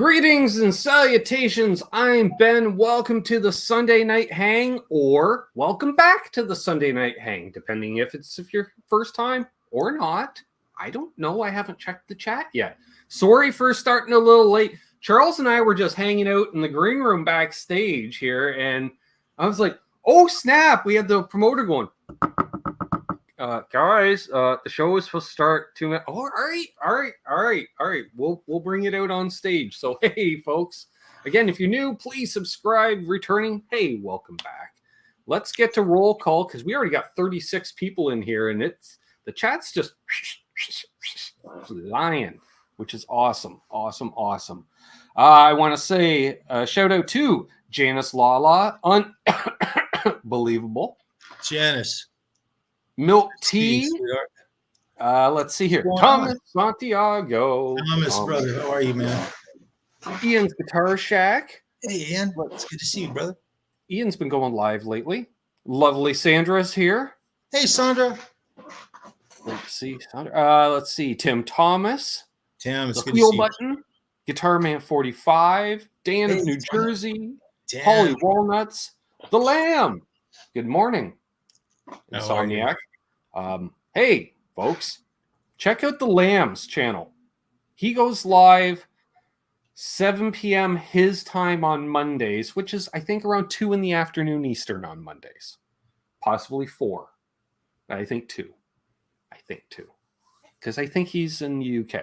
Greetings and salutations. I'm Ben. Welcome to the Sunday Night Hang, or welcome back to the Sunday Night Hang, depending if your first time or not. I don't know. I haven't checked the chat yet. Sorry for starting a little late. Charles and I were just hanging out in the green room backstage here, and I was like, oh, snap. We had the promoter going, guys, the show is supposed to start 2 minutes. Oh, all right. We'll bring it out on stage. So, hey, folks, again, if you're new, please subscribe. Returning, hey, welcome back. Let's get to roll call because we already got 36 people in here, and the chat's just flying, which is awesome. I want to say shout out to Janice Lala, unbelievable. Janice. Milk Tea. Let's see here. Thomas Santiago. Thomas, brother. How are you, man? Ian's Guitar Shack. Hey, Ian. It's good to see you, brother. Ian's been going live lately. Lovely Sandra's here. Hey, Sandra. Let's see. Sandra. Let's see. Tim Thomas. Tim, it's the good to see Button. Guitar Man 45. Dan of New Jersey. Dan. Holly Walnuts. The Lamb. Good morning. Insomniac. Hey, folks, check out the Lamb's channel. He goes live 7 p.m. his time on Mondays, which is, I think, around 2 in the afternoon Eastern on Mondays. Possibly 4. I think 2. Because I think he's in the UK.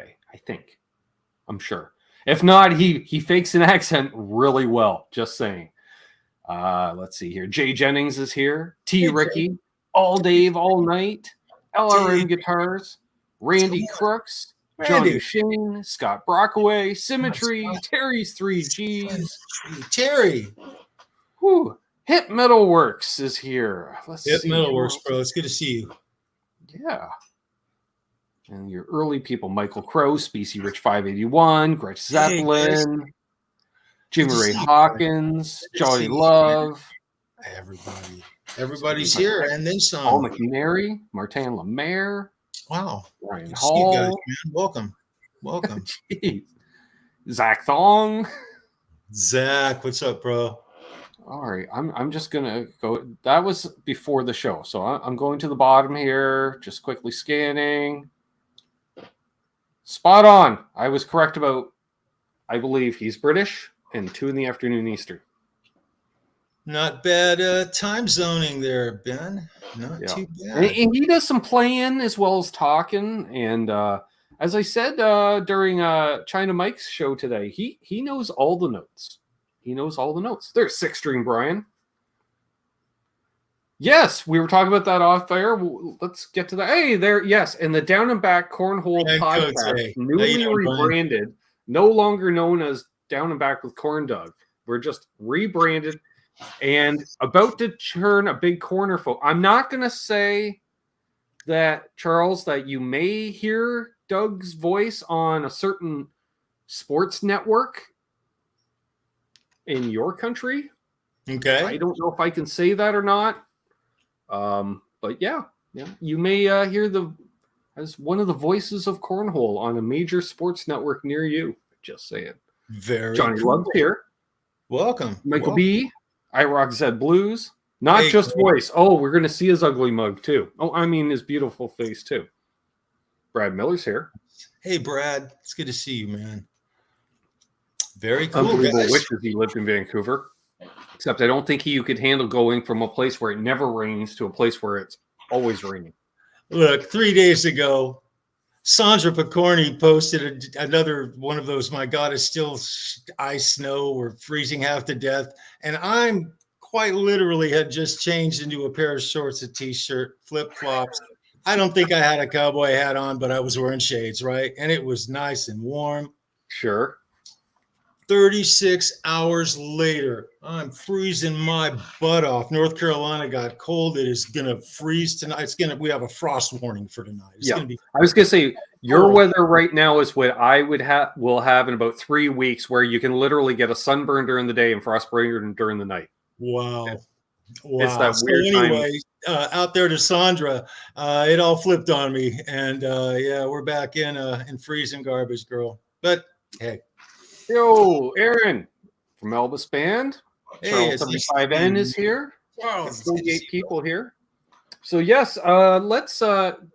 I'm sure. If not, he fakes an accent really well. Just saying. Let's see here. Jay Jennings is here. T. Ricky. Jay. All Dave, all night. LRM Guitars. Randy Crooks. Johnny Shane. Scott Brockaway. Symmetry. Terry's 3Gs. Terry. Whew. Hip Metalworks is here. Hip Metalworks, bro. It's good to see you. Yeah. And your early people, Michael Crow, Specie Rich 581, Gretch Zeppelin, Jimmy Ray Hawkins, Jolly Love. Everybody's here, and then some. Paul McNary, Martin Lemaire. Wow. Ryan Hall. You guys, man. Welcome. Zach Thong. Zach, what's up, bro? All right, I'm just gonna go. That was before the show, so I'm going to the bottom here, just quickly scanning. Spot on. I was correct about, I believe he's British and 2 in the afternoon Eastern. Not bad time zoning there, Ben. Not too bad. And he does some playing as well as talking. And as I said during China Mike's show today, he knows all the notes. There's 6-string Brian. Yes, we were talking about that off air. Let's get to that. Hey, there, yes, and the Down and Back Cornhole podcast, newly rebranded, no longer known as Down and Back with Corn Dog. We're just rebranded and about to turn a big corner. I'm not going to say that, Charles, that you may hear Doug's voice on a certain sports network in your country. Okay. I don't know if I can say that or not. But yeah, you may hear as one of the voices of cornhole on a major sports network near you. Just saying. Very Johnny cool. Love's here. Welcome. Michael B. I Rock Zed Blues. Not just voice. Oh, we're going to see his ugly mug too. Oh, I mean his beautiful face too. Brad Miller's here. Hey, Brad. It's good to see you, man. Very cool. Unbelievable. Wishes he lived in Vancouver. Except I don't think you could handle going from a place where it never rains to a place where it's always raining. Look, 3 days ago, Sandra Picorni posted another one of those, my God, it's still ice, snow, we're freezing half to death. And I'm quite literally had just changed into a pair of shorts, a t-shirt, flip-flops. I don't think I had a cowboy hat on, but I was wearing shades, right? And it was nice and warm. Sure. 36 hours later, I'm freezing my butt off. North Carolina got cold. It is going to freeze tonight. We have a frost warning for tonight. It's going to be. I was going to say your weather right now is what I will have in about 3 weeks, where you can literally get a sunburn during the day and frostburn during the night. Wow. It's that weird time. Out there to Sandra, it all flipped on me. And we're back in freezing garbage, girl. But hey, Yo, Aaron from Elvis Band. Hey, Charles 75N is here. Charles, 48 people here. So yes, let's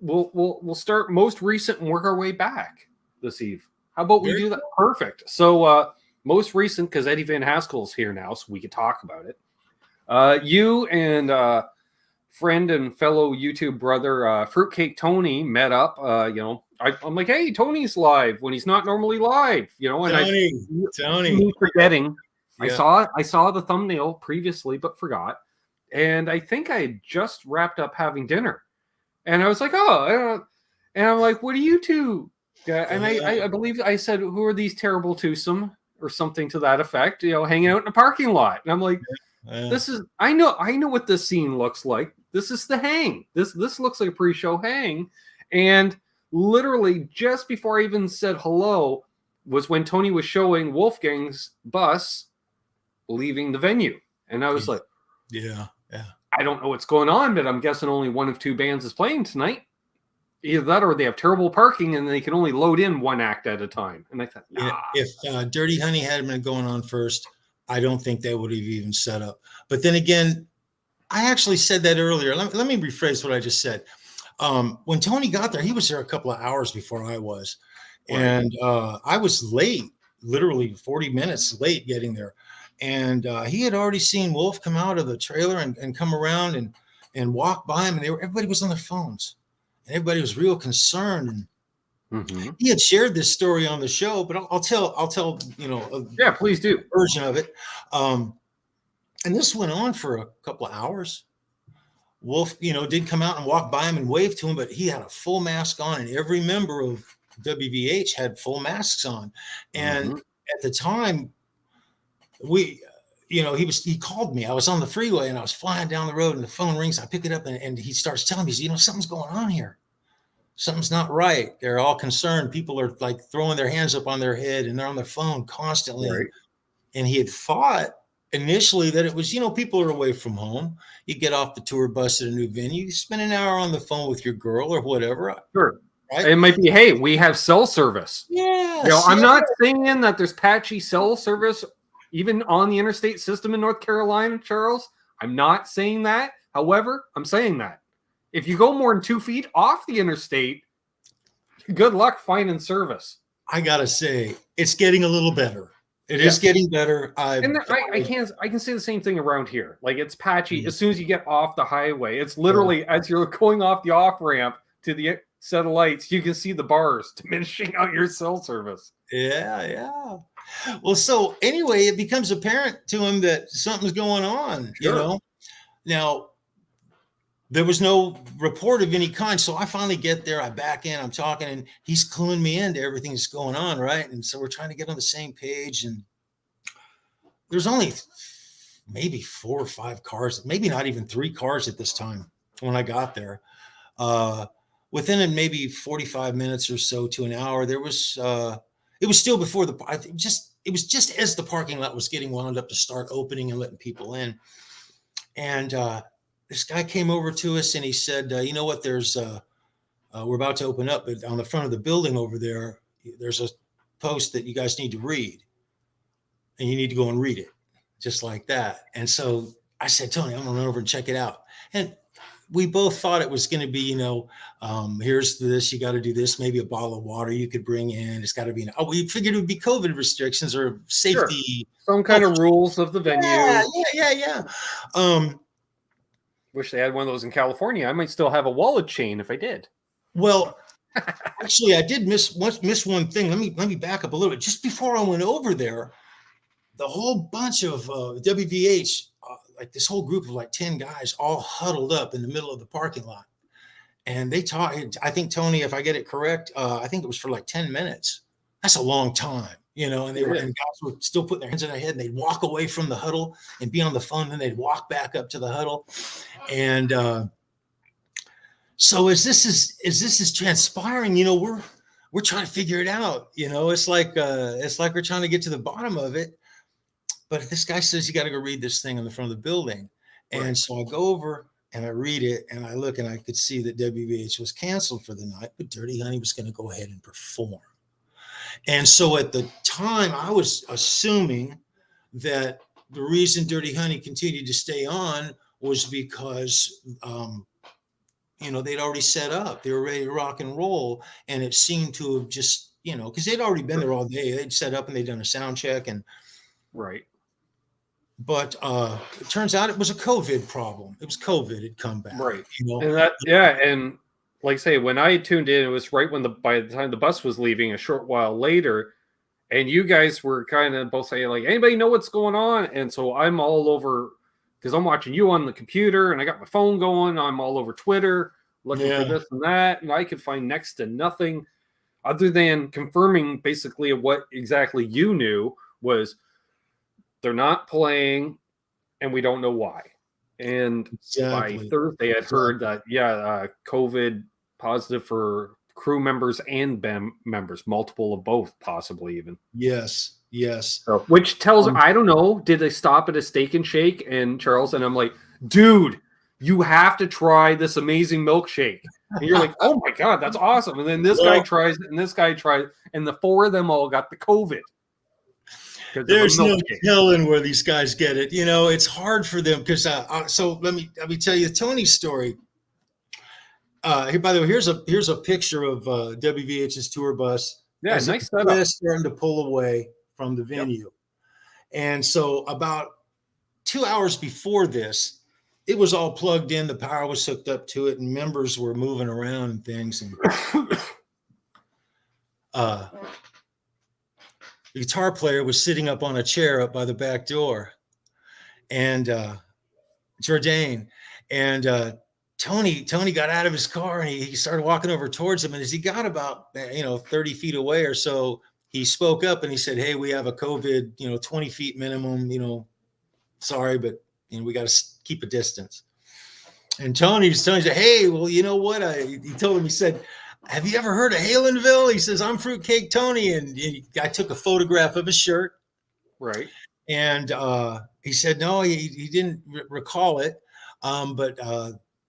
we'll start most recent and work our way back this eve. How about we do that? Perfect. So most recent, because Eddie Van Haskell's here now, so we can talk about it. You and friend and fellow YouTube brother Fruitcake Tony met up. I'm like, hey, Tony's live when he's not normally live. And Tony, forgetting. Yeah. I saw the thumbnail previously, but forgot. And I think I had just wrapped up having dinner, and I was like, and I'm like, what are you two? And I believe I said, who are these terrible twosome or something to that effect? Hanging out in a parking lot. And I'm like, this is I know what this scene looks like. This is the hang. This looks like a pre-show hang. And literally just before I even said hello was when Tony was showing Wolfgang's bus leaving the venue. And I was like, yeah. I don't know what's going on, but I'm guessing only one of two bands is playing tonight. Either that or they have terrible parking and they can only load in one act at a time. And I thought, if Dirty Honey had been going on first, I don't think they would have even set up. But then again, I actually said that earlier. Let me rephrase what I just said. When Tony got there, he was there a couple of hours before I was. Right. And I was late, literally 40 minutes late getting there. And he had already seen Wolf come out of the trailer and come around and walk by him. And everybody was on their phones. And everybody was real concerned. And he had shared this story on the show, but I'll tell please do, version of it. And this went on for a couple of hours. Wolf, did come out and walk by him and wave to him, but he had a full mask on, and every member of WVH had full masks on. And at the time, he called me. I was on the freeway and I was flying down the road and the phone rings. I pick it up and he starts telling me, something's going on here. Something's not right. They're all concerned. People are like throwing their hands up on their head and they're on their phone constantly. Right. And he had thought initially that it was, people are away from home. You get off the tour bus at a new venue, you spend an hour on the phone with your girl or whatever. Sure. Right? It might be, hey, we have cell service. Yes. I'm not saying that there's patchy cell service even on the interstate system in North Carolina, Charles. I'm not saying that. However, I'm saying that if you go more than 2 feet off the interstate, good luck finding service. I gotta say, it's getting a little better. It is getting better. I can say the same thing around here. Like, it's patchy as soon as you get off the highway. It's literally as you're going off the off ramp to the set of lights, you can see the bars diminishing out your cell service. Yeah. Well, so anyway, it becomes apparent to him that something's going on, Now, there was no report of any kind. So I finally get there, I back in, I'm talking, and he's cluing me into everything that's going on, right? And so we're trying to get on the same page. And there's only maybe 4 or 5 cars, maybe not even 3 cars at this time when I got there. Within maybe 45 minutes or so to an hour, there was it was still before it was just as the parking lot was getting wound up to start opening and letting people in. And this guy came over to us and he said, you know what, there's we're about to open up, but on the front of the building over there's a post that you guys need to read. And you need to go and read it, just like that. And so I said, Tony, I'm gonna run over and check it out. And we both thought it was going to be, here's this, you got to do this, maybe a bottle of water you could bring in. It's got to be, we figured it would be COVID restrictions or safety. Sure. Some kind of rules of the venue. Yeah. Wish they had one of those in California. I might still have a wallet chain if I did. Well, actually, I did miss one thing. Let me back up a little bit. Just before I went over there, the whole bunch of WVH, like this whole group of like 10 guys all huddled up in the middle of the parking lot. And they talked, I think, Tony, if I get it correct, I think it was for like 10 minutes. That's a long time, and and guys were still putting their hands in their head and they'd walk away from the huddle and be on the phone. And they'd walk back up to the huddle. And so as this is transpiring, we're trying to figure it out. It's like we're trying to get to the bottom of it. But this guy says, you got to go read this thing on the front of the building. And so I go over and I read it and I look and I could see that WVH was canceled for the night, but Dirty Honey was going to go ahead and perform. And so at the time, I was assuming that the reason Dirty Honey continued to stay on was because, they'd already set up. They were ready to rock and roll. And it seemed to have just, because they'd already been there all day. They'd set up and they'd done a sound check. Right. But it turns out it was a COVID problem. It was COVID had come back. Right. And like I say, when I tuned in, it was right when by the time the bus was leaving a short while later, and you guys were kind of both saying, like, anybody know what's going on? And so I'm all over, because I'm watching you on the computer and I got my phone going. I'm all over Twitter looking for this and that. And I could find next to nothing other than confirming basically what exactly you knew was they're not playing and we don't know why. And by Thursday, I'd heard that, COVID positive for crew members and band members, multiple of both, possibly even. Yes. So, which tells, I don't know, did they stop at a Steak and Shake? And Charles, and I'm like, dude, you have to try this amazing milkshake. And you're like, oh my God, that's awesome. And then this guy tries it and this guy tries it, and the four of them all got the COVID. There's no telling where these guys get it. It's hard for them because so let me tell you Tony's story. Here, by the way, here's a picture of WVH's tour bus. Yeah, nice setup. Starting to pull away from the venue, and so about 2 hours before this, it was all plugged in. The power was hooked up to it, and members were moving around and things. And the guitar player was sitting up on a chair up by the back door, and Jourdain, and Tony got out of his car and he started walking over towards him. And as he got about 30 feet away or so, he spoke up and he said, "Hey, we have a COVID 20 feet minimum. Sorry, but we got to keep a distance." And Tony said, "Hey, well, you know what?" He told him, he said, "Have you ever heard of Halenville?" He says, "I'm Fruitcake Tony." And I took a photograph of his shirt. Right. And he said, no, he didn't recall it. But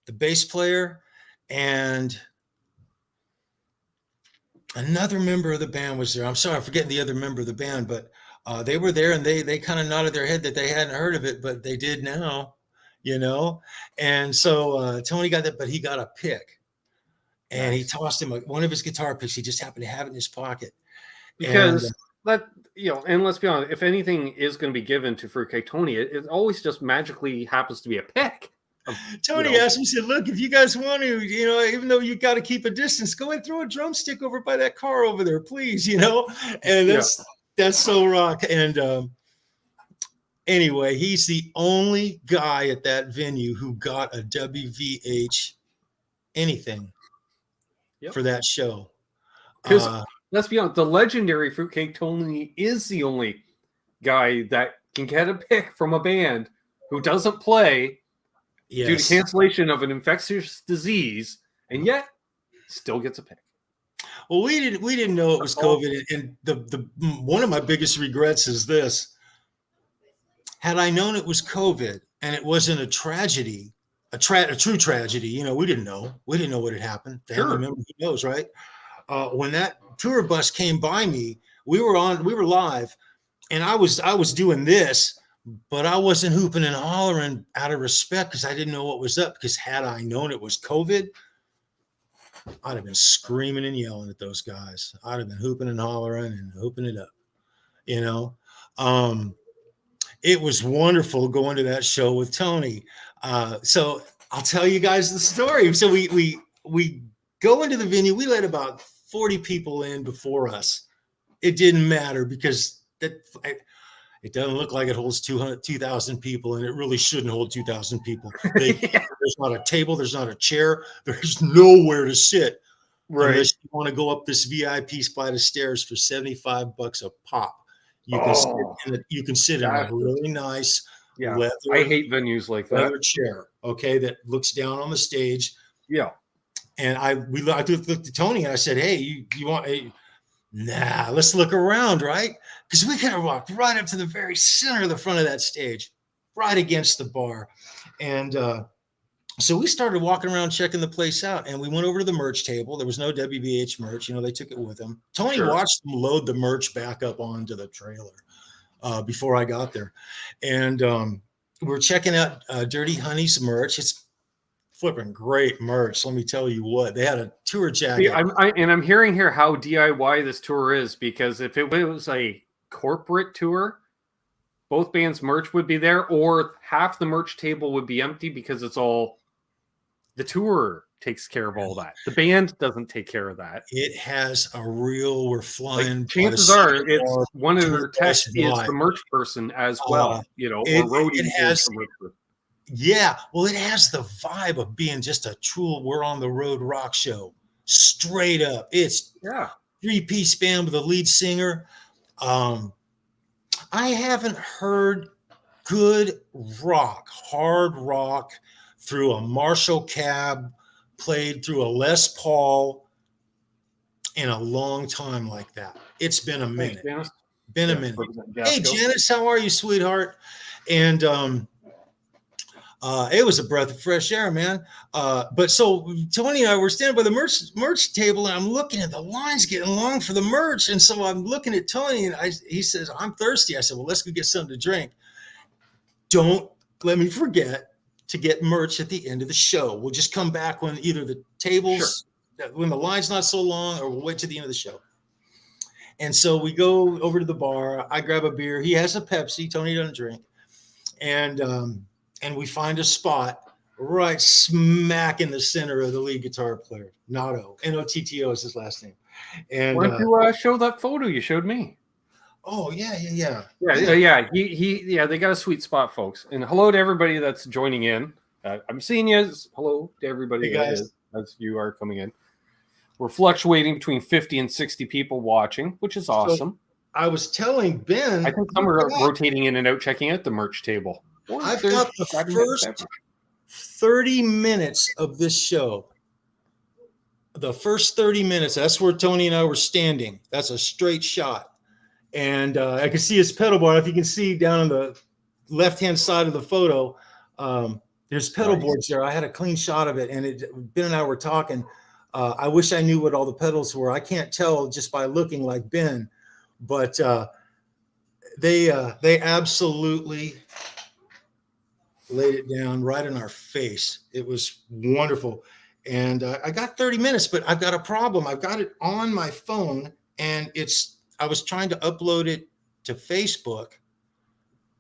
the bass player and another member of the band was there. I'm sorry, I'm forgetting the other member of the band, but they were there and they kind of nodded their head that they hadn't heard of it, but they did now, And so Tony got that, but he got a pick. And he tossed him one of his guitar picks. He just happened to have it in his pocket. Because and let's be honest, if anything is going to be given to Fruitcake Tony, it always just magically happens to be a pick. Tony asked me, he said, "Look, if you guys want to, even though you got to keep a distance, go and throw a drumstick over by that car over there, please, And that's so rock. And anyway, he's the only guy at that venue who got a WVH anything for that show. Because let's be honest, the legendary Fruitcake Tony is the only guy that can get a pick from a band who doesn't play due to cancellation of an infectious disease, and yet still gets a pick. Well, we didn't know it was COVID, and the one of my biggest regrets is this: had I known it was COVID and it wasn't a tragedy, a true tragedy, we didn't know. We didn't know what had happened. Family member, who knows, right? When that tour bus came by me, we were live, and I was doing this, but I wasn't hooping and hollering out of respect because I didn't know what was up. Because had I known it was COVID, I'd have been screaming and yelling at those guys. I'd have been hooping and hollering and hooping it up, It was wonderful going to that show with Tony. So I'll tell you guys the story. So we go into the venue. We let about 40 people in before us. It didn't matter because it doesn't look like it holds 2,000 people, and it really shouldn't hold 2,000 people. There's not a table. There's not a chair. There's nowhere to sit. Right. Unless you want to go up this VIP flight of stairs for $75 a pop. You can sit in a really nice leather. I hate venues like that. Leather chair, that looks down on the stage. Yeah. And I looked at Tony and I said, "Hey, you want a?" Nah, let's look around, right? Because we could have walked right up to the very center of the front of that stage, right against the bar. And So we started walking around checking the place out, and we went over to the merch table. There was no WVH merch. You know, they took it with them. Tony watched them load the merch back up onto the trailer before I got there. And we're checking out Dirty Honey's merch. It's flipping great merch. Let me tell you what. They had a tour jacket. See, I'm hearing here how DIY this tour is, because if it was a corporate tour, both bands' merch would be there, or half the merch table would be empty because it's all the tour takes care of all that. The band doesn't take care of that. It has a real, we're flying. Like, chances are it's one of their techs is the merch person as well, you know, or roadie is the merch person. Yeah, well, it has the vibe of being just a true we're on the road rock show. Straight up. It's 3-piece band with a lead singer. I haven't heard good rock, hard rock through a Marshall cab, played through a Les Paul in a long time like that. It's been a minute. Been a minute. Hey, Janice, how are you, sweetheart? And it was a breath of fresh air, man. But so Tony and I were standing by the merch table, and I'm looking at the lines getting long for the merch. And so I'm looking at Tony, and he says, I'm thirsty. I said, well, let's go get something to drink. Don't let me forget to get merch at the end of the show. We'll just come back when either the tables, when the line's not so long, or we'll wait to the end of the show. And so we go over to the bar. I grab a beer. He has a Pepsi. Tony doesn't drink. And we find a spot right smack in the center of the lead guitar player, Notto. Notto is his last name. And why don't you show that photo you showed me? Oh, yeah. They got a sweet spot, folks. And hello to everybody that's joining in. I'm seeing you. Hello to everybody as you are coming in. We're fluctuating between 50 and 60 people watching, which is awesome. So I was telling Ben. I think some are rotating in and out, checking out the merch table. I've got the first 30 minutes of this show. The first 30 minutes, that's where Tony and I were standing. That's a straight shot. And I can see his pedal bar. If you can see down on the left-hand side of the photo, there's pedal boards there. I had a clean shot of it, and Ben and I were talking. I wish I knew what all the pedals were. I can't tell just by looking like Ben, but they absolutely laid it down right in our face. It was wonderful. And I got 30 minutes, but I've got a problem. I've got it on my phone, and I was trying to upload it to Facebook,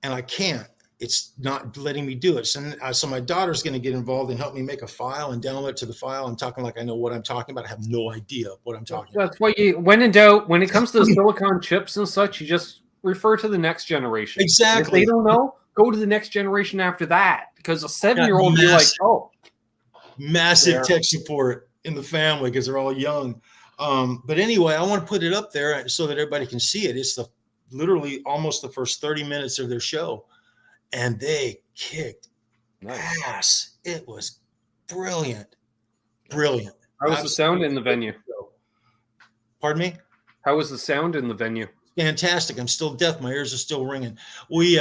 and I can't. It's not letting me do it. So my daughter's going to get involved and help me make a file and download it to the file. I'm talking like I know what I'm talking about. I have no idea what I'm talking about. That's why when in doubt, when it comes to the silicon chips and such, you just refer to the next generation. Exactly. If they don't know, go to the next generation after that, because a 7-year-old will be like, oh. Massive tech support in the family because they're all young. But anyway, I want to put it up there so that everybody can see it. It's literally almost the first 30 minutes of their show, and they kicked ass. It was brilliant. Brilliant. How was the sound in the venue? Pardon me? How was the sound in the venue? Fantastic. I'm still deaf. My ears are still ringing. We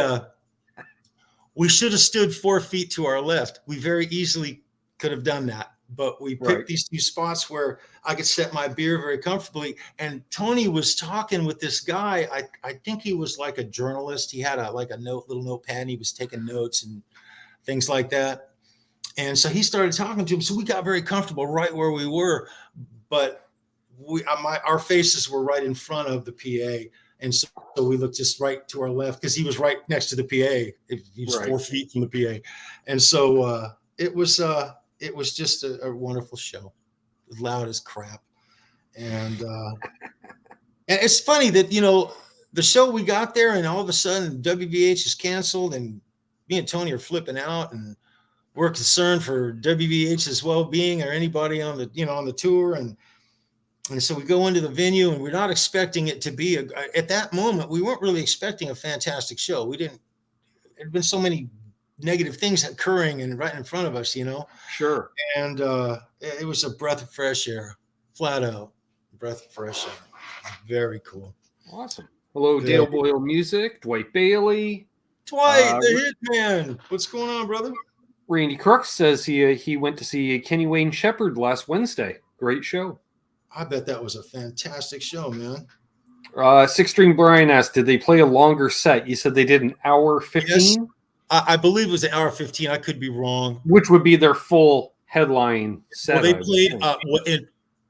should have stood 4 feet to our left. We very easily could have done that. But we picked these two spots where I could set my beer very comfortably. And Tony was talking with this guy. I think he was like a journalist. He had a little notepad, and he was taking notes and things like that. And so he started talking to him. So we got very comfortable right where we were. But our faces were right in front of the PA. And so we looked just right to our left because he was right next to the PA. He was 4 feet from the PA. And so it was just a wonderful show. It was loud as crap. And it's funny that, the show we got there, and all of a sudden WVH is canceled, and me and Tony are flipping out, and we're concerned for WVH's well-being or anybody on the tour. And so we go into the venue, and we're not expecting it to be at that moment, we weren't really expecting a fantastic show. There'd been so many negative things occurring and right in front of us, Sure. And it was a breath of fresh air, flat out breath of fresh air. Very cool. Awesome. Hello, Dale Boyle Music, Dwight Bailey. Dwight, the Hitman. What's going on, brother? Randy Crooks says he went to see Kenny Wayne Shepherd last Wednesday. Great show. I bet that was a fantastic show, man. Six String Brian asked, did they play a longer set? You said they did an hour 15? Yes, I believe it was an hour 15. I could be wrong. Which would be their full headline set. Well, they played,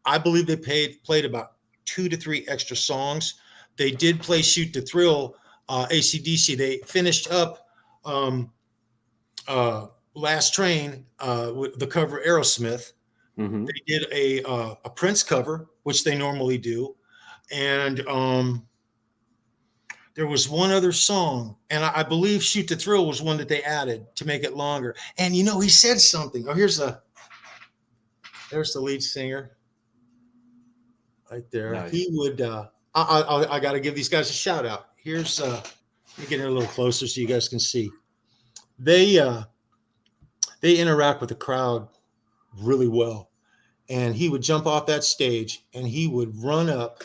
I believe they played about 2 to 3 extra songs. They did play Shoot to Thrill, AC/DC. They finished up Last Train with the cover Aerosmith. Mm-hmm. They did a Prince cover, which they normally do. And there was one other song, and I believe Shoot to Thrill was one that they added to make it longer. And, you know, he said something. Oh, there's the lead singer right there. Nice. He would, I got to give these guys a shout out. Here's, let me get in a little closer so you guys can see. They interact with the crowd really well. And he would jump off that stage and he would run up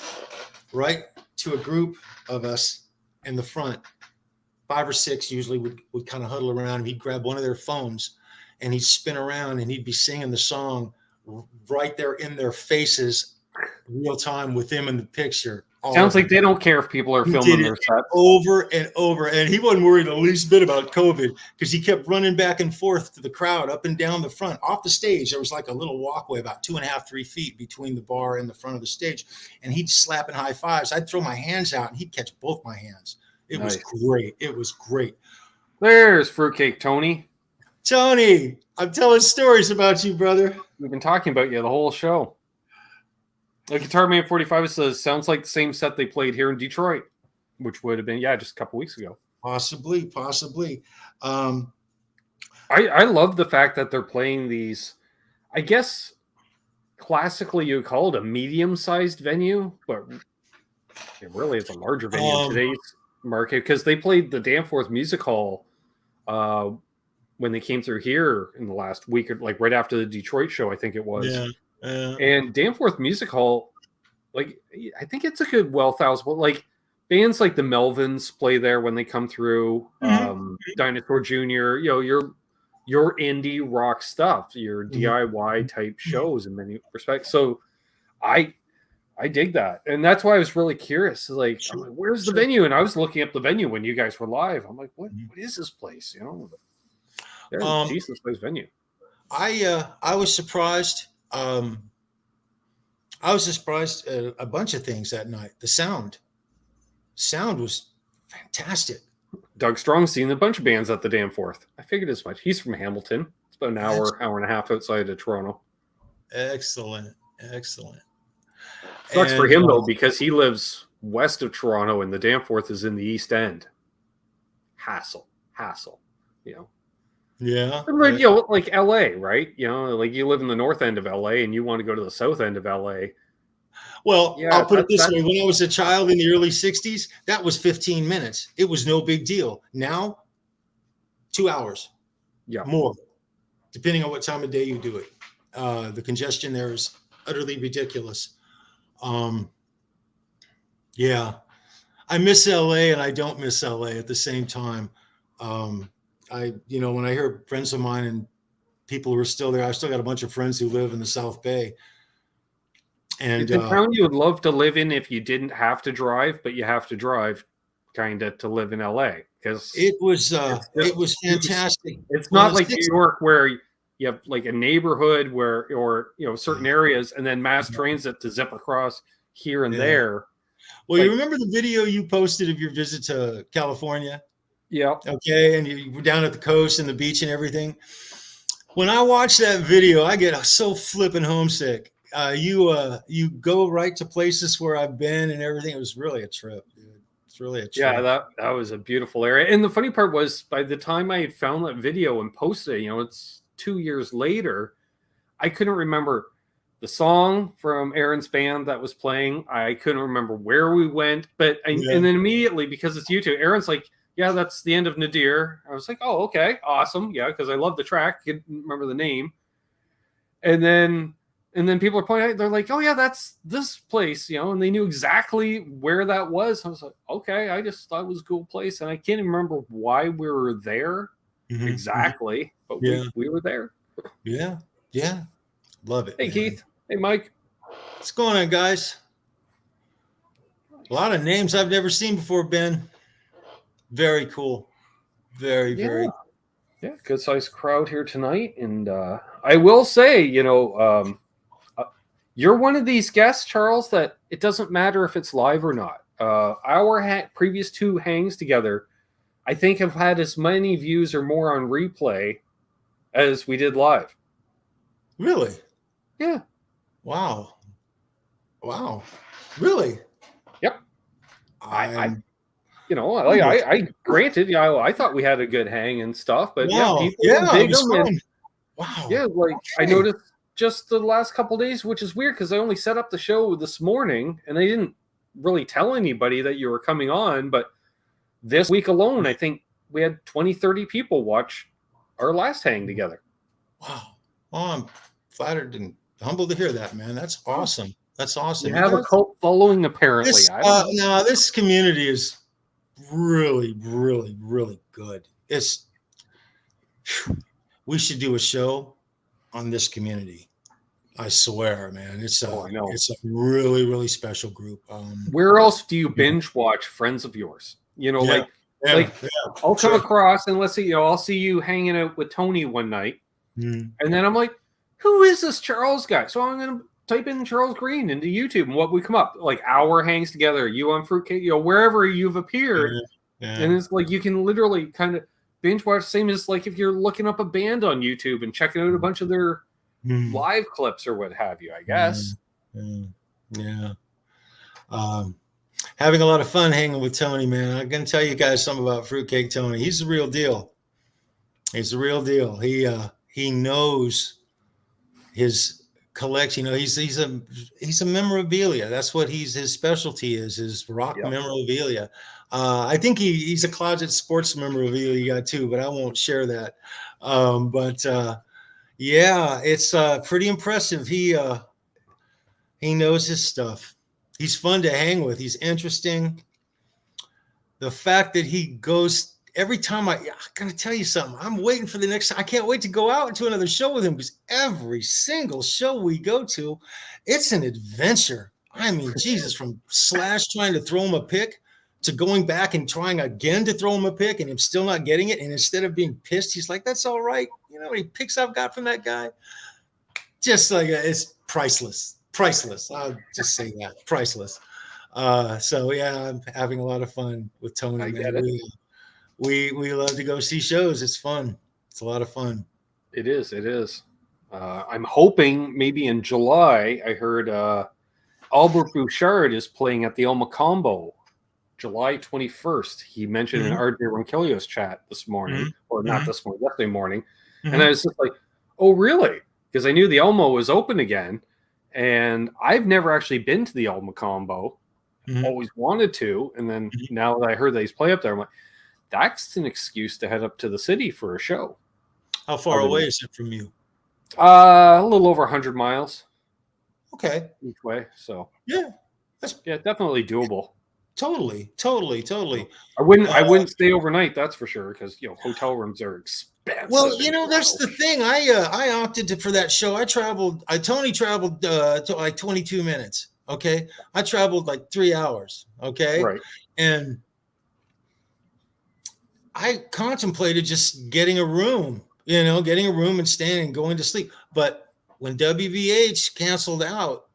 right to a group of us in the front. 5 or 6 usually would kind of huddle around him. He'd grab one of their phones and he'd spin around and he'd be singing the song right there in their faces, real time with them in the picture. Sounds like they don't care if people are filming their sets. Over and over. And he wasn't worried the least bit about COVID because he kept running back and forth to the crowd, up and down the front. Off the stage, there was like a little walkway about 2.5, 3 feet between the bar and the front of the stage. And he'd slapping high fives. I'd throw my hands out and he'd catch both my hands. It was great. It was great. There's Fruitcake Tony. Tony, I'm telling stories about you, brother. We've been talking about you the whole show. The Guitar Man 45 says, sounds like the same set they played here in Detroit, which would have been, just a couple weeks ago. Possibly. I love the fact that they're playing these, I guess, classically you would call it a medium-sized venue, but it really is a larger venue in today's market because they played the Danforth Music Hall when they came through here in the last week, or like right after the Detroit show, I think it was. Yeah. And Danforth Music Hall, like, I think it's a good, well-thousand, like, bands like the Melvins play there when they come through, Dinosaur Jr., you know, your indie rock stuff, your DIY type shows in many respects. So I dig that. And that's why I was really curious. Like, I'm like, where's the venue? And I was looking up the venue when you guys were live. I'm like, what is this place? You know, there's a decent sized venue. I was surprised. I was surprised at a bunch of things that night. The sound was fantastic. Doug Strong's seen a bunch of bands at the Danforth. I figured as much. He's from Hamilton. It's about an hour and a half outside of Toronto. Excellent. Sucks for him though, because he lives west of Toronto and the Danforth is in the East End. Hassle, you know. Yeah. But, you know, like LA, right? You know, like you live in the north end of LA and you want to go to the south end of LA. Well, I'll put it this way. When I was a child in the early 60s, that was 15 minutes. It was no big deal. Now, 2 hours. Yeah. More, depending on what time of day you do it. The congestion there is utterly ridiculous. Yeah. I miss LA and I don't miss LA at the same time. When I hear friends of mine and people who are still there, I've still got a bunch of friends who live in the South Bay. And it's a town you would love to live in if you didn't have to drive, but you have to drive kind of to live in LA because it was fantastic. It's not like New York where you have like a neighborhood or certain areas and then mass transit to zip across here and there. Well, you remember the video you posted of your visit to California? Yeah. Okay. And you were down at the coast and the beach and everything. When I watch that video, I get so flippin' homesick. You go right to places where I've been and everything. It was really a trip, dude. It's really a trip. Yeah, that was a beautiful area. And the funny part was by the time I had found that video and posted it, it's 2 years later, I couldn't remember the song from Aaron's band that was playing. I couldn't remember where we went, and then immediately, because it's YouTube, Aaron's like, yeah, that's the end of Nadir. I was like, oh, okay, awesome. Yeah, because I love the track. I couldn't remember the name. And then people are pointing out, they're like, oh yeah, that's this place, and they knew exactly where that was. I was like, okay, I just thought it was a cool place. And I can't even remember why we were there. exactly, but we were there. Yeah. Love it. Hey, man. Keith. Hey, Mike. What's going on, guys? A lot of names I've never seen before, Ben. Very cool. Very. Yeah, good sized crowd here tonight. And I will say, you're one of these guests, Charles, that it doesn't matter if it's live or not. Our previous 2 hangs together, I think, have had as many views or more on replay as we did live. Really? Yeah. Wow. Really? Yep. I granted, I thought we had a good hang and stuff, but wow. people dig them. And, wow. Yeah, I noticed just the last couple days, which is weird because I only set up the show this morning and I didn't really tell anybody that you were coming on. But this week alone, I think we had 20, 30 people watch our last hang together. Wow. Well, I'm flattered and humbled to hear that, man. That's awesome. That's awesome. You have a cult following, apparently. This community is really good. We should do a show on this community. I swear, man. It's a really special group. Where else do you binge watch friends of yours? I'll come across and let's see, I'll see you hanging out with Tony one night, and then I'm like, who is this Charles guy? So I'm gonna type in Charles Greene into YouTube, and what we come up like our hangs together, you on Fruitcake, wherever you've appeared, and it's like you can literally kind of binge watch. Same as like if you're looking up a band on YouTube and checking out a bunch of their live clips or what have you. I guess. Yeah. Having a lot of fun hanging with Tony, man. I'm gonna tell you guys something about Fruitcake Tony. He's the real deal. He's the real deal. He knows his collection. He's a memorabilia. That's what his specialty is rock memorabilia. I think he's a closet sports memorabilia guy too, but I won't share that. It's pretty impressive. He knows his stuff. He's fun to hang with. He's interesting. The fact that he goes every time I'm going to tell you something. I'm waiting for the next. I can't wait to go out to another show with him because every single show we go to, it's an adventure. I mean, Jesus, from Slash trying to throw him a pick to going back and trying again to throw him a pick and him still not getting it. And instead of being pissed, he's like, that's all right. You know how many picks I've got from that guy? Just like it's priceless. I'll just say that. Priceless. I'm having a lot of fun with Tony. I get it. We love to go see shows. It's fun. It's a lot of fun. It is. I'm hoping maybe in July. I heard Albert Bouchard is playing at the El Macombo, July 21st. He mentioned in RJ Ronquillo's chat this morning, or not this morning, yesterday morning, and I was just like, "Oh, really?" Because I knew the Elmo was open again, and I've never actually been to the El Macombo. Always wanted to, and then now that I heard that he's play up there, I'm like, that's an excuse to head up to the city for a show. How far away is it from you? A little over 100 miles. Okay. Each way. So yeah, definitely doable. Totally. I wouldn't stay overnight, that's for sure, because hotel rooms are expensive. Well, that's the thing. I opted for that show. Tony traveled to like 22 minutes. Okay. I traveled like 3 hours. Okay. Right. And I contemplated just getting a room and staying and going to sleep. But when WVH canceled out,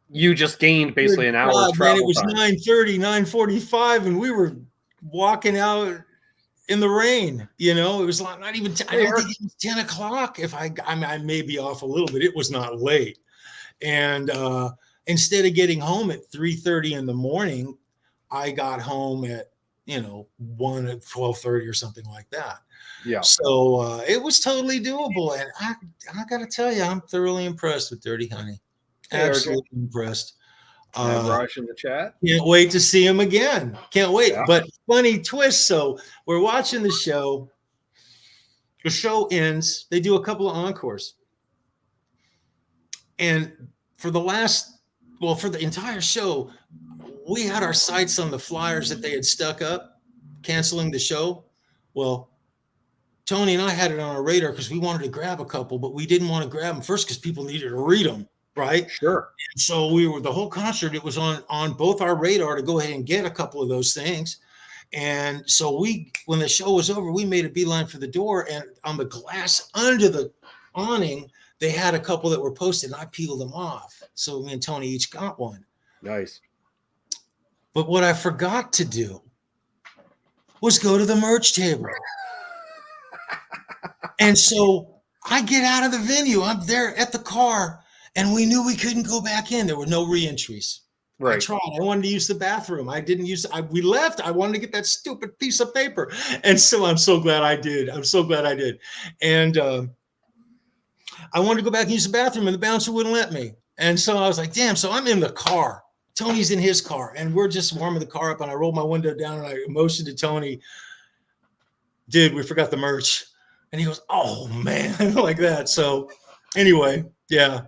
you just gained basically an hour of travel. Man, it was 9:30, 9:45, and we were walking out in the rain. It was not even. I don't think it was 10 o'clock. I may be off a little bit. It was not late, and instead of getting home at 3:30 in the morning, I got home at 1 at 12:30 or something like that. Yeah. So it was totally doable, and I got to tell you, I'm thoroughly impressed with Dirty Honey. Absolutely impressed. Raj in the chat. Can't wait to see him again. Can't wait. Yeah. But funny twist. So we're watching the show. The show ends. They do a couple of encores, and for the entire show, we had our sights on the flyers that they had stuck up, canceling the show. Well, Tony and I had it on our radar because we wanted to grab a couple, but we didn't want to grab them first because people needed to read them, right? Sure. And so we were the whole concert. It was on both our radar to go ahead and get a couple of those things. And so when the show was over, we made a beeline for the door, and on the glass under the awning, they had a couple that were posted, and I peeled them off. So me and Tony each got one. Nice. But what I forgot to do was go to the merch table. And so I get out of the venue. I'm there at the car, and we knew we couldn't go back in. There were no re-entries. Right. I tried. I wanted to use the bathroom. I didn't use. We left. I wanted to get that stupid piece of paper, and so I'm so glad I did. I'm so glad I did. And I wanted to go back and use the bathroom, and the bouncer wouldn't let me. And so I was like, "Damn!" So I'm in the car. Tony's in his car, and we're just warming the car up. And I rolled my window down, and I motioned to Tony, "Dude, we forgot the merch." And he goes, "Oh man," like that. So anyway, yeah,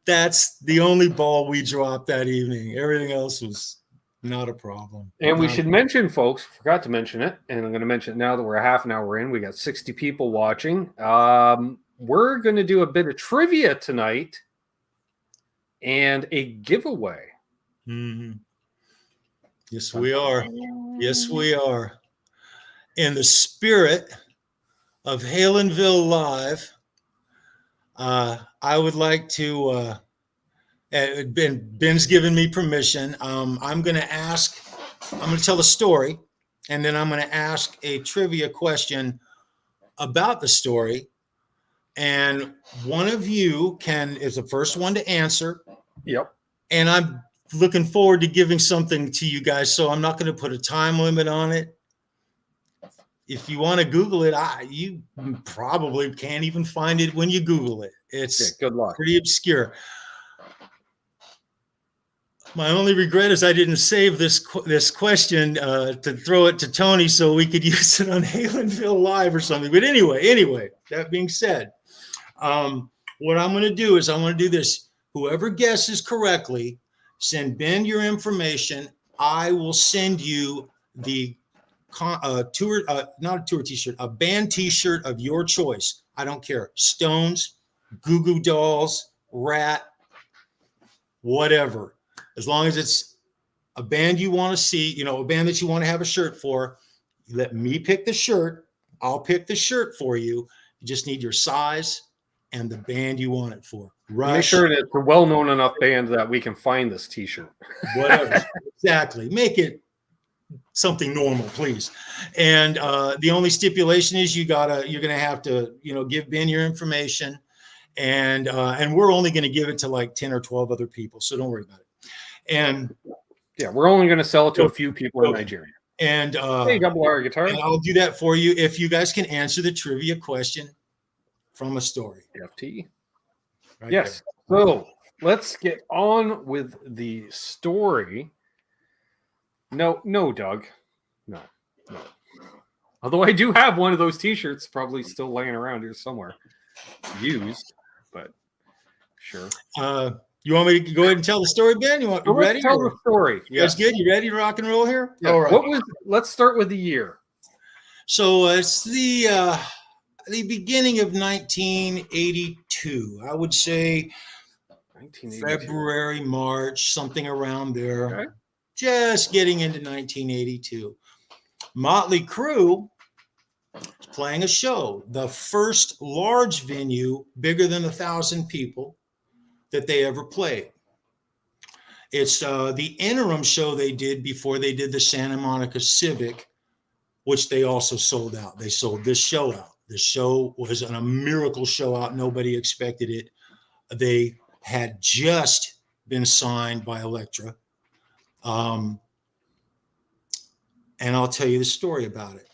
that's the only ball we dropped that evening. Everything else was not a problem. And we should mention, folks, forgot to mention it, and I'm going to mention it now that we're a half an hour in. We got 60 people watching. We're going to do a bit of trivia tonight and a giveaway. Mm-hmm. Yes, we are. Yes, we are. In the spirit of Halenville Live, I would like to, Ben's given me permission. I'm going to tell a story, and then I'm going to ask a trivia question about the story. And one of you is the first one to answer. Yep. And I'm looking forward to giving something to you guys. So I'm not going to put a time limit on it. If you want to Google it, you probably can't even find it when you Google it. It's good luck. Pretty obscure. My only regret is I didn't save this question to throw it to Tony so we could use it on Halenville Live or something. But anyway, that being said, what I'm going to do is I'm going to do this. Whoever guesses correctly, send Ben your information. I will send you the tour, not a tour t-shirt, a band t-shirt of your choice. I don't care. Stones, Goo Goo Dolls, Rat, whatever. As long as it's a band you want to see, a band that you want to have a shirt for, you let me pick the shirt. I'll pick the shirt for you. You just need your size and the band you want it for. Rush. Make sure that it's a well-known enough band that we can find this t-shirt. Whatever. Exactly. Make it something normal, please. And the only stipulation is you're gonna have to give Ben your information, and we're only going to give it to like 10 or 12 other people, so don't worry about it. And yeah, we're only going to sell it to a few people in Nigeria. And hey, double R guitar. And I'll do that for you if you guys can answer the trivia question from a story. FT. Right yes. There. So let's get on with the story. No, Doug. No. Although I do have one of those t-shirts probably still laying around here somewhere. Used, but sure. You want me to go ahead and tell the story, Ben? You ready? Tell the story. Yes. That's good. You ready to rock and roll here? Yeah. All right. Let's start with the year. So it's the beginning of 1982. I would say 1982. February, March, something around there. Okay. Just getting into 1982. Mötley Crüe is playing a show, the first large venue bigger than 1,000 people that they ever played. It's the interim show they did before they did the Santa Monica Civic, which they also sold out. They sold this show out. The show was a miracle show out. Nobody expected it. They had just been signed by Elektra. And I'll tell you the story about it.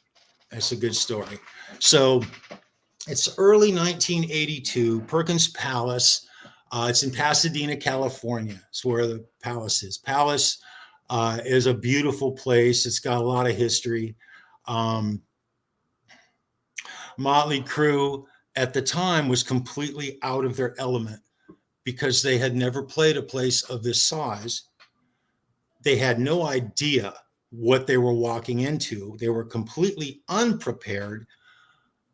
It's a good story. So it's early 1982, Perkins Palace. It's in Pasadena, California. It's where the Palace is. Palace is a beautiful place. It's got a lot of history. Mötley Crüe at the time was completely out of their element because they had never played a place of this size. They had no idea what they were walking into. They were completely unprepared.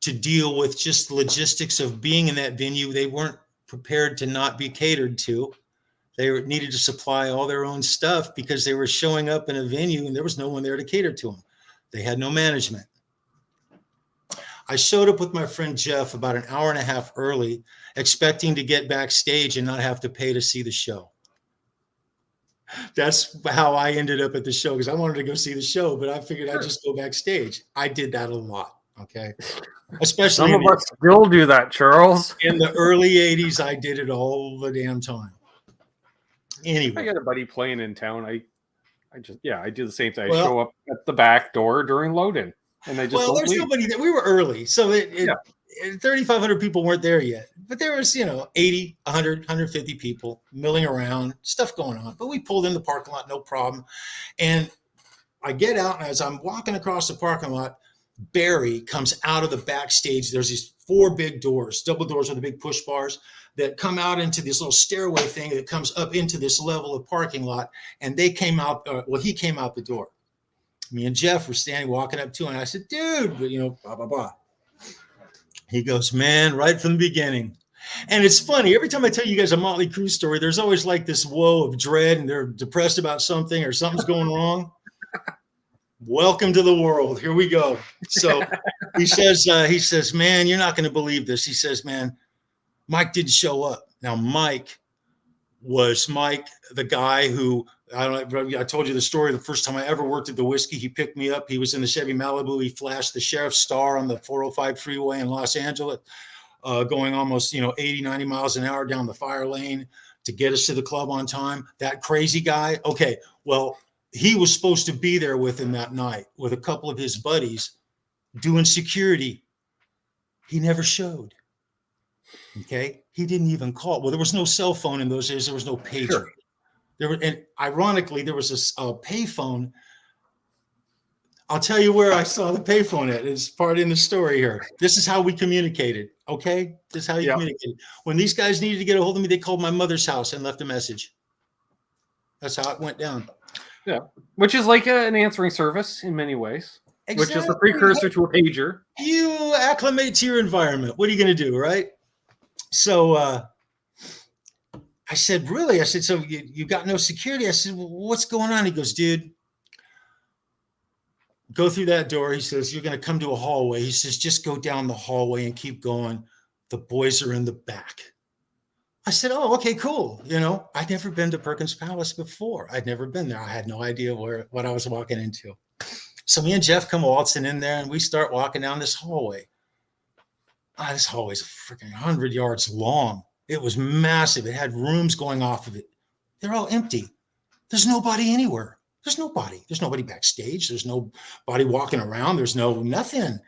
to deal with just the logistics of being in that venue. They weren't prepared to not be catered to. They needed to supply all their own stuff because they were showing up in a venue and there was no one there to cater to them. They had no management. I showed up with my friend Jeff about an hour and a half early, expecting to get backstage and not have to pay to see the show. That's how I ended up at the show, because I wanted to go see the show, but I figured I'd just go backstage. I did that a lot, okay? Especially some of us still do that, Charles. In the early 80s, I did it all the damn time. Anyway. I got a buddy playing in town. I do the same thing. I show up at the back door during load-in. And they just there's nobody there. We were early, so 3,500 people weren't there yet. But there was, 80, 100, 150 people milling around, stuff going on. But we pulled in the parking lot, no problem. And I get out, and as I'm walking across the parking lot, Barry comes out of the backstage. There's these 4 big doors, double doors with the big push bars that come out into this little stairway thing that comes up into this level of parking lot. And they came out, he came out the door. Me and Jeff were standing, walking up to him, and I said, dude, blah, blah, blah. He goes, man, right from the beginning. And it's funny, every time I tell you guys a Mötley Crüe story, there's always like this woe of dread, and they're depressed about something or something's going wrong. Welcome to the world. Here we go. So he says, man, you're not going to believe this. He says, man, Mike didn't show up. Now, Mike was the guy who, I told you the story the first time I ever worked at the Whiskey. He picked me up. He was in the Chevy Malibu. He flashed the sheriff's star on the 405 freeway in Los Angeles, going almost, 80, 90 miles an hour down the fire lane to get us to the club on time. That crazy guy. Okay. Well, he was supposed to be there with him that night with a couple of his buddies doing security. He never showed. Okay. He didn't even call. Well, there was no cell phone in those days. There was no pager. Sure. And ironically, there was a payphone. I'll tell you where I saw the payphone at. It's part in the story here. This is how we communicated. Okay. This is how you communicated. When these guys needed to get a hold of me, they called my mother's house and left a message. That's how it went down. Yeah. Which is like an answering service in many ways, which is the precursor to a pager. You acclimate to your environment. What are you going to do? Right. So, I said, really? I said, so you got no security? I said, well, what's going on? He goes, dude, go through that door. He says, you're going to come to a hallway. He says, just go down the hallway and keep going. The boys are in the back. I said, oh, okay, cool. I'd never been to Perkins Palace before. I'd never been there. I had no idea what I was walking into. So me and Jeff come waltzing in there, and we start walking down this hallway. This hallway's freaking 100 yards long. It was massive. It had rooms going off of it. They're all empty. There's nobody anywhere. There's nobody. There's nobody backstage. There's nobody walking around. There's nothing.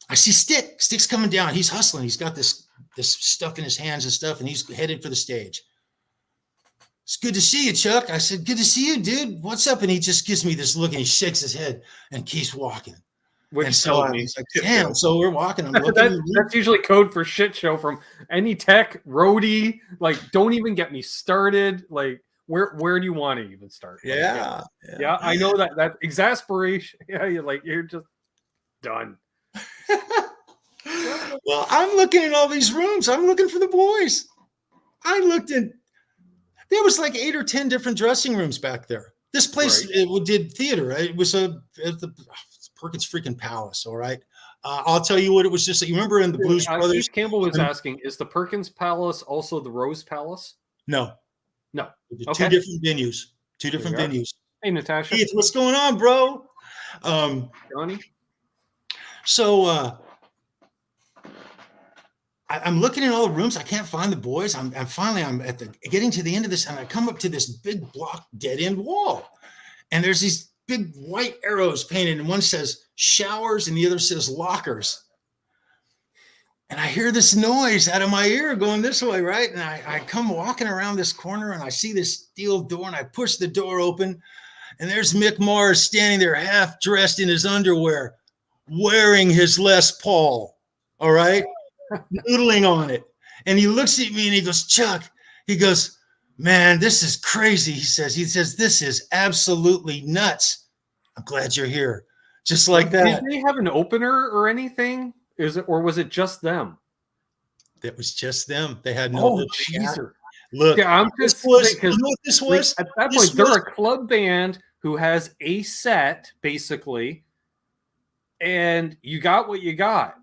I see Stick's coming down. He's hustling. He's got this stuff in his hands and stuff, and he's headed for the stage. It's good to see you, Chuck. I said, good to see you, dude. What's up? And he just gives me this look, and he shakes his head and keeps walking. Which so I was like, damn. So we're walking. I'm looking. That's usually code for shit show from any tech, roadie. Like, don't even get me started. Like, where do you want to even start? Like, yeah. I know that exasperation. Yeah, you're just done. Well, I'm looking in all these rooms. I'm looking for the boys. I looked in. There was like 8 or 10 different dressing rooms back there. This place did theater. Right? It was the Perkins freaking Palace. All right. I'll tell you what it was. Just you remember in the Blues Brothers. Keith Campbell was asking, is the Perkins Palace also the Rose Palace? No. Okay. 2 different venues. 2 different venues. Hey, Natasha. Keith, what's going on, bro? Johnny. So I'm looking in all the rooms. I can't find the boys. I'm at getting to the end of this, and I come up to this big block dead end wall, and there's these big white arrows painted, and one says showers and the other says lockers. And I hear this noise out of my ear going this way, right? And I come walking around this corner, and I see this steel door, and I push the door open, and there's Mick Mars standing there half dressed in his underwear, wearing his Les Paul, all right? Noodling on it. And he looks at me and he goes, Chuck, he goes, man, this is crazy. He says, this is absolutely nuts. I'm glad you're here. Just like that. Did they have an opener or anything Is it, or was it just them? That was just them. They had no. Oh, Jesus. Look, yeah, I'm just you know what this was? Like, at that point, they're a club band who has a set, basically, and you got what you got.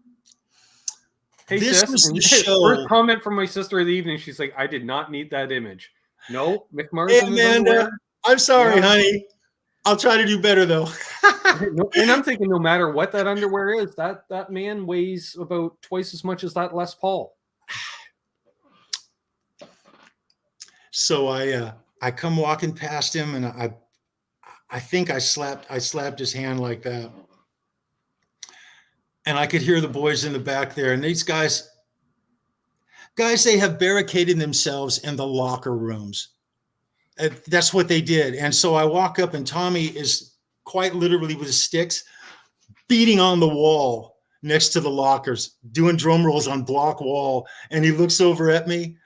Hey, this sis, was the show. First show. comment from my sister of the evening. She's like, "I did not need that image." No, Mick Mars. Hey, Amanda, I'm sorry, honey. I'll try to do better though. And I'm thinking, no matter what that underwear is, that man weighs about twice as much as that Les Paul. So I come walking past him, and I think I slapped his hand like that, and I could hear the boys in the back there, and these guys, they have barricaded themselves in the locker rooms. That's what they did. And so I walk up, and Tommy is quite literally with his sticks beating on the wall next to the lockers, doing drum rolls on block wall. And he looks over at me,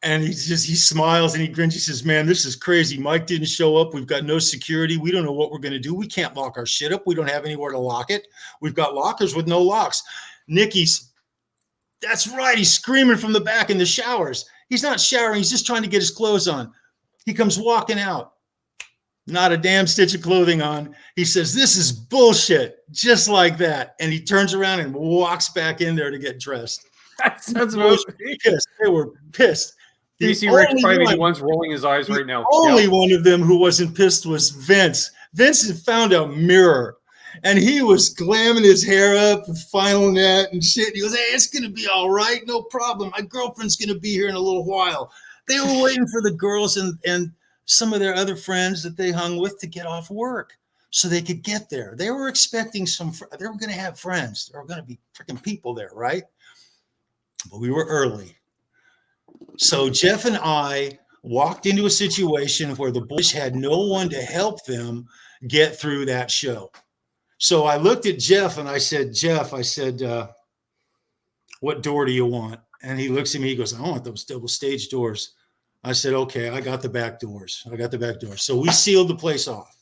and he smiles and he grins. He says, "Man, this is crazy. Mike didn't show up. We've got no security. We don't know what we're going to do. We can't lock our shit up. We don't have anywhere to lock it. We've got lockers with no locks." That's right. He's screaming from the back in the showers. He's not showering. He's just trying to get his clothes on. He comes walking out, not a damn stitch of clothing on. He says, "This is bullshit," just like that. And he turns around and walks back in there to get dressed. That's pissed. They were pissed. DC Rich probably the one's rolling his eyes right now. Only one of them who wasn't pissed was Vince. Vince had found a mirror, and he was glamming his hair up with Final Net and shit. He goes, "Hey, it's going to be all right. No problem. My girlfriend's going to be here in a little while." They were waiting for the girls and some of their other friends that they hung with to get off work so they could get there. They were expecting they were going to have friends. There were going to be freaking people there, right? But we were early. So Jeff and I walked into a situation where the boys had no one to help them get through that show. So I looked at Jeff and I said, "Jeff," I said, "what door do you want?" And he looks at me, he goes, "I want those double stage doors." I said, "Okay, I got the back doors. So we sealed the place off,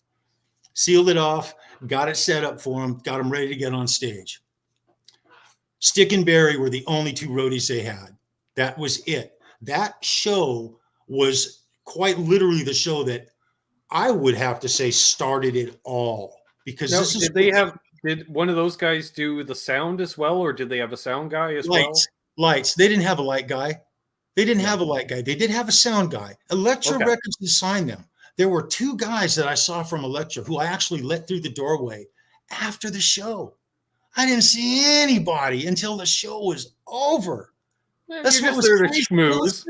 got it set up for them, got them ready to get on stage. Stick and Barry were the only two roadies they had. That was it. That show was quite literally the show that I would have to say started it all. Because did one of those guys do the sound as well, or did they have a sound guy as well? Lights. They didn't have a light guy. They did have a sound guy. Elektra Records assigned them. There were two guys that I saw from Elektra who I actually let through the doorway after the show. I didn't see anybody until the show was over. That's what was schmooze.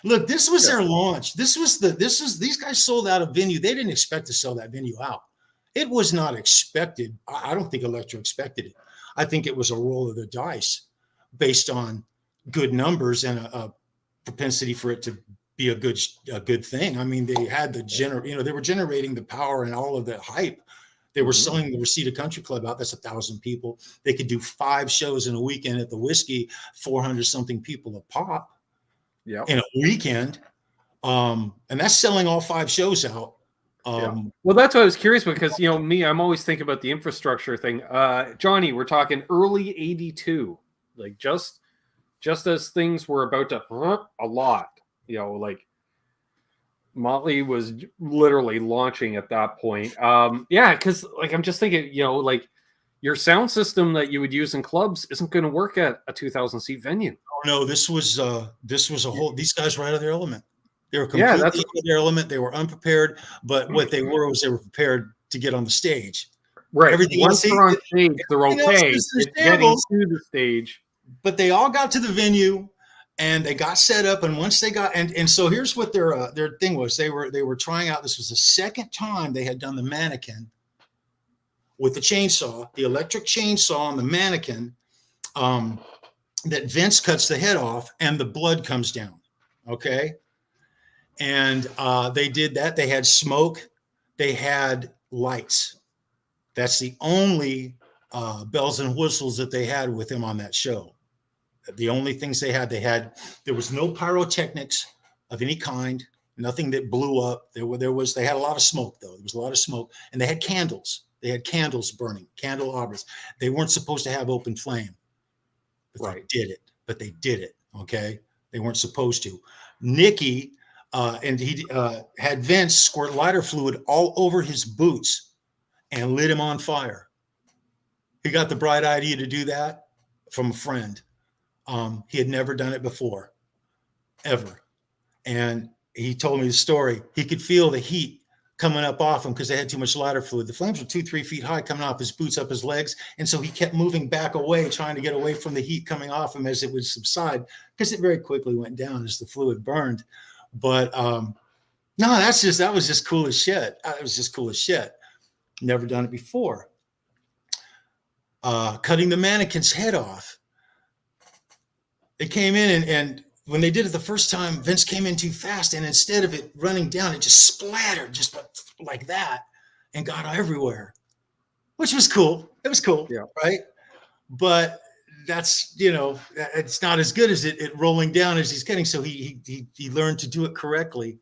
Look, this was their launch. These guys sold out a venue. They didn't expect to sell that venue out. It was not expected. I don't think Elektra expected it. I think it was a roll of the dice based on good numbers and a propensity for it to be a good thing. I mean, they had they were generating the power and all of the hype. They were selling the Reseda Country Club out. That's 1,000 people. They could do 5 shows in a weekend at the Whiskey, 400 something people a pop in a weekend. And that's selling all 5 shows out. Well, that's what I was curious because, I'm always thinking about the infrastructure thing. Johnny, we're talking early 82, like just as things were about to a lot, like Mötley was literally launching at that point. Because I'm just thinking, like your sound system that you would use in clubs isn't going to work at a 2,000 seat venue. Oh no, this was a whole. These guys were out of their element. They were completely out of their element. They were unprepared, but what they were prepared to get on the stage. Right. Everything once they're on stage, they're okay. It's getting to the stage. But they all got to the venue. And they got set up, and once they got and so here's what their thing was. They were trying out. This was the second time they had done the mannequin with the chainsaw, the electric chainsaw on the mannequin. That Vince cuts the head off, and the blood comes down. Okay, and they did that. They had smoke. They had lights. That's the only bells and whistles that they had with him on that show. The only things they had, there was no pyrotechnics of any kind, nothing that blew up. They had a lot of smoke though. There was a lot of smoke, and they had candles. They had candles burning, candelabras. They weren't supposed to have open flame. But they did it. Okay. They weren't supposed to. Nikki, and he had Vince squirt lighter fluid all over his boots and lit him on fire. He got the bright idea to do that from a friend. He had never done it before, ever. And he told me the story. He could feel the heat coming up off him because they had too much lighter fluid. The flames were 2-3 feet high coming off his boots, up his legs. And so he kept moving back away, trying to get away from the heat coming off him as it would subside, because it very quickly went down as the fluid burned. But no, that was just cool as shit. It was just cool as shit. Never done it before. Cutting the mannequin's head off. They came in and when they did it the first time, Vince came in too fast, and instead of it running down, it just splattered just like that and got everywhere, which was cool. It was cool, yeah, right? But that's, it's not as good as it rolling down as he's getting. So he learned to do it correctly,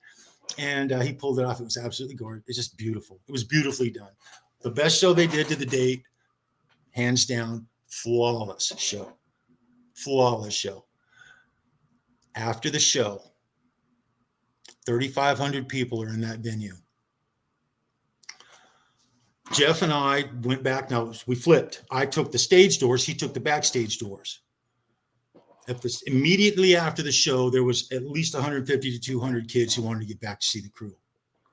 and he pulled it off. It was absolutely gorgeous. It's just beautiful. It was beautifully done. The best show they did to the date, hands down, flawless show. Flawless show. After the show, 3,500 people are in that venue. Jeff and I went back. Now, we flipped. I took the stage doors. He took the backstage doors. Immediately after the show, there was at least 150 to 200 kids who wanted to get back to see the crew.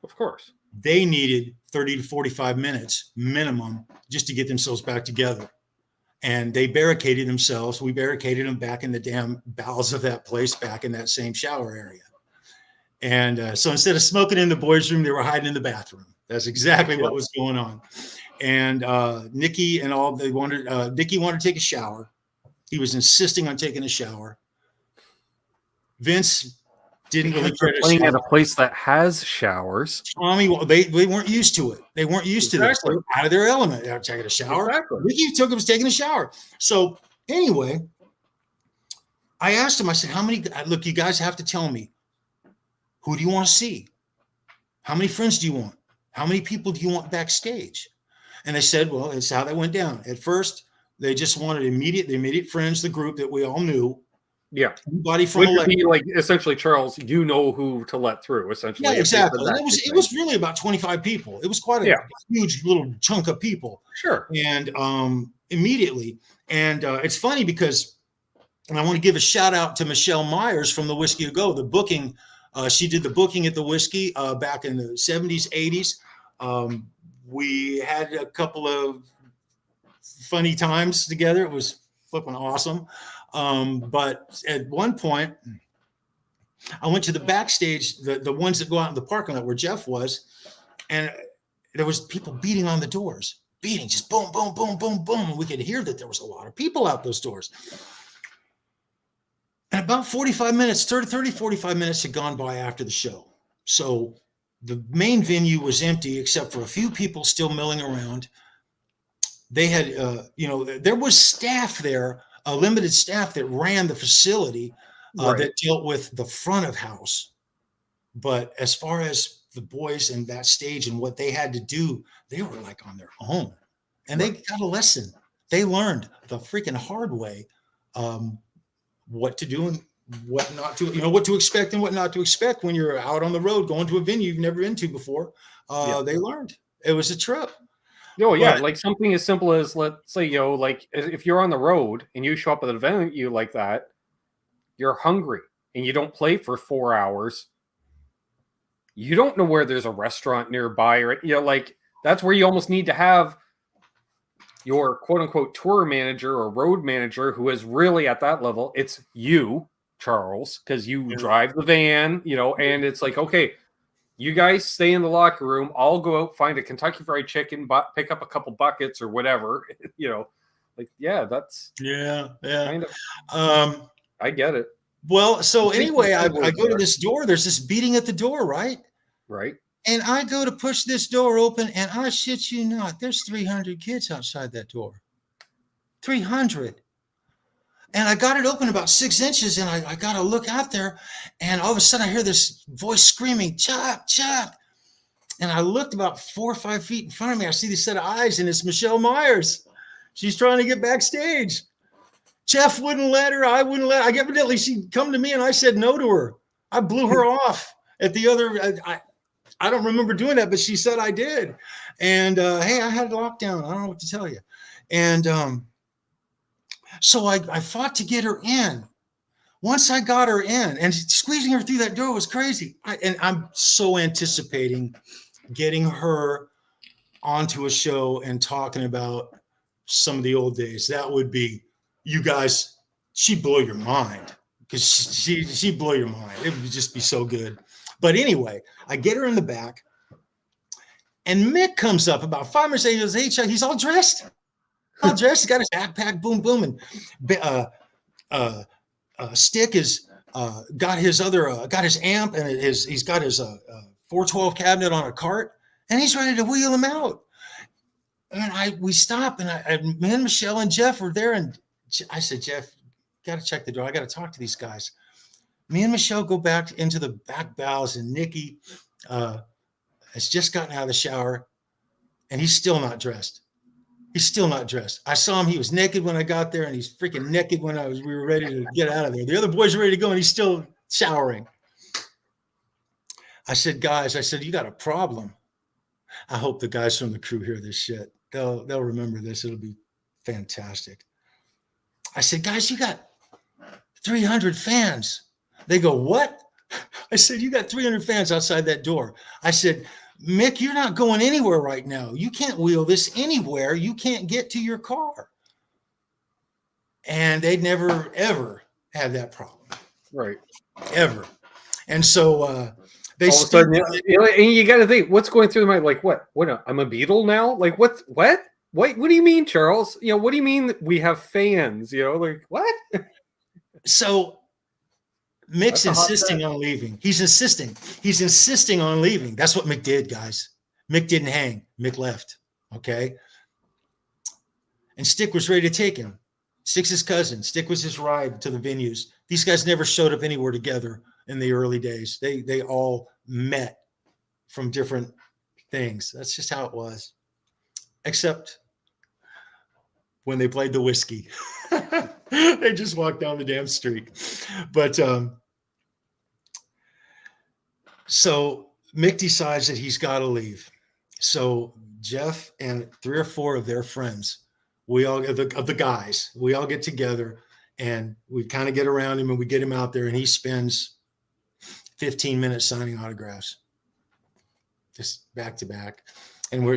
Of course. They needed 30 to 45 minutes minimum just to get themselves back together. And they barricaded themselves. We barricaded them back in the damn bowels of that place, back in that same shower area. And so instead of smoking in the boys' room, they were hiding in the bathroom. That's exactly what was going on. And Nikki and all, Nikki wanted to take a shower. He was insisting on taking a shower. Vince didn't really care to playing at a place that has showers. Tommy, they weren't used to it. They weren't used to this. They were out of their element. They were taking a shower. Exactly. Ricky was taking a shower. So anyway, I asked him, I said, look, you guys have to tell me, who do you want to see? How many friends do you want? How many people do you want backstage? And they said, well, it's how that went down. At first, they just wanted the immediate friends, the group that we all knew. Yeah. Anybody from which would be like essentially, Charles, you know who to let through, essentially. Yeah, exactly. It was really about 25 people. It was quite a huge little chunk of people. Sure. And immediately. And it's funny because, and I want to give a shout out to Michelle Myers from the Whiskey to Go, the booking. She did the booking at the Whiskey back in the 70s, 80s. We had a couple of funny times together. It was flipping awesome. But at one point, I went to the backstage, the ones that go out in the parking lot where Jeff was, and there was people beating on the doors, just boom, boom, boom, boom, boom. And we could hear that there was a lot of people out those doors. And about 45 minutes, 45 minutes had gone by after the show. So the main venue was empty except for a few people still milling around. They had, there was staff there, a limited staff that ran the facility that dealt with the front of house. But as far as the boys and that stage and what they had to do, they were like on their own. And they got a lesson. They learned the freaking hard way what to do and what not to, what to expect and what not to expect when you're out on the road going to a venue you've never been to before. They learned. It was a trip. Oh, yeah. Like something as simple as, let's say, like if you're on the road and you show up at an event like that, you're hungry and you don't play for 4 hours. You don't know where there's a restaurant nearby, or, like that's where you almost need to have your quote unquote tour manager or road manager who is really at that level. It's you, Charles, because you drive the van, and it's like, okay, you guys stay in the locker room. I'll go out, find a Kentucky Fried Chicken, pick up a couple buckets or whatever, that's kind of, I get it. Well, so anyway, I go to this door. There's this beating at the door, right? Right. And I go to push this door open, and I shit you not, there's 300 kids outside that door. 300. And I got it open about 6 inches, and I got to look out there, and all of a sudden I hear this voice screaming, Chuck, Chuck. And I looked about 4 or 5 feet in front of me. I see this set of eyes, and it's Michelle Myers. She's trying to get backstage. Jeff wouldn't let her. I wouldn't let her. Evidently, she'd come to me and I said no to her. I blew her off at the other. I don't remember doing that, but she said I did. And hey, I had lockdown. I don't know what to tell you. And so I fought to get her in. Once I got her in, and squeezing her through that door was crazy. And I'm so anticipating getting her onto a show and talking about some of the old days. That would be, you guys, she'd blow your mind, because she'd blow your mind. It would just be so good. But anyway, I get her in the back, and Mick comes up about 5 minutes later. He goes, hey, Chuck, he's all dressed. He's got his backpack, boom, boom. And Stick is got his amp, and he's got his 412 cabinet on a cart, and he's ready to wheel him out. And we stop, and me and Michelle and Jeff were there, and I said, Jeff, got to check the door. I got to talk to these guys. Me and Michelle go back into the back bows, and Nikki has just gotten out of the shower, and he's still not dressed. He's still not dressed. I saw him. He was naked when I got there, and he's freaking naked when we were ready to get out of there. The other boys are ready to go, and he's still showering. I said, guys, you got a problem. I hope the guys from the crew hear this shit. They'll remember this. It'll be fantastic. I said, guys, you got 300 fans. They go, what? I said, you got 300 fans outside that door. I said, Mick, you're not going anywhere right now. You can't wheel this anywhere. You can't get to your car. And they'd never, ever had that problem. Right. Ever. And so they all of a sudden, and you got to think, what's going through my mind? Like, what? I'm a Beatle now? Like, what? What do you mean, Charles? What do you mean that we have fans? Like, what? So Mick's insisting on leaving. He's insisting on leaving. That's what Mick did, guys. Mick didn't hang. Mick left. Okay. And Stick was ready to take him. Stick's his cousin. Stick was his ride to the venues. These guys never showed up anywhere together in the early days. They all met from different things. That's just how it was. Except when they played the whiskey. They just walked down the damn street. But so Mick decides that he's got to leave. So Jeff and 3 or 4 of their friends, we all of the guys, we all get together and we kind of get around him and we get him out there, and he spends 15 minutes signing autographs, just back to back. And we're,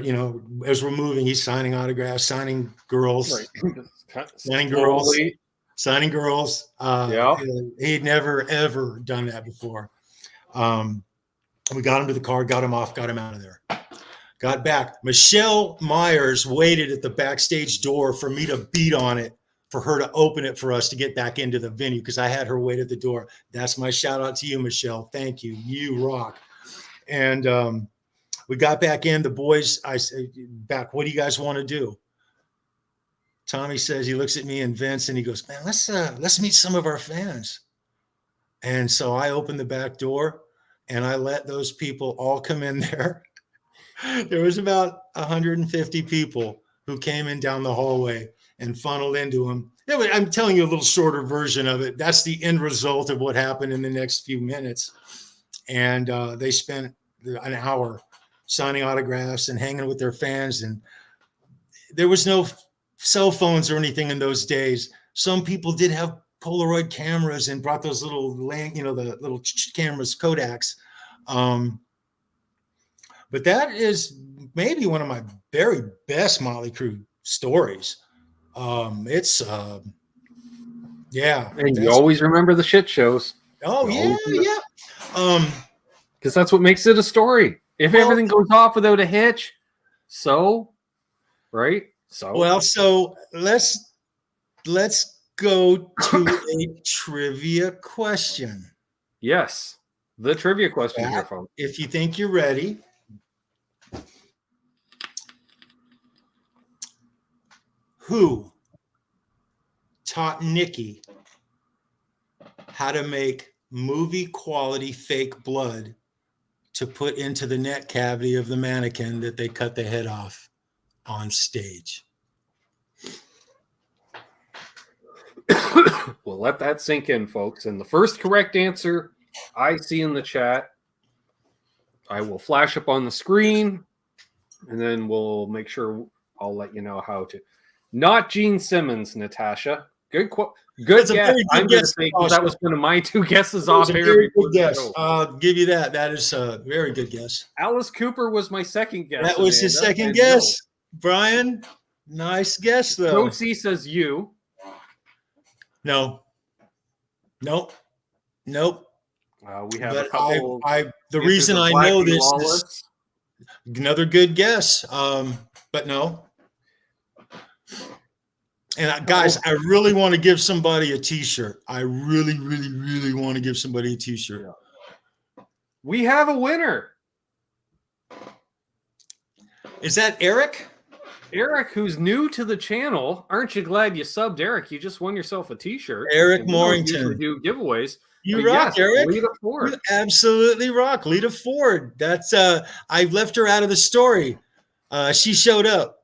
as we're moving, he's signing autographs, signing girls, right. signing girls. Yeah. He'd never, ever done that before. We got him to the car, got him off, got him out of there. Got back. Michelle Myers waited at the backstage door for me to beat on it, for her to open it for us to get back into the venue, because I had her wait at the door. That's my shout out to you, Michelle. Thank you. You rock. And we got back in. The boys, I said, back, what do you guys want to do? Tommy says, he looks at me and Vince, and he goes, man, let's meet some of our fans. And so I opened the back door and I let those people all come in there. There was about 150 people who came in down the hallway and funneled into him. I'm telling you a little shorter version of it. That's the end result of what happened in the next few minutes. And they spent an hour signing autographs and hanging with their fans. And there was no cell phones or anything in those days. Some people did have Polaroid cameras and brought those little, the little cameras, Kodaks. But that is maybe one of my very best Mötley Crüe stories. Yeah. And you always remember the shit shows. Oh, yeah. Because that's what makes it a story. If everything goes off without a hitch, right? So let's go to a trivia question. Yes, the trivia question here, folks. If you think you're ready. Who taught Nikki how to make movie quality fake blood to put into the neck cavity of the mannequin that they cut the head off on stage? let that sink in, folks. And the first correct answer I see in the chat, I will flash up on the screen, and then we'll make sure I'll let you know how to. Not Gene Simmons, Natasha. Good quote. Good guess. I'm going to say that was one of my two guesses off air. Very good guess. I'll give you that. That is a very good guess. Alice Cooper was my second guess. That was his second guess. Brian, nice guess, though. Josie says you. No. Nope. Nope. We have a couple. The reason I know this is another good guess. But no. And guys, I really want to give somebody a T-shirt. I really, really, really want to give somebody a T-shirt. Yeah. We have a winner. Is that Eric? Eric, who's new to the channel. Aren't you glad you subbed, Eric? You just won yourself a T-shirt. Eric Morrington. Do giveaways. You rock, yes, Eric. Lita Ford. You absolutely rock. Lita Ford. That's I left her out of the story. She showed up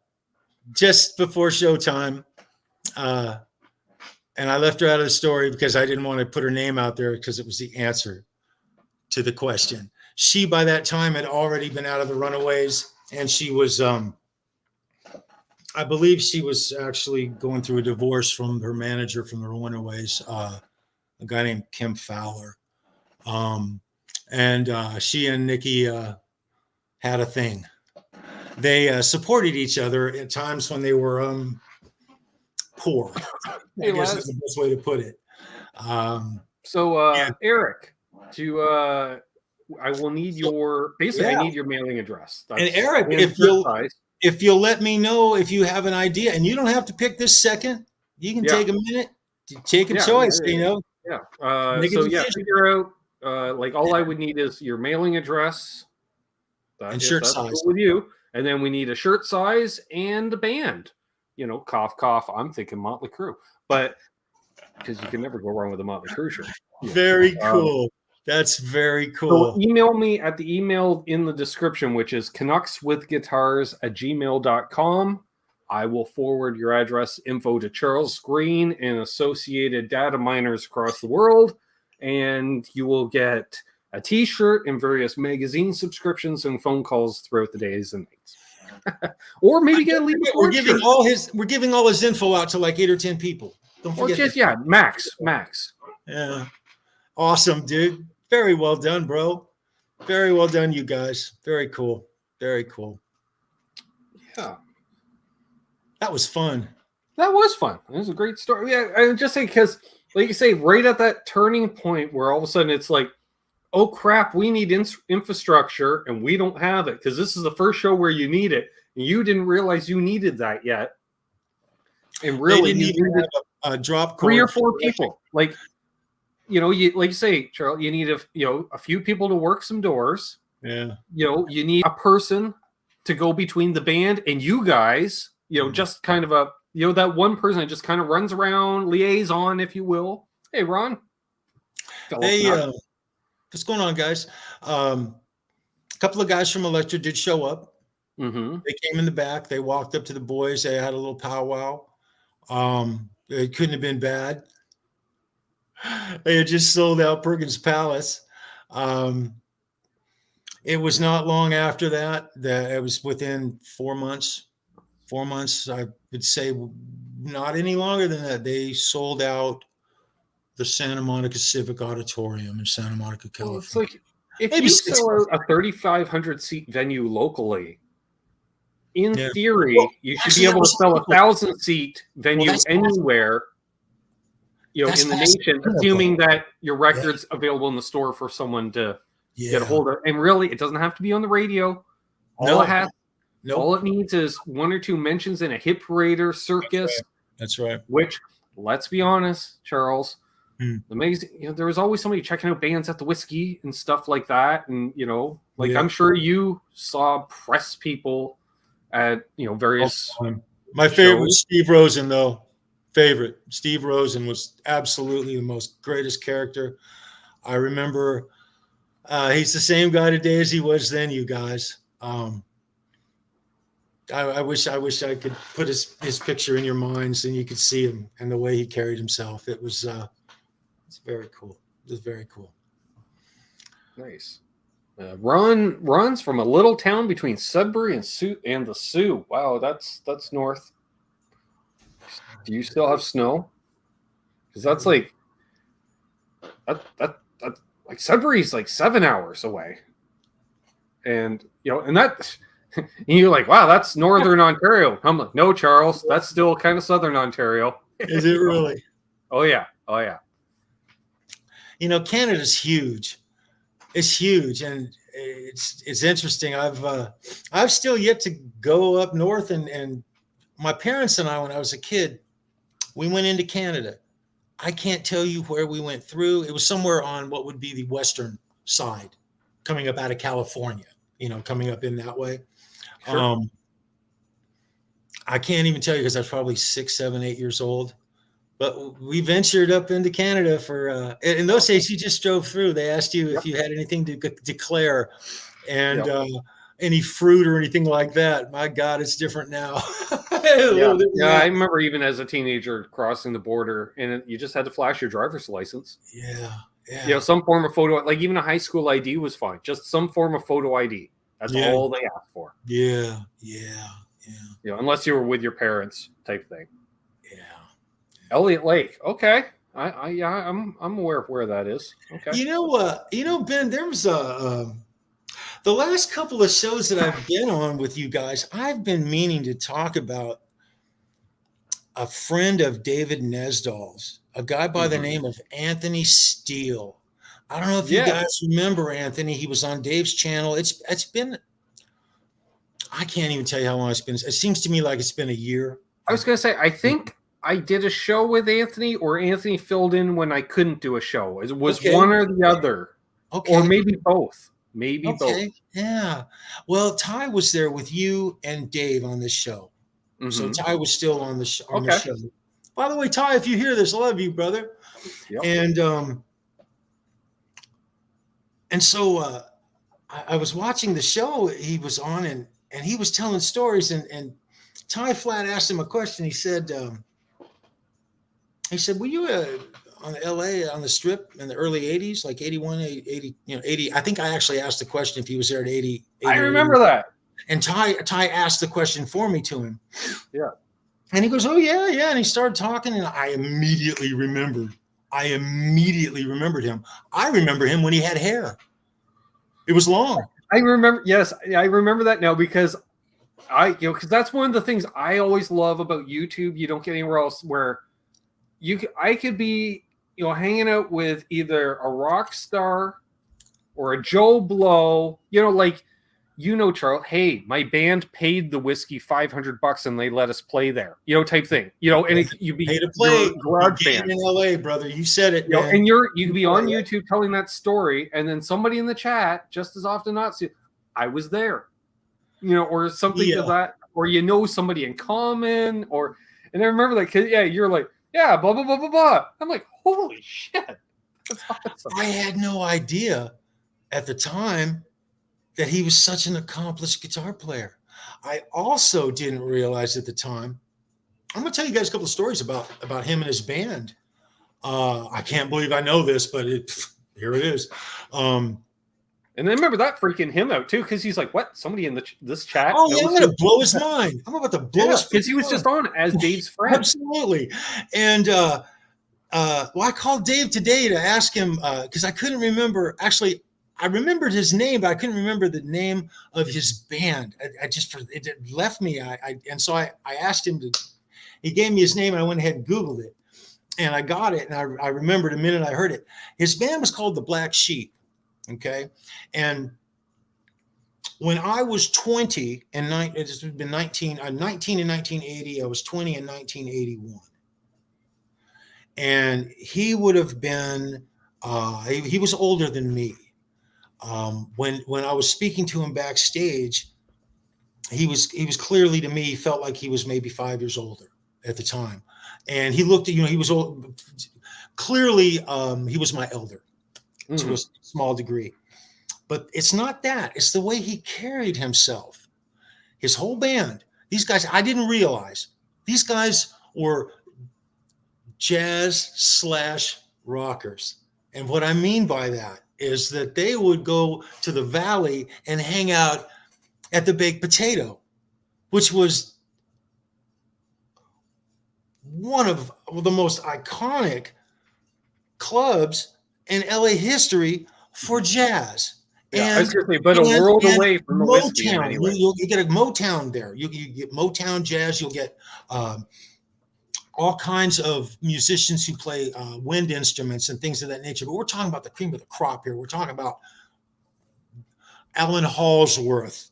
just before showtime. And I left her out of the story because I didn't want to put her name out there because it was the answer to the question. She, by that time, had already been out of the Runaways, and she was, I believe she was actually going through a divorce from her manager from the Runaways, a guy named Kim Fowler. And she and Nikki had a thing. They supported each other at times when they were poor. I guess is the best way to put it. Yeah. Eric, I will need your I need your mailing address. And Eric, if you'll let me know if you have an idea, and you don't have to pick this second, you can take a minute to take a choice. You know, figure out. Like all I would need is your mailing address and shirt size with you, and then we need a shirt size and a band. You know, cough, cough. I'm thinking Mötley Crüe, but because you can never go wrong with a Mötley Crüe shirt. Very cool. That's very cool. So email me at the email in the description, which is canuckswithguitars@gmail.com. I will forward your address info to Charles Greene and associated data miners across the world, and you will get a T-shirt and various magazine subscriptions and phone calls throughout the days and nights. Or maybe get a Lita Ford. We're giving all his info out to like 8 or 10 people. Don't forget. Max. Yeah. Awesome, dude. Very well done, bro. Very well done, you guys. Very cool. Very cool. Yeah. That was fun. That was fun. It was a great story. Yeah, I just say because, like you say, right at that turning point where all of a sudden it's like, oh crap, we need infrastructure and we don't have it because this is the first show where you need it. And you didn't realize you needed that yet. And really, you needed a drop 3 or 4 people. Like, you know, like you say, Charles, you need a few people to work some doors. Yeah. You know, you need a person to go between the band and you guys. You know, just kind of that one person that just kind of runs around, liaison, if you will. Hey, Ron. Hey, what's going on, guys? A couple of guys from Elektra did show up. Mm-hmm. They came in the back. They walked up to the boys. They had a little powwow. It couldn't have been bad. They had just sold out Perkins Palace. It was not long after that it was within 4 months. 4 months, I would say, not any longer than that. They sold out the Santa Monica Civic Auditorium in Santa Monica, California. Well, it's like if you sell a 3,500 seat venue locally, in theory, you should be able to sell a 1,000 seat venue anywhere, you know, in the nation, assuming that your record's available in the store for someone to get a hold of. And really, it doesn't have to be on the radio. All it needs is 1 or 2 mentions in a hit parade or circus. That's right. Which, let's be honest, Charles, amazing. You know, there was always somebody checking out bands at the Whiskey and stuff like that. And, you know, I'm sure you saw press people at, you know, various. My favorite was Steve Rosen, though. Steve Rosen was absolutely the most greatest character. I remember he's the same guy today as he was then, you guys. I wish I could put his picture in your minds and you could see him and the way he carried himself. It was It's very cool. It's very cool. Nice. Runs from a little town between Sudbury and the Sioux. Wow, that's north. Do you still have snow? Because that's like that like Sudbury's like 7 hours away, and and that. And you're like, wow, that's northern Ontario. I'm like, no, Charles, that's still kind of southern Ontario. Is it really? Oh yeah. Canada's huge. It's huge, and it's interesting. I've still yet to go up north, and my parents and I, when I was a kid, we went into Canada. I can't tell you where we went through. It was somewhere on what would be the western side, coming up out of California. Coming up in that way. Sure. I can't even tell you because I was probably 6, 7, 8 years old. But we ventured up into Canada for, in those days, you just drove through. They asked you if you had anything to declare and any fruit or anything like that. My God, it's different now. Yeah, I remember even as a teenager crossing the border, and you just had to flash your driver's license. Yeah. Some form of photo, like even a high school ID was fine. Just some form of photo ID. That's all they asked for. Yeah. Unless you were with your parents type thing. Yeah. Elliott Lake. Okay. I'm aware of where that is. Okay. Ben, there was the last couple of shows that I've been on with you guys, I've been meaning to talk about a friend of David Nesdall's, a guy by the name of Anthony Steele. I don't know if you guys remember Anthony. He was on Dave's channel. It's been, I can't even tell you how long it's been. It seems to me like it's been a year. I was going to say, I think I did a show with Anthony, or Anthony filled in when I couldn't do a show. It was one or the other. Okay. Or maybe both. Both. Yeah. Well, Ty was there with you and Dave on this show. So Ty was still on the show. By the way, Ty, if you hear this, I love you, brother. Yep. And so I was watching the show he was on, and he was telling stories, and Ty flat asked him a question. He said, were you on LA on the strip in the early 80s, like 81, 80, 80? I think I actually asked the question if he was there at 80. I remember that. And Ty asked the question for me to him. Yeah. And he goes, oh, yeah. And he started talking, and I immediately remembered him. I remember him when he had hair. It was long. I remember that now, because because that's one of the things I always love about YouTube. You don't get anywhere else where I could be, hanging out with either a rock star or a Joe Blow, Charles, hey, my band paid the whiskey $500 and they let us play there, type thing, and you'd be pay to play garage band in LA, brother. You said it, and you'd be on YouTube telling that story, and then somebody in the chat just as often not see, I was there, or something to that, or somebody in common, and I remember that kid, you're like, blah blah blah blah blah. I'm like, holy shit, that's awesome. I had no idea at the time that he was such an accomplished guitar player. I also didn't realize at the time. I'm going to tell you guys a couple of stories about him and his band. I can't believe I know this, but here it is. And then remember that freaking him out too, because he's like, "What? Somebody in this chat?" Oh yeah, I'm going to blow his mind. I'm about to blow his because he was just on as Dave's friend. Absolutely. And I called Dave today to ask him because I couldn't remember. Actually, I remembered his name, but I couldn't remember the name of his band. It left me. And so I asked him to. He gave me his name, and I went ahead and Googled it, and I got it, and I remembered the minute I heard it. His band was called the Black Sheep. Okay, and when I was 20 and it's been 19 in 1980. I was 20 in 1981, and he would have been. He was older than me. When I was speaking to him backstage, he was clearly, to me, felt like he was maybe 5 years older at the time, and he looked at he was old. Clearly, he was my elder to a small degree, but it's not that. It's the way he carried himself. His whole band, these guys, I didn't realize these guys were jazz / rockers. And what I mean by that is that they would go to the valley and hang out at the Baked Potato, which was one of the most iconic clubs in LA history for jazz. Yeah, I was going to say, but a world away from the whiskey. Motown. Anyway. You get a Motown there. You get Motown jazz. You'll get all kinds of musicians who play wind instruments and things of that nature. But we're talking about the cream of the crop here. We're talking about Alan Hallsworth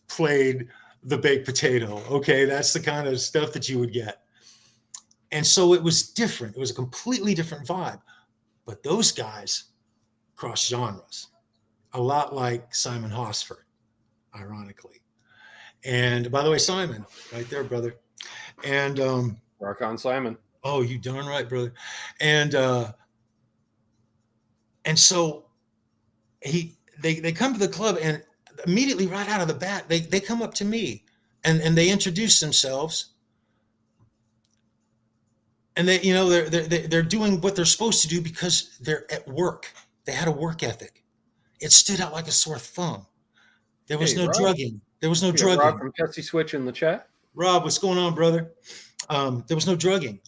played the Baked Potato. Okay, that's the kind of stuff that you would get. And so it was different. It was a completely different vibe. But those guys cross genres, a lot like Simon Hosford, ironically. And by the way, Simon, right there, brother. And rock on, Simon. Oh, you darn right, brother. And so they come to the club, and immediately right out of the bat, they come up to me and they introduce themselves. And they're doing what they're supposed to do because they're at work. They had a work ethic. It stood out like a sore thumb. There was no drugging. There was no drugging. Rob from Tesi Switch in the chat. Rob, what's going on, brother? There was no drugging.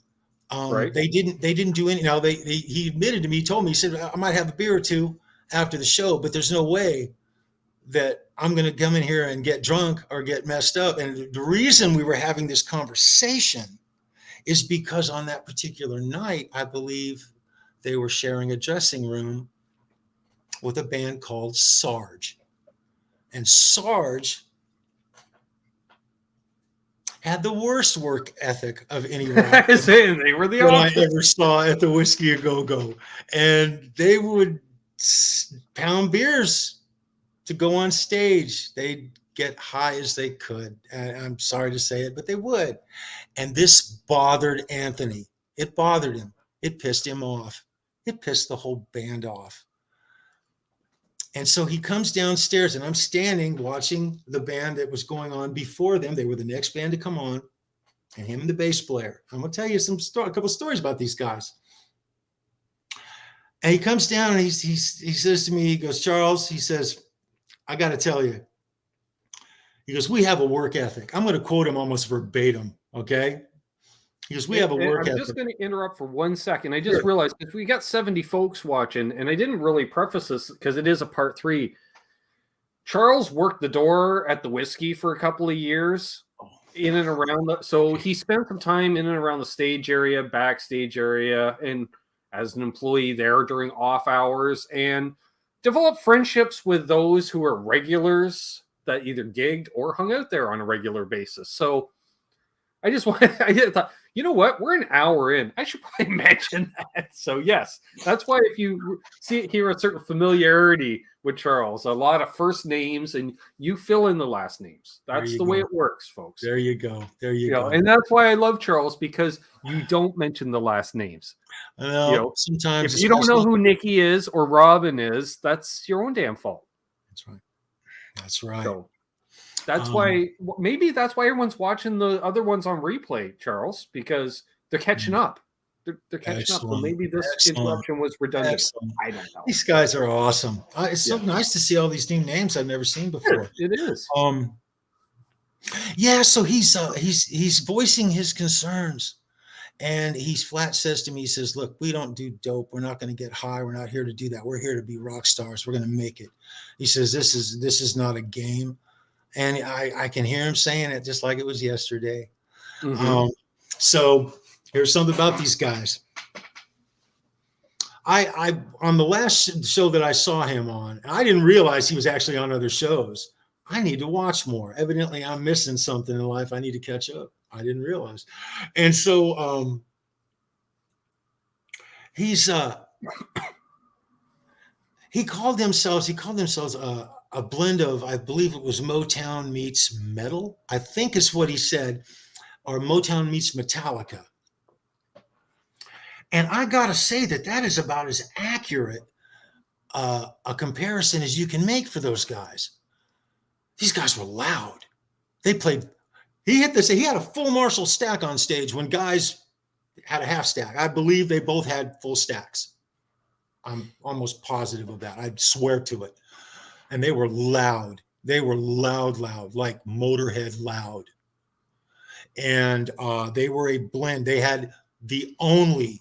Right. They didn't do any. Now he admitted to me. He told me, he said, I might have a beer or two after the show, but there's no way that I'm going to come in here and get drunk or get messed up. And the reason we were having this conversation is because on that particular night, I believe they were sharing a dressing room with a band called Sarge. And Sarge had the worst work ethic of any rock they were the that I ever saw at the Whiskey A Go-Go. And they would pound beers to go on stage. They'd get high as they could. And I'm sorry to say it, but they would. And this bothered Anthony. It bothered him. It pissed him off. It pissed the whole band off. And so he comes downstairs, and I'm standing watching the band that was going on before them. They were the next band to come on, and him and the bass player. I'm going to tell you a couple stories about these guys. And he comes down, and he says to me, he goes, Charles, he says, I got to tell you. He goes, we have a work ethic. I'm going to quote him almost verbatim, okay? He goes, we have a work ethic. I'm just going to interrupt for 1 second. I just realized because we got 70 folks watching, and I didn't really preface this because it is a part 3. Charles worked the door at the Whiskey for a couple of years in and around. So he spent some time in and around the stage area, backstage area, and as an employee there during off hours, and developed friendships with those who are regulars that either gigged or hung out there on a regular basis. So I thought, you know what? We're an hour in. I should probably mention that. So yes, that's why if you hear a certain familiarity with Charles, a lot of first names, and you fill in the last names. That's the way it works, folks. There you go. There you go. And that's why I love Charles, because you don't mention the last names. Sometimes if you don't know who Nikki is or Robin is, that's your own damn fault. That's right. That's right. So, that's why everyone's watching the other ones on replay, Charles, because they're catching up. They're catching up. So maybe this interruption was redundant. I don't know. These guys are awesome. It's so nice to see all these new names I've never seen before. It is. So he's voicing his concerns, and he flat says to me, he says, look, we don't do dope. We're not going to get high. We're not here to do that. We're here to be rock stars. We're going to make it. He says, this is not a game. And I can hear him saying it just like it was yesterday. Mm-hmm. So here's something about these guys. I on the last show that I saw him on, I didn't realize he was actually on other shows. I need to watch more. Evidently, I'm missing something in life. I need to catch up. I didn't realize. And so he called themselves a blend of, I believe it was Motown meets metal, I think is what he said, or Motown meets Metallica. And I got to say that is about as accurate a comparison as you can make for those guys. These guys were loud. They played, he had a full Marshall stack on stage when guys had a half stack. I believe they both had full stacks. I'm almost positive of that. I swear to it. And they were loud. They were loud, like Motorhead loud. And they were a blend. They had the only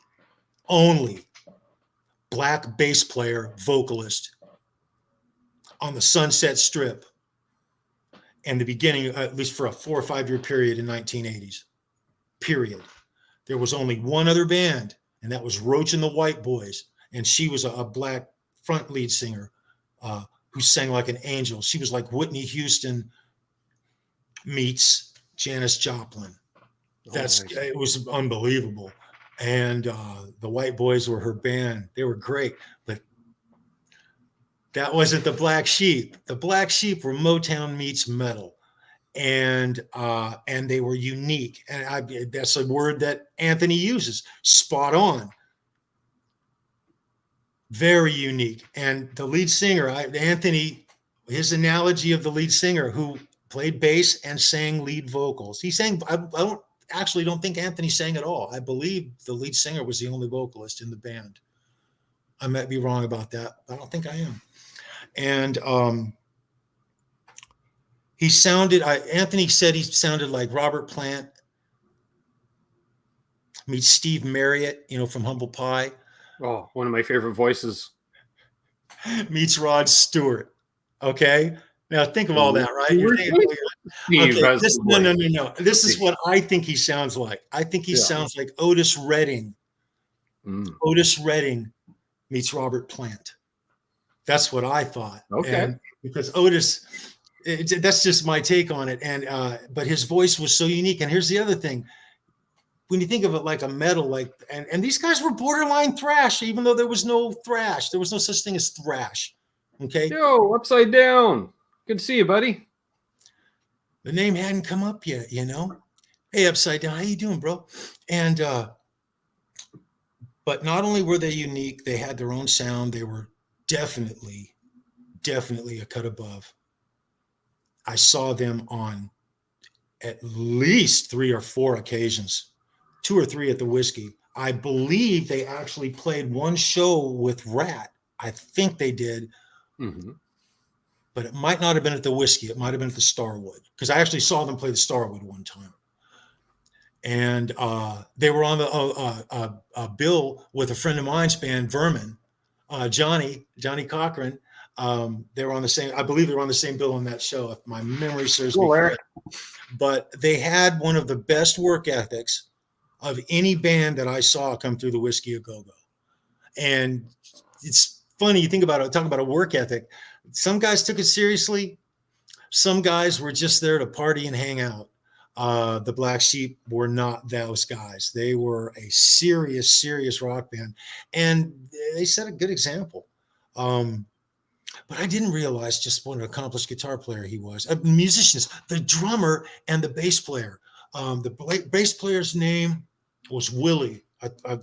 black bass player vocalist on the Sunset Strip in the beginning, at least for a 4 or 5 year period in 1980s, period. There was only one other band, and that was Roach and the White Boys. And she was a black front lead singer who sang like an angel. She was like Whitney Houston meets Janis Joplin. It was unbelievable. And the White Boys were her band. They were great, but that wasn't the Black Sheep. The Black Sheep were Motown meets metal, and they were unique. And that's a word that Anthony uses. Spot on. Very unique. And the lead singer, Anthony, his analogy of the lead singer who played bass and sang lead vocals. He sang. I don't think Anthony sang at all. I believe the lead singer was the only vocalist in the band. I might be wrong about that. I don't think I am. And he sounded. Anthony said he sounded like Robert Plant meets Steve Marriott, from Humble Pie. Oh, one of my favorite voices. Meets Rod Stewart. Okay. Now think of all that, right? You're thinking, okay, no. This is what I think he sounds like. I think he sounds like Otis Redding. Otis Redding meets Robert Plant. That's what I thought. Okay. And because Otis, that's just my take on it. And but his voice was so unique. And here's the other thing. When you think of it like a metal, and these guys were borderline thrash, even though there was no thrash. There was no such thing as thrash. Okay. Yo, Upside Down. Good to see you, buddy. The name hadn't come up yet, Hey, Upside Down, how you doing, bro? And but not only were they unique, they had their own sound. They were definitely a cut above. I saw them on at least 3 or 4 occasions, 2 or 3 at the Whiskey. I believe they actually played one show with Rat. I think they did. Mm-hmm. But it might not have been at the Whiskey. It might have been at the Starwood, because I actually saw them play the Starwood one time. And they were on the bill with a friend of mine's band, Vermin, Johnny Cochran. They were on the same. I believe they were on the sam bill on that show, if my memory serves me correct. But they had one of the best work ethics of any band that I saw come through the Whiskey a Go-Go. And it's funny, you think about it, talk about a work ethic. Some guys took it seriously. Some guys were just there to party and hang out. The Black Sheep were not those guys. They were a serious rock band, and they set a good example. But I didn't realize just what an accomplished guitar player he was. Musicians, the drummer and the bass player. The bass player's name was Willie.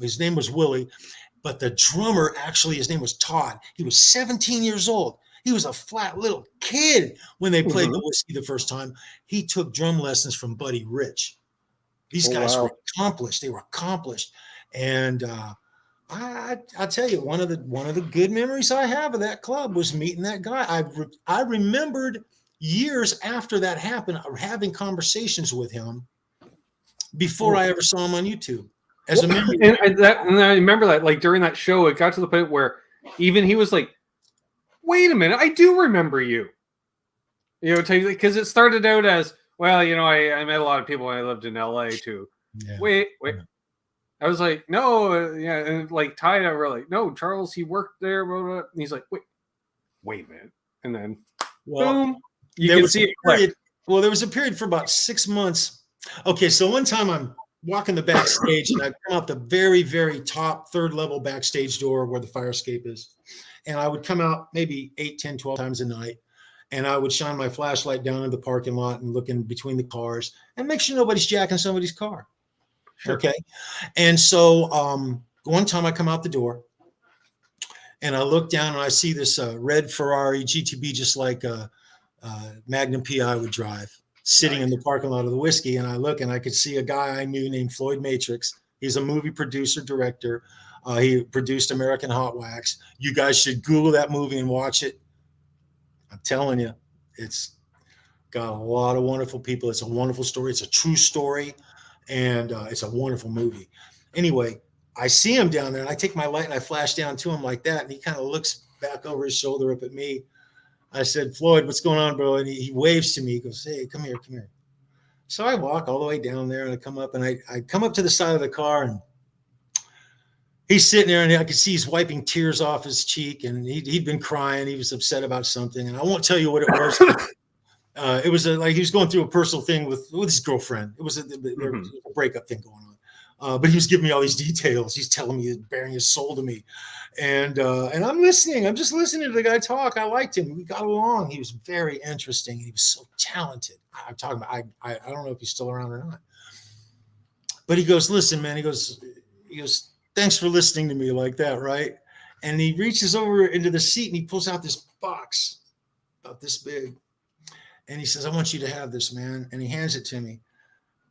His name was Willie, but the drummer, actually, his name was Todd. He was 17 years old. He was a flat little kid when they played the Whiskey the first time. He took drum lessons from Buddy Rich. These guys were accomplished. They were accomplished. And I'll tell you, one of the good memories I have of that club was meeting that guy. I remembered years after that happened, having conversations with him before I ever saw him on YouTube. As a memory. And I remember that, like, during that show, it got to the point where even he was like, wait a minute, I do remember you. Because it started out as, well, I met a lot of people when I lived in LA too. Yeah. Wait. Yeah. I was like, no, yeah. And like Ty and I were like, no, Charles, he worked there. Blah, blah. And he's like, wait a minute. And then, boom, you can see it. Well, there was a period for about 6 months. Okay, so one time I'm walking the backstage and I come out the very, very top 3rd level backstage door where the fire escape is. And I would come out maybe 8, 10, 12 times a night. And I would shine my flashlight down in the parking lot and look in between the cars and make sure nobody's jacking somebody's car. Sure. Okay. And so one time I come out the door and I look down and I see this red Ferrari GTB, just like a Magnum PI would drive, sitting in the parking lot of the Whiskey. And I look and I could see a guy I knew named Floyd Matrix He's a movie producer, director. He produced American Hot Wax. You guys should Google that movie and watch it. I'm telling you, it's got a lot of wonderful people. It's a wonderful story. It's a true story, and it's a wonderful movie. Anyway, I see him down there, and I take my light and I flash down to him like that, and he kind of looks back over his shoulder up at me. I said, Floyd, what's going on, bro? And he waves to me. He goes, hey, come here, come here. So I walk all the way down there, and I come up, and I come up to the side of the car, and he's sitting there, and I could see he's wiping tears off his cheek, and he'd been crying. He was upset about something, and I won't tell you what it was. It was like he was going through a personal thing with his girlfriend. It was a breakup thing going on. But he was giving me all these details. He's telling me, bearing his soul to me. And I'm listening. I'm just listening to the guy talk. I liked him. We got along. He was very interesting. He was so talented. I'm talking about, I don't know if he's still around or not. But he goes, listen, man, he goes, thanks for listening to me like that, right? And he reaches over into the seat and he pulls out this box about this big. And he says, I want you to have this, man. And he hands it to me.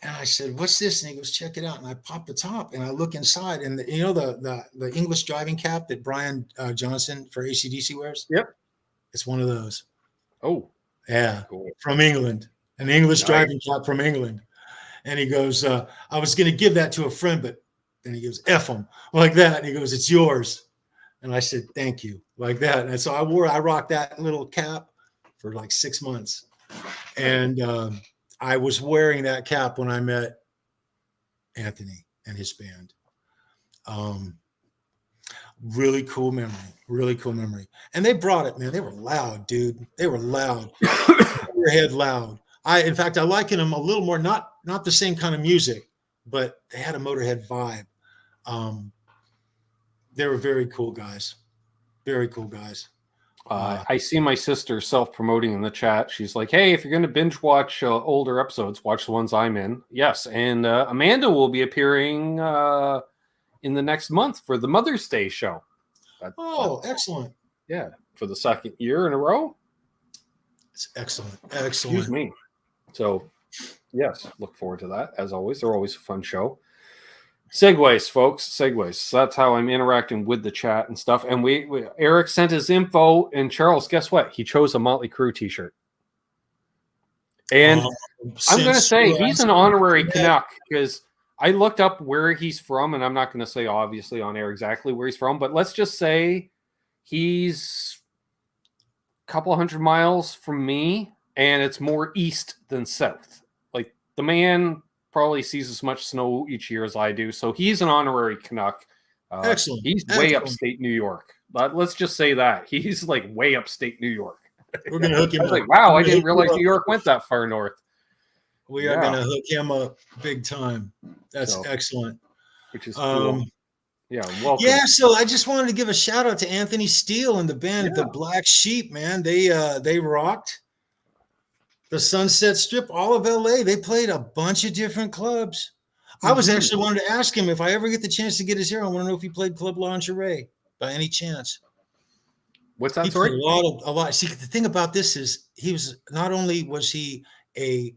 And I said, what's this? And he goes, check it out. And I pop the top and I look inside. And the English driving cap that Brian Johnson for AC/DC wears? Yep. It's one of those. Oh. Yeah. Cool. From England. An English driving cap from England. And he goes, I was going to give that to a friend, but then he goes, F him, like that. And he goes, it's yours. And I said, thank you, like that. And so I rocked that little cap for like 6 months. And I was wearing that cap when I met Anthony and his band. Really cool memory. And they brought it, man. They were loud, dude. They were loud. Overhead loud. In fact, I liken them a little more, not the same kind of music, but they had a Motorhead vibe. They were very cool guys. Very cool guys. I see my sister self-promoting in the chat. She's like, hey, if you're going to binge watch older episodes, watch the ones I'm in. Yes, and Amanda will be appearing in the next month for the Mother's Day show. Excellent. Yeah, for the second year in a row. It's excellent. Excuse me. So, yes, look forward to that. As always, they're always a fun show. Segues, folks. Segues. So that's how I'm interacting with the chat and stuff. And Eric sent his info. And Charles, guess what? He chose a Mötley Crüe t-shirt. And I'm going to say he's an honorary Canuck because I looked up where he's from, and I'm not going to say obviously on air exactly where he's from, but let's just say he's a couple 100 miles from me, and it's more east than south. Like the man probably sees as much snow each year as I do. So he's an honorary Canuck. Excellent. He's way upstate New York. But let's just say that. He's like way upstate New York. We're going to hook him up. Like, wow, I didn't realize New York went that far north. We are going to hook him up big time. That's excellent. Which is cool. Yeah, welcome. Yeah, so I just wanted to give a shout out to Anthony Steele and the band, The Black Sheep, man. They rocked the Sunset Strip, all of LA. They played a bunch of different clubs. I was actually wanted to ask him if I ever get the chance to get his ear. I want to know if he played Club Lingerie by any chance. What's that? He played a lot. See, the thing about this is he was not only was he a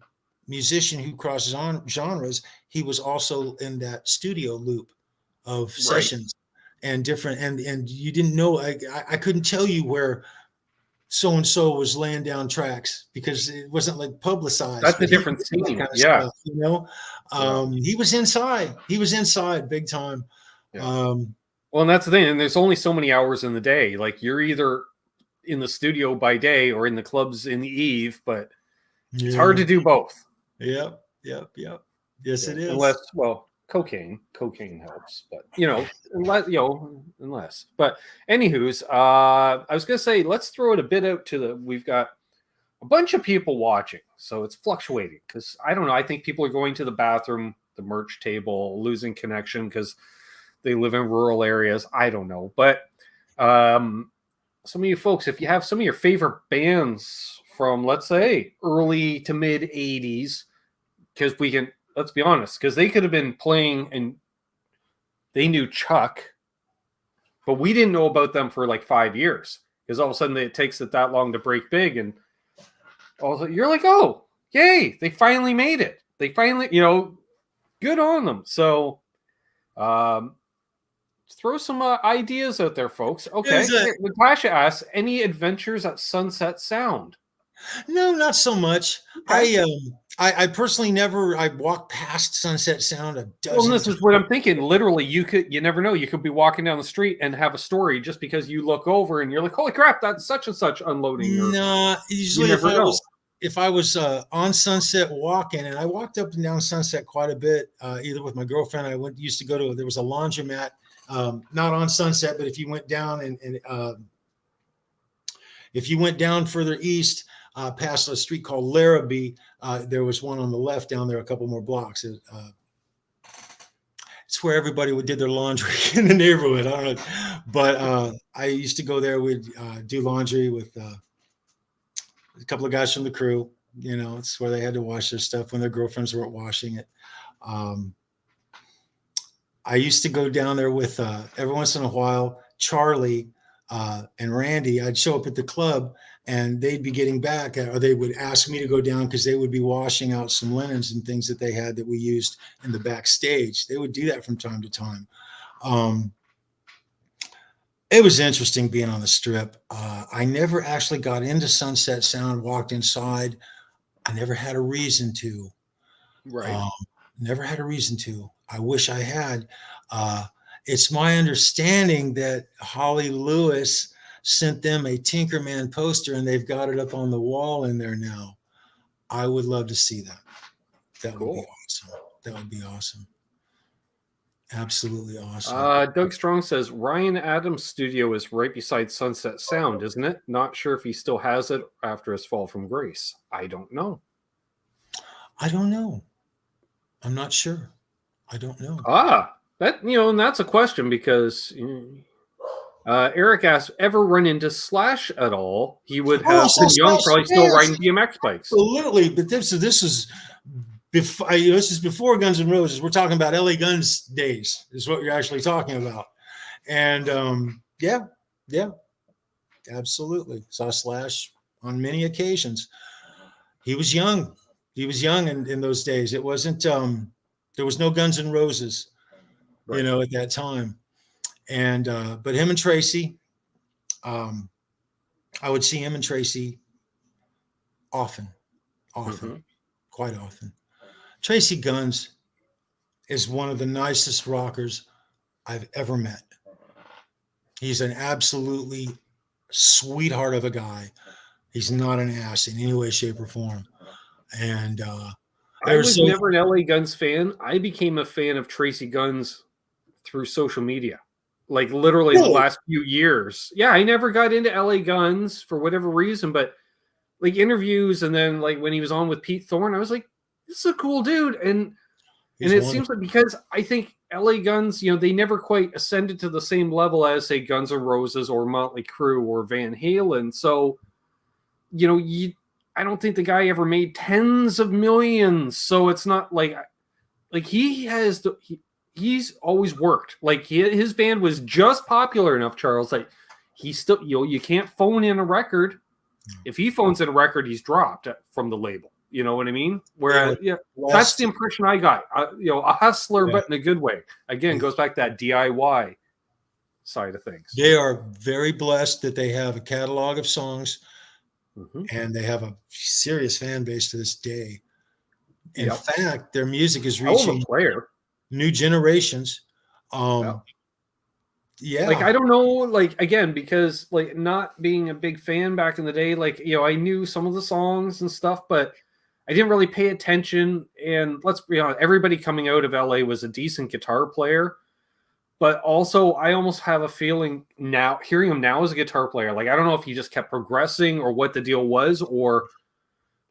musician who crosses on genres, he was also in that studio loop of sessions and different. And you didn't know. I couldn't tell you where so and so was laying down tracks because it wasn't like publicized. That's a different scene. Kind of stuff, you know. He was inside. He was inside big time. Yeah. Well, and that's the thing. And there's only so many hours in the day. Like you're either in the studio by day or in the clubs in the eve, but it's hard to do both. Yep. Yes, it is. Unless, well, cocaine helps, but unless. But anywho's, I was gonna say let's throw it a bit out to we've got a bunch of people watching, so it's fluctuating because I don't know. I think people are going to the bathroom, the merch table, losing connection because they live in rural areas. I don't know, but some of you folks, if you have some of your favorite bands from, let's say, early to mid 80s, because we can, let's be honest, because they could have been playing and they knew Chuck, but we didn't know about them for like 5 years because all of a sudden it takes it that long to break big. And also you're like, oh, yay, they finally made it. They finally, good on them. So Throw some ideas out there, folks. Okay. Natasha asks, any adventures at Sunset Sound? No, not so much. Okay. I personally I walked past Sunset Sound a dozen times. Well, this is what I'm thinking. Literally, you never know. You could be walking down the street and have a story just because you look over and you're like, holy crap, that's such and such unloading. No, usually if I was on Sunset walking, and I walked up and down Sunset quite a bit, either with my girlfriend. Used to go to, there was a laundromat, not on Sunset, but if you went down and if you went down further east, past a street called Larrabee, there was one on the left down there, a couple more blocks. It's where everybody did their laundry in the neighborhood. I don't know, but I used to go there. We'd do laundry with a couple of guys from the crew. You know, it's where they had to wash their stuff when their girlfriends weren't washing it. I used to go down there with every once in a while, Charlie and Randy. I'd show up at the club and they'd be getting back, or they would ask me to go down because they would be washing out some linens and things that they had that we used in the backstage. They would do that from time to time. It was interesting being on the Strip. I never actually got into Sunset Sound, walked inside. I never had a reason to. Right. Never had a reason to. I wish I had. It's my understanding that Holly Lewis sent them a Tinkerman poster and they've got it up on the wall in there now. I would love to see that. That would be awesome. That would be awesome. Absolutely awesome. Doug Strong says Ryan Adams' studio is right beside Sunset Sound, isn't it? Not sure if he still has it after his fall from grace. I don't know. I don't know. I'm not sure. I don't know. That, and that's a question because Eric asked, ever run into Slash at all? He would have been young, probably still riding BMX bikes. Absolutely, but this is before. This is before Guns N' Roses. We're talking about LA Guns days. Is what you're actually talking about, and yeah, absolutely. Saw Slash on many occasions. He was young. He was young in those days. It wasn't. There was no Guns N' Roses, right, at that time. And but him and Tracy, I would see him and Tracy often, quite often. Tracy Guns is one of the nicest rockers I've ever met. He's an absolutely sweetheart of a guy. He's not an ass in any way, shape, or form. And I was never an LA Guns fan. I became a fan of Tracy Guns through social media. Like literally the last few years. Yeah, I never got into LA Guns for whatever reason, but like interviews and then like when he was on with Pete Thorne, I was like, this is a cool dude. And it seems like because I think LA Guns, they never quite ascended to the same level as say Guns N' Roses or Mötley Crüe or Van Halen. So, I don't think the guy ever made tens of millions. So it's not like he's always worked. Like his band was just popular enough, Charles. Like he still, you can't phone in a record. If he phones in a record, he's dropped from the label. You know what I mean? Whereas, that's the impression I got. A hustler, but in a good way. Again, goes back to that DIY side of things. They are very blessed that they have a catalog of songs, and they have a serious fan base to this day. In fact, their music is reaching new generations. Like I don't know, like again, because like not being a big fan back in the day, like I knew some of the songs and stuff, but I didn't really pay attention. And let's be honest, everybody coming out of LA was a decent guitar player, but also I almost have a feeling now, hearing him now as a guitar player, like I don't know if he just kept progressing or what the deal was, or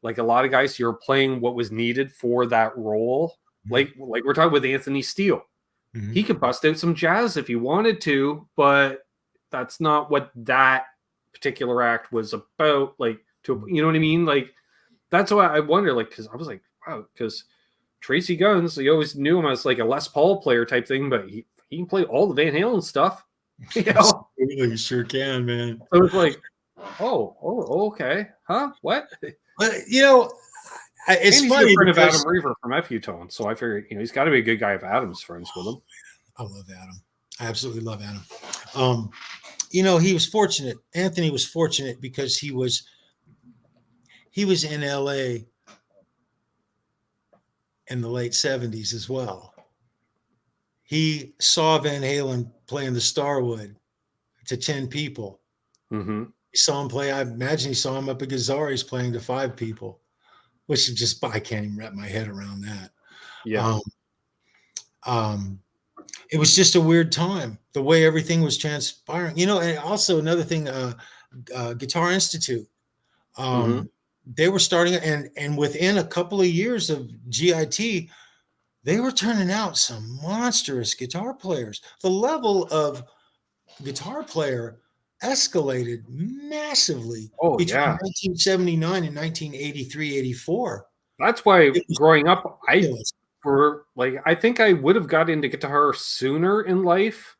like a lot of guys, you're playing what was needed for that role. Like we're talking with Anthony Steele. He could bust out some jazz if he wanted to, but that's not what that particular act was about. Like, you know what I mean? Like, that's why I wonder, like, because I was like, wow, because Tracy Guns, you always knew him as like a Les Paul player type thing, but he can play all the Van Halen stuff. You sure can, man. So it's like, oh, okay. Huh? What? But, it's funny. He's a friend of Adam Reaver from FU Tone, so I figured, he's got to be a good guy if Adam's friends with him. I love Adam. I absolutely love Adam. You know, he was fortunate. Anthony was fortunate because he was in LA in the late 70s as well. He saw Van Halen playing the Starwood to 10 people. Mm-hmm. He saw him play. I imagine he saw him up at Gazzari's playing to 5 people, which is just, I can't even wrap my head around that. Yeah. It was just a weird time, the way everything was transpiring, you know. And also another thing, Guitar Institute, they were starting, and within a couple of years of GIT, they were turning out some monstrous guitar players. The level of guitar player escalated massively between 1979 and 1983, 84. That's why growing up, I think I would have got into guitar sooner in life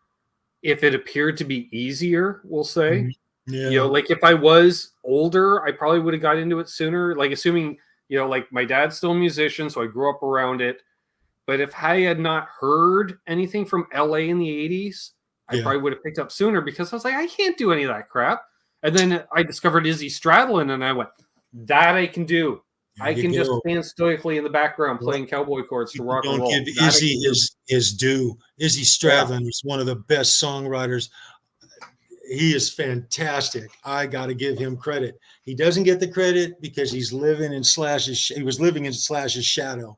if it appeared to be easier, we'll say. Yeah. You know, like if I was older, I probably would have got into it sooner. Like assuming, you know, like my dad's still a musician, so I grew up around it. But if I had not heard anything from LA in the 80s, I probably would have picked up sooner because I was like, I can't do any of that crap. And then I discovered Izzy Stradlin and I went, that I can do. I can just stand stoically in the background playing cowboy chords to rock and roll. Don't give Izzy his due. Izzy Stradlin is one of the best songwriters. He is fantastic. I got to give him credit. He doesn't get the credit because he's living in Slash's. He was living in Slash's shadow,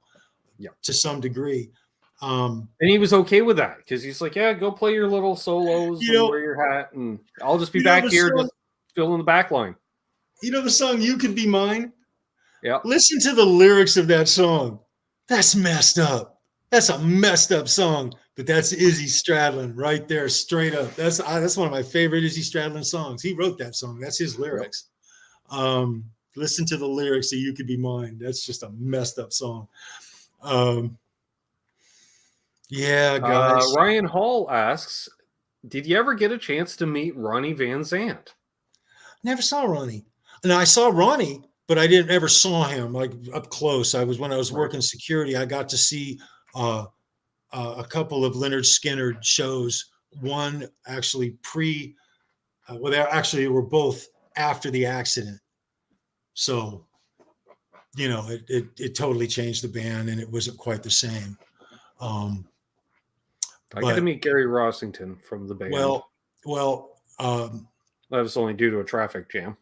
to some degree. And he was okay with that because he's like, yeah, go play your little solos and wear your hat, and I'll just be back here just filling the back line. You know the song "You Could Be Mine"? Yeah. Listen to the lyrics of that song. That's messed up. That's a messed up song. But that's Izzy Stradlin right there, straight up. That's one of my favorite Izzy Stradlin songs. He wrote that song. That's his lyrics. Listen to the lyrics of "You Could Be Mine." That's just a messed up song. Yeah, guys. Ryan Hall asks, did you ever get a chance to meet Ronnie Van Zant? Never saw Ronnie. No, I saw Ronnie, but I didn't ever saw him like up close. When I was working security, I got to see a couple of Leonard Skinner shows. One actually they were both after the accident. So, you know, it totally changed the band, and it wasn't quite the same. I got to meet Gary Rossington from the band. Well, that was only due to a traffic jam.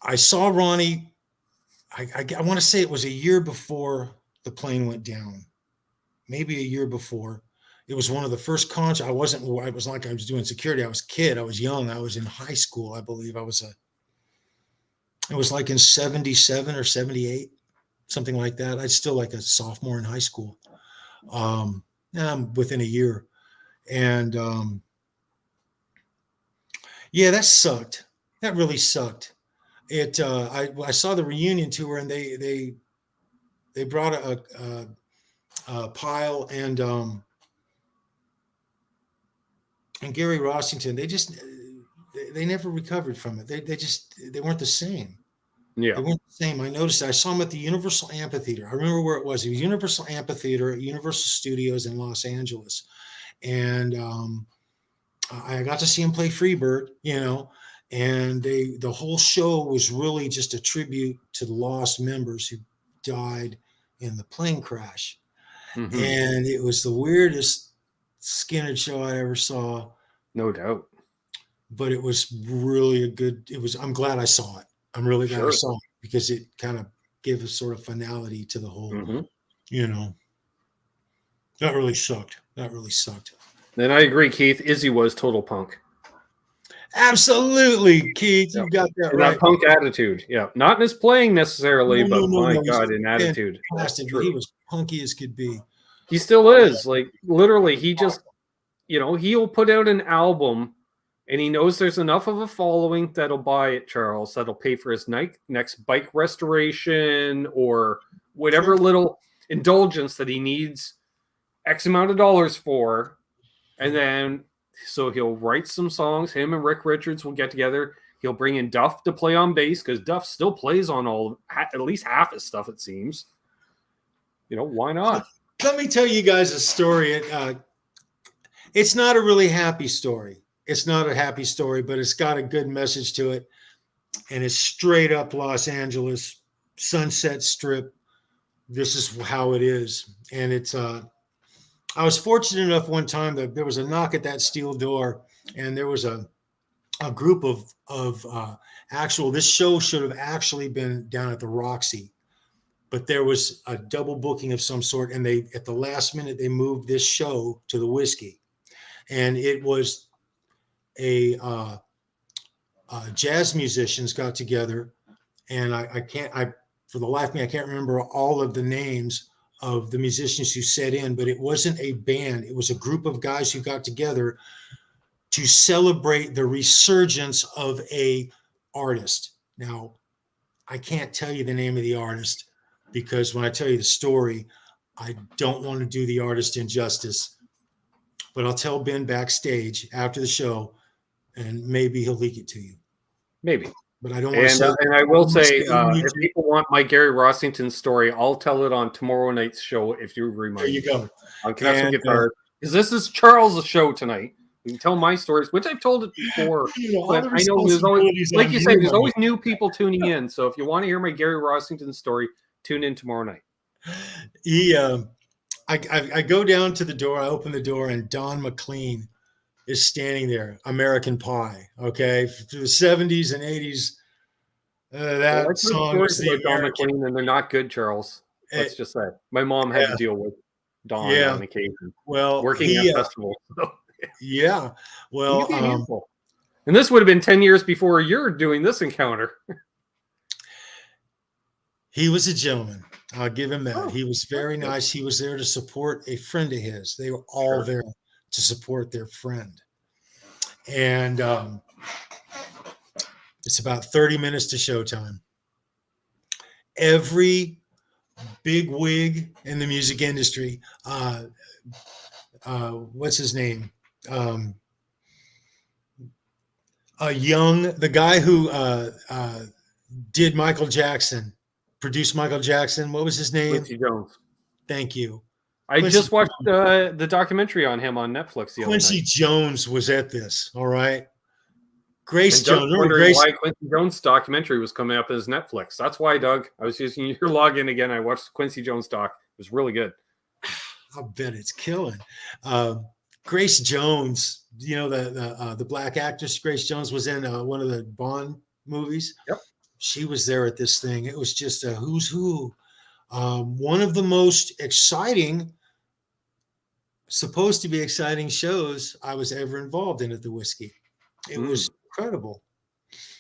I saw Ronnie. I want to say it was a year before the plane went down, maybe a year before. It was one of the first concerts. I was doing security. I was a kid. I was young. I was in high school, I believe. It was like in 77 or 78, something like that. I was still like a sophomore in high school. Within a year. And that sucked. That really sucked. I saw the reunion tour, and they brought a pile, and Gary Rossington, they never recovered from it. They weren't the same. Yeah. They weren't the same. I noticed that. I saw him at the Universal Amphitheater. I remember where it was. It was Universal Amphitheater at Universal Studios in Los Angeles. And I got to see him play Freebird, you know, and the whole show was really just a tribute to the lost members who died in the plane crash. Mm-hmm. And it was the weirdest Skinner show I ever saw. No doubt. But it was really I'm glad I saw it. I'm really glad I saw it because it kind of gave a sort of finality to the whole, you know. That really sucked. Then I agree, Keith. Izzy was total punk. Absolutely, Keith. You got that right. That punk attitude. Yeah. Not in his playing necessarily, but my God, in attitude. He was punky as could be. He still is. Like, literally, he just, you know, he'll put out an album and he knows there's enough of a following that'll buy it, Charles, that'll pay for his next bike restoration or whatever little indulgence that he needs X amount of dollars for. And then, so he'll write some songs. Him and Rick Richards will get together. He'll bring in Duff to play on bass because Duff still plays on at least half his stuff, it seems. You know, why not? let me tell you guys a story. It's not a really happy story. It's not a happy story, but it's got a good message to it. And it's straight up Los Angeles, Sunset Strip. This is how it is. And it's, I was fortunate enough one time that there was a knock at that steel door, and there was a group of this show should have actually been down at the Roxy, but there was a double booking of some sort. And they, at the last minute, they moved this show to the Whiskey. And it was jazz musicians got together, and for the life of me, I can't remember all of the names of the musicians who set in, but it wasn't a band. It was a group of guys who got together to celebrate the resurgence of a artist. Now, I can't tell you the name of the artist, because when I tell you the story, I don't want to do the artist injustice. But I'll tell Ben backstage after the show, and maybe he'll leak it to you. Maybe. But I don't want to say. And I will say, if people want my Gary Rossington story, I'll tell it on tomorrow night's show, if you remind me. There you go. On Custom Guitar. Because this is Charles' show tonight. You can tell my stories, which I've told it before. But I know there's always, like you say, there's always new people tuning in. So if you want to hear my Gary Rossington story, tune in tomorrow night. I go down to the door, I open the door, and Don McLean is standing there, American Pie, okay? Through the 70s and 80s, that song was the Don McLean, and they're not good, Charles. Let's just say. My mom had to deal with Don on occasion. Well, working at festivals. Yeah. Well, and this would have been 10 years before you're doing this encounter. He was a gentleman. I'll give him that. He was very nice. He was there to support a friend of his. They were all there to support their friend. And it's about 30 minutes to showtime. Every big wig in the music industry, what's his name? The guy who did Michael Jackson, produced Michael Jackson. What was his name? Quincy Jones. Thank you. I just watched the documentary on him on Netflix the other night. Quincy Jones was at this. All right. Grace and Jones. Wondering why Quincy Jones documentary was coming up as Netflix. That's why, Doug. I was using your login again. I watched Quincy Jones doc. It was really good. I bet it's killing. Grace Jones, you know, the black actress Grace Jones was in one of the Bond movies. Yep. She was there at this thing. It was just a who's who. One of the most exciting, supposed to be exciting shows I was ever involved in at the Whiskey. It was incredible.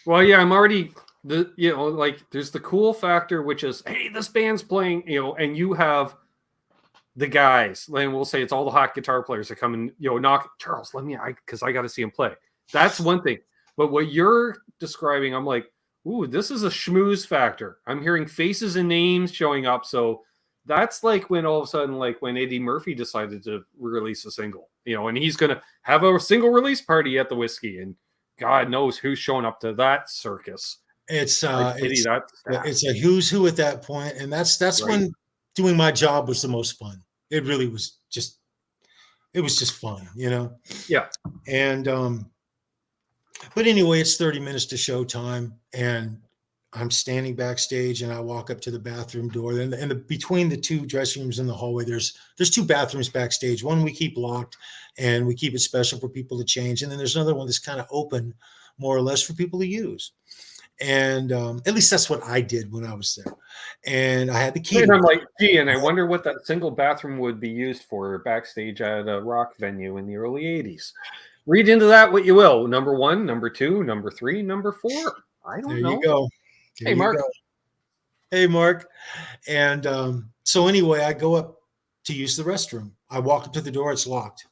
Well, yeah, I'm already there's the cool factor, which is, hey, this band's playing, and you have the guys, and we'll say it's all the hot guitar players that come and knock. Charles, because I got to see him play. That's one thing. But what you're describing, I'm like, ooh, this is a schmooze factor. I'm hearing faces and names showing up. So that's like when all of a sudden, like when Eddie Murphy decided to release a single, and he's going to have a single release party at the Whiskey, and God knows who's showing up to that circus. It's a who's who at that point. And that's right. When doing my job was the most fun. It really was just fun, Yeah. And, but anyway, it's 30 minutes to showtime, and I'm standing backstage, and I walk up to the bathroom door. And between the two dressing rooms in the hallway, there's two bathrooms backstage. One we keep locked, and we keep it special for people to change. And then there's another one that's kind of open, more or less, for people to use. And at least that's what I did when I was there. And I had the key. And I'm like, gee, and I wonder what that single bathroom would be used for backstage at a rock venue in the early 80s. Read into that what you will. Number 1, number 2, number 3, number 4. I don't know. There you go. Hey, Mark. Hey, Mark. And so anyway, I go up to use the restroom. I walk up to the door. It's locked.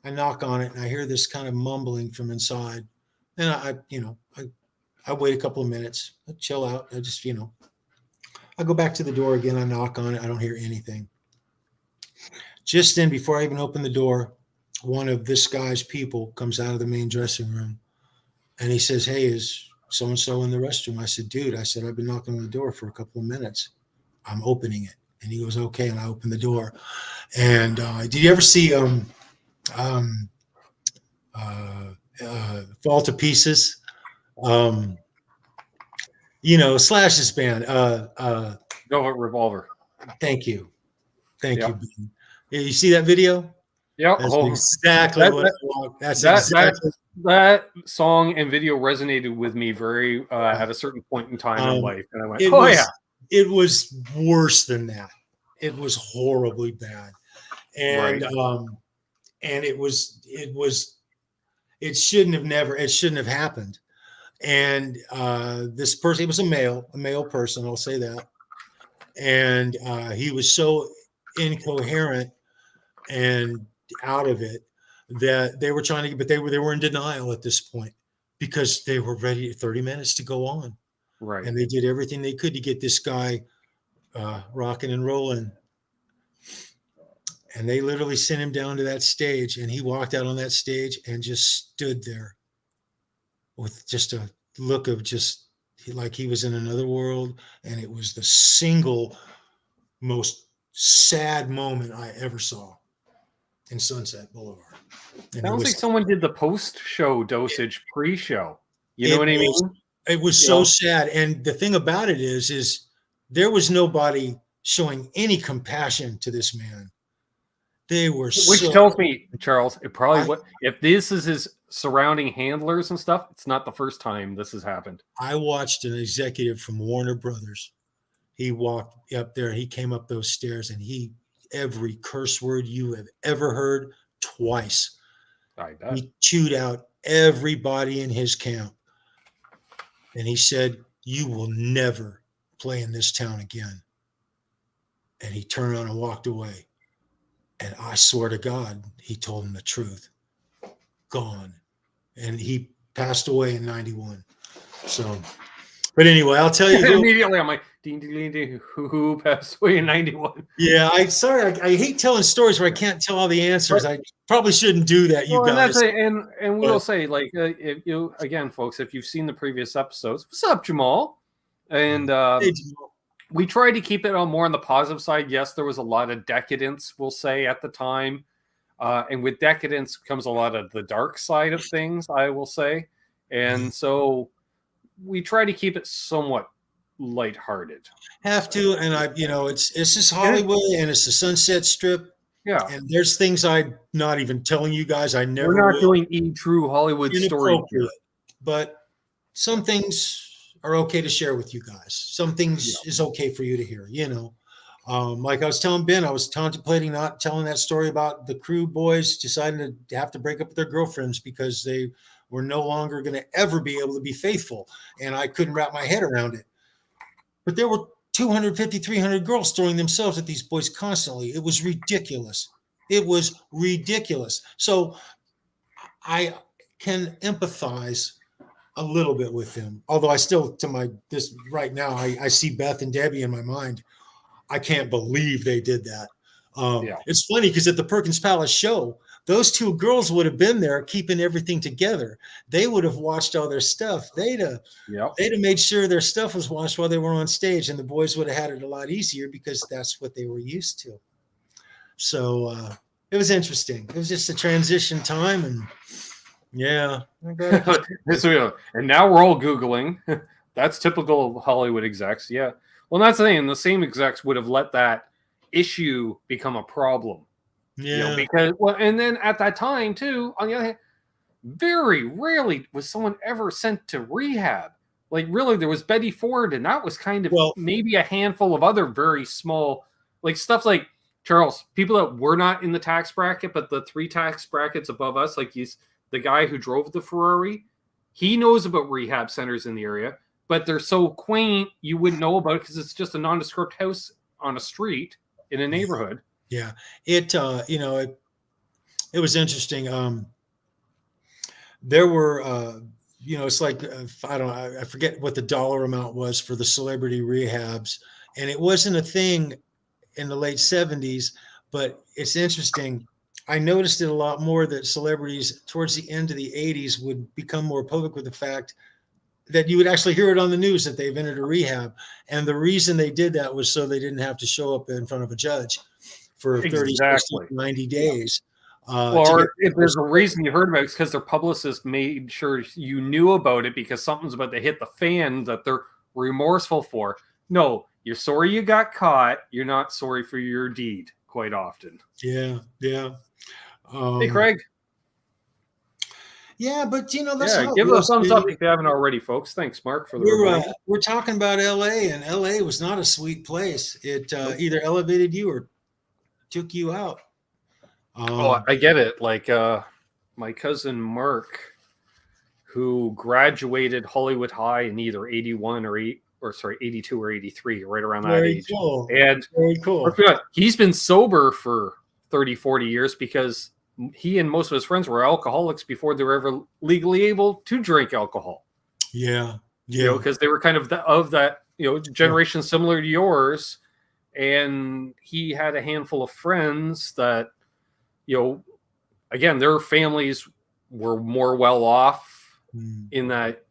I knock on it, and I hear this kind of mumbling from inside. And I wait a couple of minutes. I chill out. I just, I go back to the door again. I knock on it. I don't hear anything. Just then, before I even open the door, one of this guy's people comes out of the main dressing room, and he says, "Hey, is so-and-so in the restroom?" I said, "Dude," I've been knocking on the door for a couple of minutes. I'm opening it. And he goes, okay. And I opened the door. And did you ever see Fall to Pieces? Slash's band. Velvet Revolver. Thank you. Thank you. Yeah, you see that video? Yep. That's exactly what I want. That's exactly. That song and video resonated with me very at a certain point in time in life. And I went, it was worse than that. It was horribly bad. And and it shouldn't have happened. And this person, he was a male person, I'll say that. And he was so incoherent and out of it that they were trying to, but they were in denial at this point because they were ready 30 minutes to go on. Right. And they did everything they could to get this guy rocking and rolling. And they literally sent him down to that stage, and he walked out on that stage and just stood there with just a look of just like he was in another world. And it was the single most sad moment I ever saw in Sunset Boulevard. And sounds like someone did the post-show dosage pre-show. You know what I mean? It was so sad. And the thing about it is there was nobody showing any compassion to this man. They were Which tells me, Charles, it probably if this is his surrounding handlers and stuff, it's not the first time this has happened. I watched an executive from Warner Brothers. He walked up there, he came up those stairs, and every curse word you have ever heard twice. I bet. He chewed out everybody in his camp. And he said, "You will never play in this town again." And he turned around and walked away. And I swear to God, he told him the truth. Gone. And he passed away in 91. So, but anyway, I'll tell you. Immediately, I'm like, who passed away in 91? Yeah, I hate telling stories where I can't tell all the answers. I probably shouldn't do that, you guys. And we'll say, like, if you, again, folks, if you've seen the previous episodes, what's up, Jamal? And hey, Jamal. We tried to keep it on more on the positive side. Yes, there was a lot of decadence, we'll say, at the time. And with decadence comes a lot of the dark side of things, I will say. And so we try to keep it somewhat lighthearted. Have to. And it's just Hollywood and it's the Sunset Strip. Yeah. And there's things I'm not even telling you guys. I never We're not doing true Hollywood story. But some things are okay to share with you guys. Some things is okay for you to hear, like I was telling Ben, I was contemplating not telling that story about the Crüe boys deciding to have to break up with their girlfriends because they were no longer going to ever be able to be faithful. And I couldn't wrap my head around it. But there were 250, 300 girls throwing themselves at these boys constantly. It was ridiculous. So I can empathize a little bit with them. Although I still, right now, I see Beth and Debbie in my mind. I can't believe they did that. It's funny because at the Perkins Palace show, those two girls would have been there keeping everything together. They would have watched all their stuff. They'd have made sure their stuff was watched while they were on stage, and the boys would have had it a lot easier because that's what they were used to. So it was interesting. It was just a transition time, and and now we're all Googling. That's typical of Hollywood execs. Yeah. Well, that's the thing. The same execs would have let that issue become a problem. Yeah. Because and then at that time too, on the other hand, very rarely was someone ever sent to rehab. Like really, there was Betty Ford, and that was kind of maybe a handful of other very small, like stuff like Charles, people that were not in the tax bracket, but the 3 tax brackets above us, like the guy who drove the Ferrari, he knows about rehab centers in the area, but they're so quaint you wouldn't know about it because it's just a nondescript house on a street in a neighborhood. Yeah, it was interesting. There were it's like I forget what the dollar amount was for the celebrity rehabs, and it wasn't a thing in the late 70s, but it's interesting. I noticed it a lot more that celebrities towards the end of the 80s would become more public with the fact that you would actually hear it on the news that they've entered a rehab. And the reason they did that was so they didn't have to show up in front of a judge for 30, 60, 90 days. Or if there's a reason you heard about it, it's because their publicist made sure you knew about it because something's about to hit the fan that they're remorseful for. No, you're sorry you got caught. You're not sorry for your deed quite often. Yeah. Hey, Craig. Yeah, but that's give us a thumbs up if you haven't already, folks. Thanks, Mark, for the we're talking about LA, and LA was not a sweet place. It either elevated you or took you out. I get it. Like my cousin Mark, who graduated Hollywood High in either 81 or 82 or 83, right around that age. Cool. And very cool. He's been sober for 30, 40 years because he and most of his friends were alcoholics before they were ever legally able to drink alcohol. Yeah. Because they were kind of that generation similar to yours. And he had a handful of friends that, again, their families were more well off in that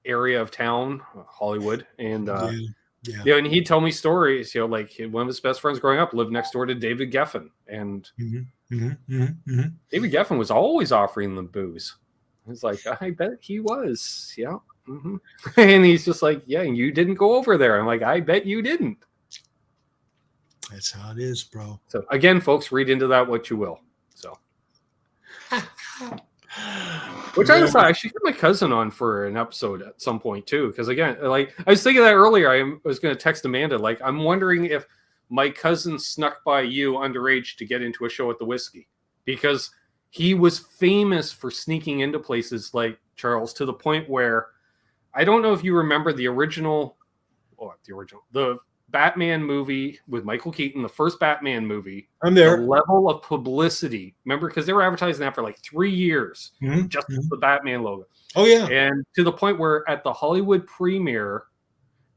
area of town, Hollywood. And, and he'd tell me stories, like one of his best friends growing up lived next door to David Geffen. And David Geffen was always offering them booze. He's like, I bet he was. Yeah. Mm-hmm. And he's just like, yeah, you didn't go over there. I'm like, I bet you didn't. That's how it is, bro. So again, folks, read into that what you will. So, which I should get my cousin on for an episode at some point too, because again, like I was thinking that earlier. I was going to text Amanda. Like, I'm wondering if my cousin snuck by you underage to get into a show at the Whiskey, because he was famous for sneaking into places like Charles, to the point where I don't know if you remember the Batman movie with Michael Keaton, the first Batman movie. I'm there. The level of publicity, remember, because they were advertising that for like 3 years, just the Batman logo. Oh yeah. And to the point where at the Hollywood premiere,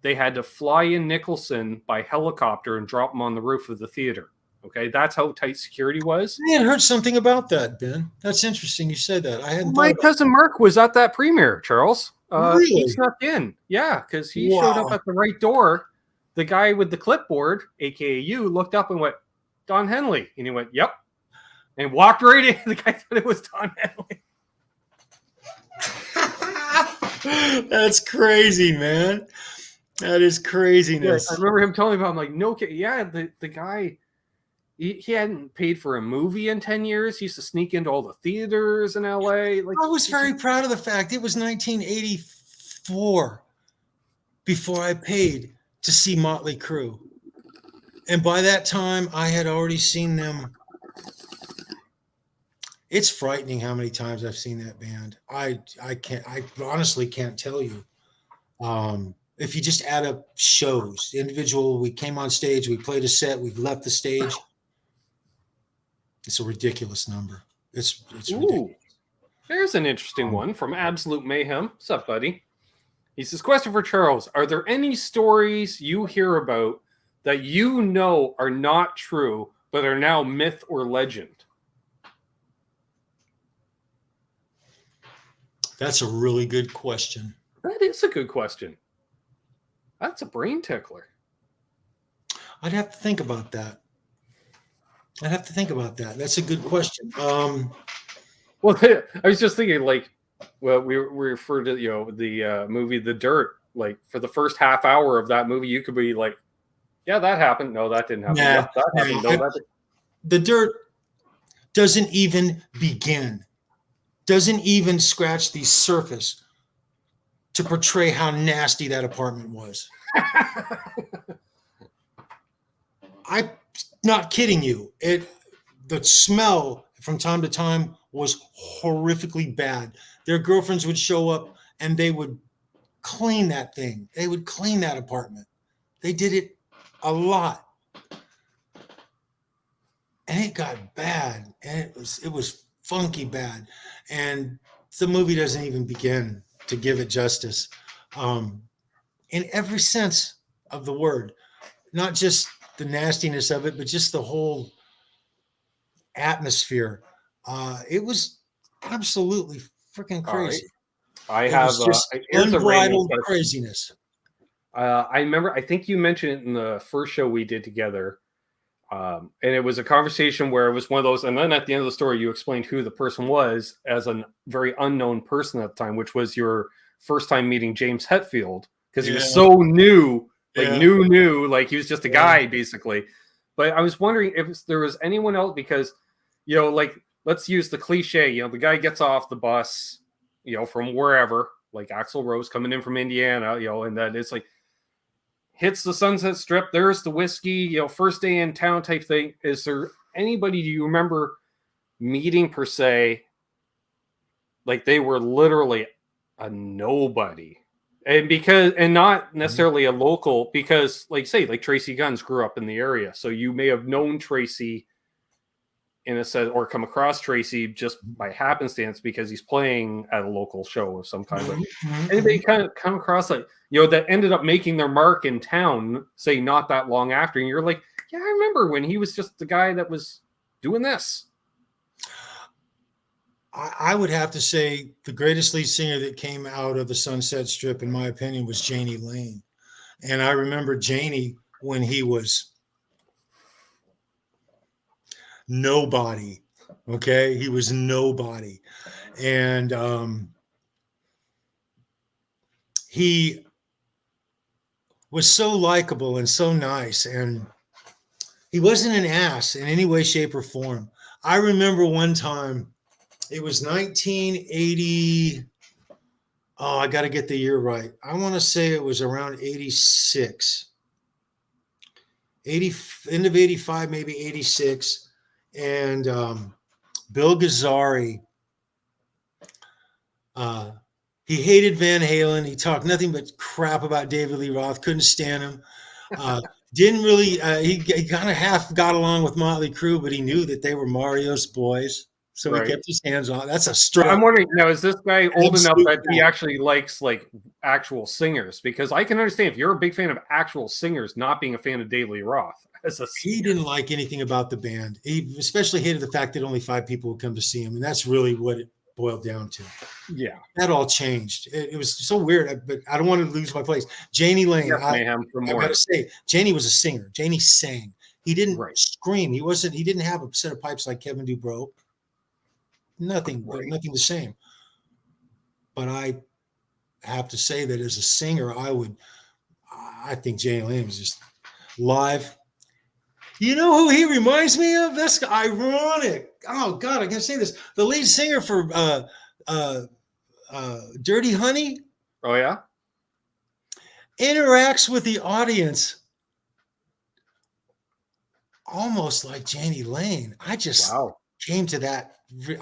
they had to fly in Nicholson by helicopter and drop him on the roof of the theater. Okay, that's how tight security was. I had heard something about that, Ben. That's interesting you said that. I hadn't. My cousin Mark was at that premiere, Charles. Really? He snuck in. Yeah, because he showed up at the right door. The guy with the clipboard, aka you, looked up and went, Don Henley. And he went, yep. And walked right in. The guy thought it was Don Henley. That's crazy, man. That is craziness. Yeah, I remember him telling me about, I'm like, no, yeah, the guy, he hadn't paid for a movie in 10 years. He used to sneak into all the theaters in LA. Like, I was very proud of the fact it was 1984 before I paid to see Mötley Crüe. And by that time, I had already seen them. It's frightening how many times I've seen that band. I honestly can't tell you. If you just add up shows, individual, we came on stage, we played a set, we've left the stage. It's a ridiculous number. It's ridiculous. There's an interesting one from Absolute Mayhem. What's up, buddy? He says, question for Charles. Are there any stories you hear about that you know are not true, but are now myth or legend? That's a really good question. That is a good question. That's a brain tickler. I'd have to think about that. That's a good question. Well, I was just thinking, like, well, we referred to, the movie The Dirt. Like, for the first half hour of that movie, you could be like, yeah, that happened. No, that didn't happen. Nah, yeah, that happened. No, that didn't. The Dirt doesn't even begin. Doesn't even scratch the surface to portray how nasty that apartment was. I'm not kidding you. The smell from time to time was horrifically bad. Their girlfriends would show up and they would clean that thing. They would clean that apartment. They did it a lot. And it got bad. And it was funky bad. And the movie doesn't even begin to give it justice. In every sense of the word. Not just the nastiness of it, but just the whole atmosphere. It was absolutely freaking crazy. I It have was just here's a random unbridled question. craziness. I remember, I think you mentioned it in the first show we did together. And it was a conversation where it was one of those, and then at the end of the story, you explained who the person was as a very unknown person at the time, which was your first time meeting James Hetfield, because he was so new, like new, like he was just a guy basically. But I was wondering if there was anyone else, because, you know, like, let's use the cliche, you know, the guy gets off the bus, you know, from wherever, like Axl Rose coming in from Indiana, you know, and then it's like, hits the Sunset Strip, there's the whiskey, you know, first day in town type thing. Is there anybody, do you remember meeting per se, like they were literally a nobody? And not necessarily a local, because like say, like Tracy Guns grew up in the area. So you may have known Tracy in a sense, or come across Tracy just by happenstance because he's playing at a local show of some kind. But anybody kind of come across, like, you know, that ended up making their mark in town, say not that long after, and you're like, yeah, I remember when he was just the guy that was doing this. I would have to say the greatest lead singer that came out of the Sunset Strip, in my opinion, was Jani Lane. And I remember Jani when he was nobody. Okay. He was nobody. And he was so likable and so nice. And he wasn't an ass in any way, shape, or form. I remember one time, it was 1980. Oh, I got to get the year right. I want to say it was around 86. 80, end of 85, maybe 86. And Bill Gazzari, he hated Van Halen. He talked nothing but crap about David Lee Roth. Couldn't stand him. Didn't really, he kind of half got along with Mötley Crüe, but he knew that they were Mario's boys. So he kept his hands on. That's a straight. I'm wondering now, is this guy old enough that he actually likes like actual singers? Because I can understand if you're a big fan of actual singers, not being a fan of David Lee Roth. He didn't like anything about the band. He especially hated the fact that only 5 people would come to see him. And that's really what it boiled down to. Yeah. That all changed. It was so weird, but I don't want to lose my place. Jani Lane. Yes, I got to say, Jani was a singer. Jani sang. He didn't scream. He didn't have a set of pipes like Kevin Dubrow. Nothing the same. But I have to say that as a singer, I think Jani Lane was just live. You know who he reminds me of? That's ironic. Oh God, I can say this. The lead singer for Dirty Honey. Oh yeah. Interacts with the audience almost like Jani Lane. I just came to that.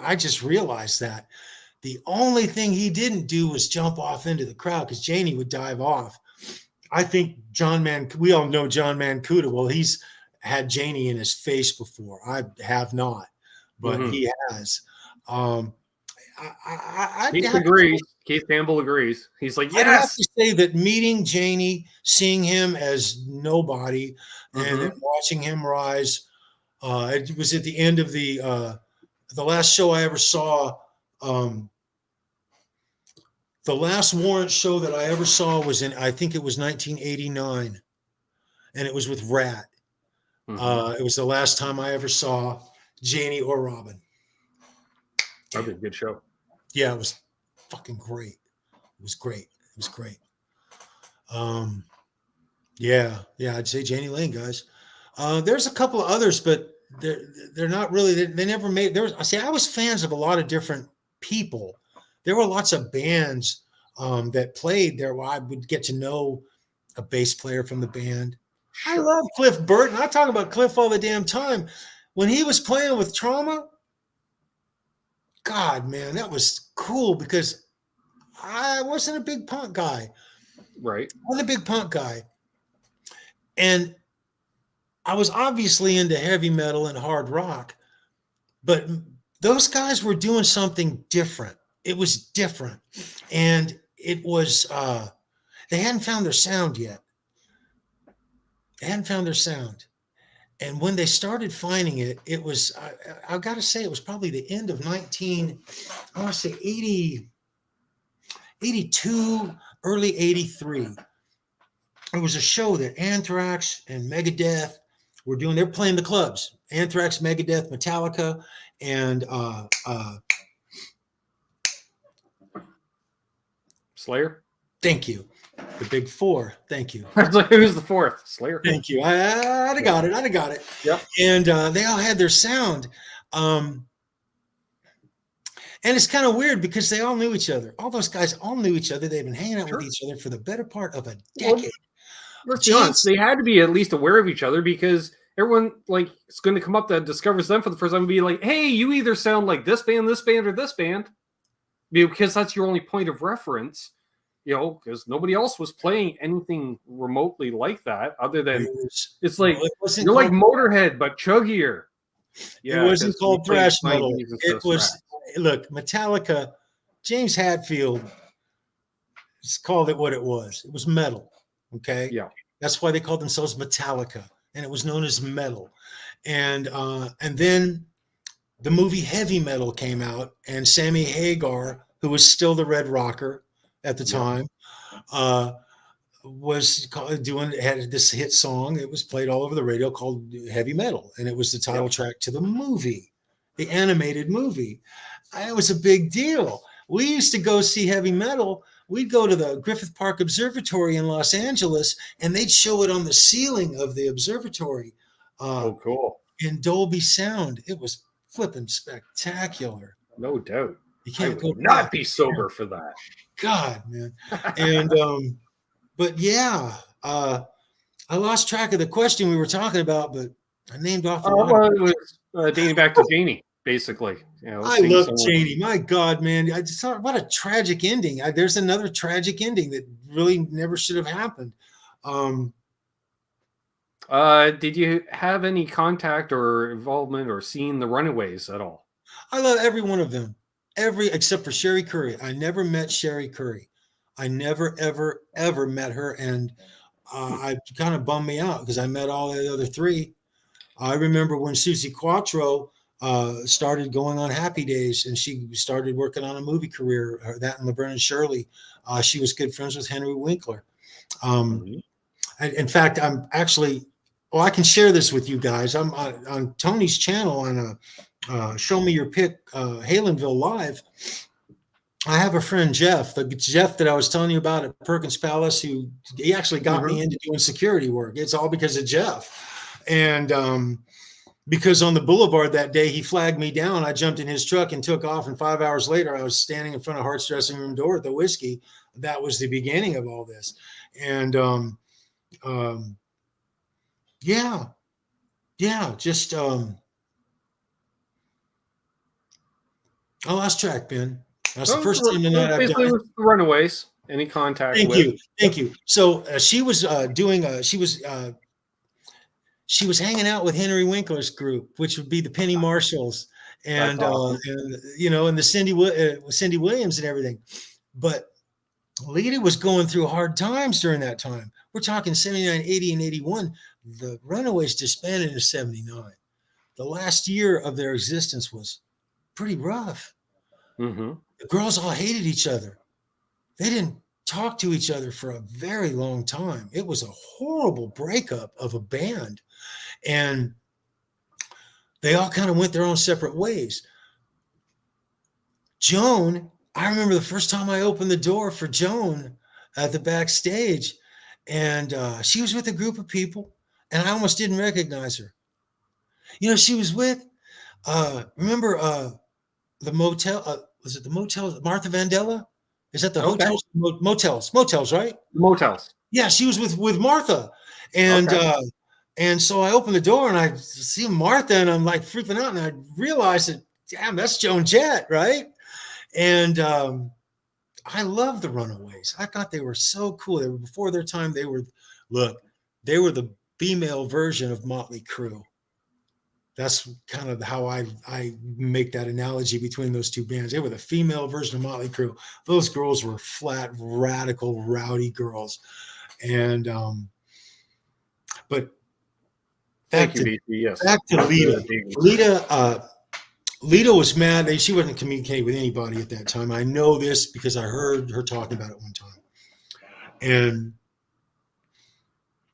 I just realized that the only thing he didn't do was jump off into the crowd, because Jani would dive off. I think we all know John Mancuda. Well, he's had Jani in his face before. I have not, but he has. Keith agrees. Keith Campbell agrees. He's like, yes. I have to say that meeting Jani, seeing him as nobody, and then watching him rise. It was at the end of the last show I ever saw. The last Warrant show that I ever saw was I think it was 1989, and it was with Rat. It was the last time I ever saw Jani or Robin. That'd be a good show. Yeah, it was fucking great. It was great. It was great. Yeah, I'd say Jani Lane, guys. There's a couple of others, but they're not really. They never made. I was fans of a lot of different people. There were lots of bands that played there where I would get to know a bass player from the band. Sure. I love Cliff Burton. I talk about Cliff all the damn time. When he was playing with Trauma, God, man, that was cool, because I wasn't a big punk guy. Right. I wasn't a big punk guy. And I was obviously into heavy metal and hard rock, but those guys were doing something different. It was different. And it was, they hadn't found their sound yet. And when they started finding it, it was, I got to say, it was probably the end of 80, 82, early 83. It was a show that Anthrax and Megadeth were doing. They're playing the clubs. Anthrax, Megadeth, Metallica, and Slayer. Thank you. The big four. Thank you. Who's the fourth? Slayer. Thank you. I'd have got it. I'd have got it. Yep. And they all had their sound. And it's kind of weird because they all knew each other. All those guys all knew each other. They've been hanging out with each other for the better part of a decade. Well, let's be honest. They had to be at least aware of each other because everyone it's going to come up that discovers them for the first time and be like, hey, you either sound like this band, or this band. Because that's your only point of reference. Because nobody else was playing anything remotely like that other than it's like you're like Motorhead but chuggier. Yeah, it wasn't called thrash metal. It was look, Metallica, James Hetfield called it what it was. It was metal. Okay. Yeah. That's why they called themselves Metallica, and it was known as metal. And then the movie Heavy Metal came out, and Sammy Hagar, who was still the Red Rocker at the time, had this hit song. It was played all over the radio called Heavy Metal, and it was the title track to the movie, the animated movie. It was a big deal. We used to go see Heavy Metal. We'd go to the Griffith Park Observatory in Los Angeles, and they'd show it on the ceiling of the observatory. Cool. In Dolby Sound. It was flipping spectacular. No doubt. You can't go not be sober for that. God, man. And but yeah, I lost track of the question we were talking about, but I named off the well, it was dating back to Janie, basically. I love Janie. My God, man. I just thought, what a tragic ending. There's another tragic ending that really never should have happened. Did you have any contact or involvement or seen the Runaways at all? I love every one of them. Except for Sherry Curry. I never met Sherry Curry. I never, ever, ever met her. And I kind of bummed me out because I met all the other three. I remember when Susie Quattro started going on Happy Days, and she started working on a movie career, that and Laverne and Shirley. She was good friends with Henry Winkler. In fact, I'm actually, I can share this with you guys. I'm on Tony's channel on Show Me Your Pick, Halenville Live. I have a friend, Jeff, the Jeff that I was telling you about at Perkins Palace, he actually got me into doing security work. It's all because of Jeff. And because on the boulevard that day, he flagged me down. I jumped in his truck and took off. And 5 hours later, I was standing in front of Hart's dressing room door at the Whiskey. That was the beginning of all this. And just I lost track, Ben. That's the first time tonight I've done it. With the Runaways. Any contact? Thank you. So she was she was hanging out with Henry Winkler's group, which would be the Penny Marshalls, and and the Cindy Williams and everything. But Lita was going through hard times during that time. We're talking 79, 80, and 81. The Runaways disbanded in 79. The last year of their existence was pretty rough. Mm-hmm. The girls all hated each other. They didn't talk to each other for a very long time. It was a horrible breakup of a band. And they all kind of went their own separate ways. Joan, I remember the first time I opened the door for Joan at the backstage, and she was with a group of people, and I almost didn't recognize her. She was with, remember the motel, was it the motel, Martha Vandella? Is that the hotels? Motels, right? Motels. Yeah, she was with Martha. And so I opened the door and I see Martha and I'm like freaking out. And I realized that, damn, that's Joan Jett, right? And I love the Runaways. I thought they were so cool. They were before their time. They were the female version of Mötley Crüe. That's kind of how I make that analogy between those two bands. They were the female version of Mötley Crüe. Those girls were flat, radical, rowdy girls. And but back to Lita. Lita, Lita was mad. She wasn't communicating with anybody at that time. I know this because I heard her talking about it one time. And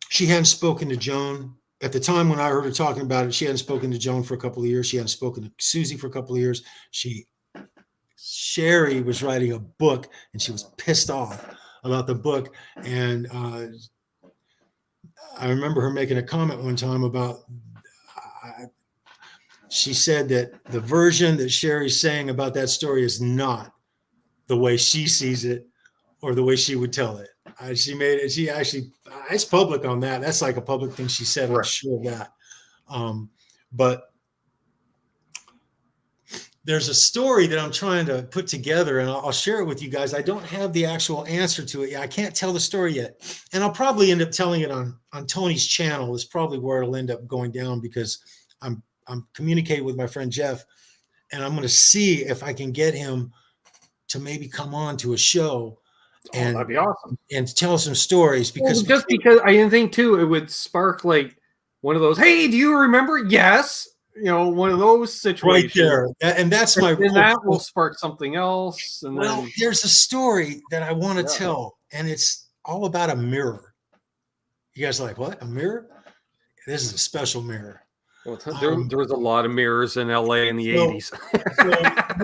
she hadn't spoken to Joan. At the time when I heard her talking about it, she hadn't spoken to Joan for a couple of years. She hadn't spoken to Susie for a couple of years. Sherry was writing a book, and she was pissed off about the book. And I remember her making a comment one time about, she said that the version that Sherry's saying about that story is not the way she sees it or the way she would tell it. She actually, it's public on that. That's like a public thing she said. I'm sure of that. But there's a story that I'm trying to put together, and I'll share it with you guys. I don't have the actual answer to it yet. I can't tell the story yet. And I'll probably end up telling it on Tony's channel. Is probably where it'll end up going down, because I'm communicating with my friend Jeff, and I'm going to see if I can get him to maybe come on to a show and that'd be awesome, and tell some stories. Because because I think too, it would spark like one of those, hey, do you remember? Yes. One of those situations right there. And that's my, and that will spark something else. And then there's a story that I want to tell, and it's all about a mirror. You guys are like, what? A mirror? This is a special mirror. Well, there was a lot of mirrors in LA in the 80s. So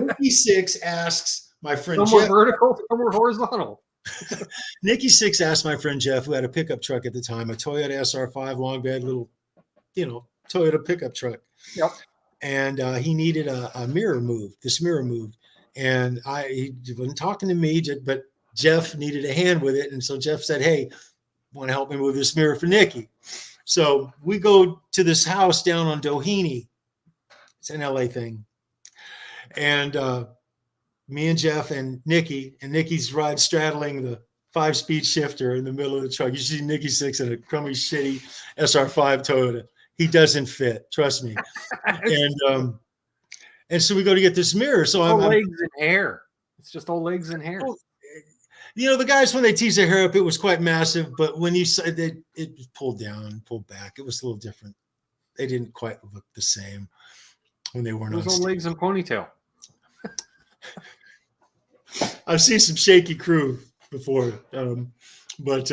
Nikki Six asks my friend some Jeff. Were vertical, some were horizontal. Nikki Six asked my friend Jeff, who had a pickup truck at the time, a Toyota SR5 long bed, little, Toyota pickup truck. Yep. And he needed a mirror moved. This mirror moved, and he wasn't talking to me, but Jeff needed a hand with it, and so Jeff said, "Hey, want to help me move this mirror for Nikki?" So we go to this house down on Doheny. It's an LA thing. And me and Jeff and Nikki's straddling the 5-speed shifter in the middle of the truck. You see Nikki Six in a crummy, shitty SR5 Toyota. He doesn't fit, trust me. And so we go to get this mirror. So all legs and hair. It's just all legs and hair. The guys, when they tease their hair up, it was quite massive. But when you said that, it was pulled down, pulled back. It was a little different. They didn't quite look the same when they weren't on stage. It was all legs and ponytail. I've seen some shaky crew before, but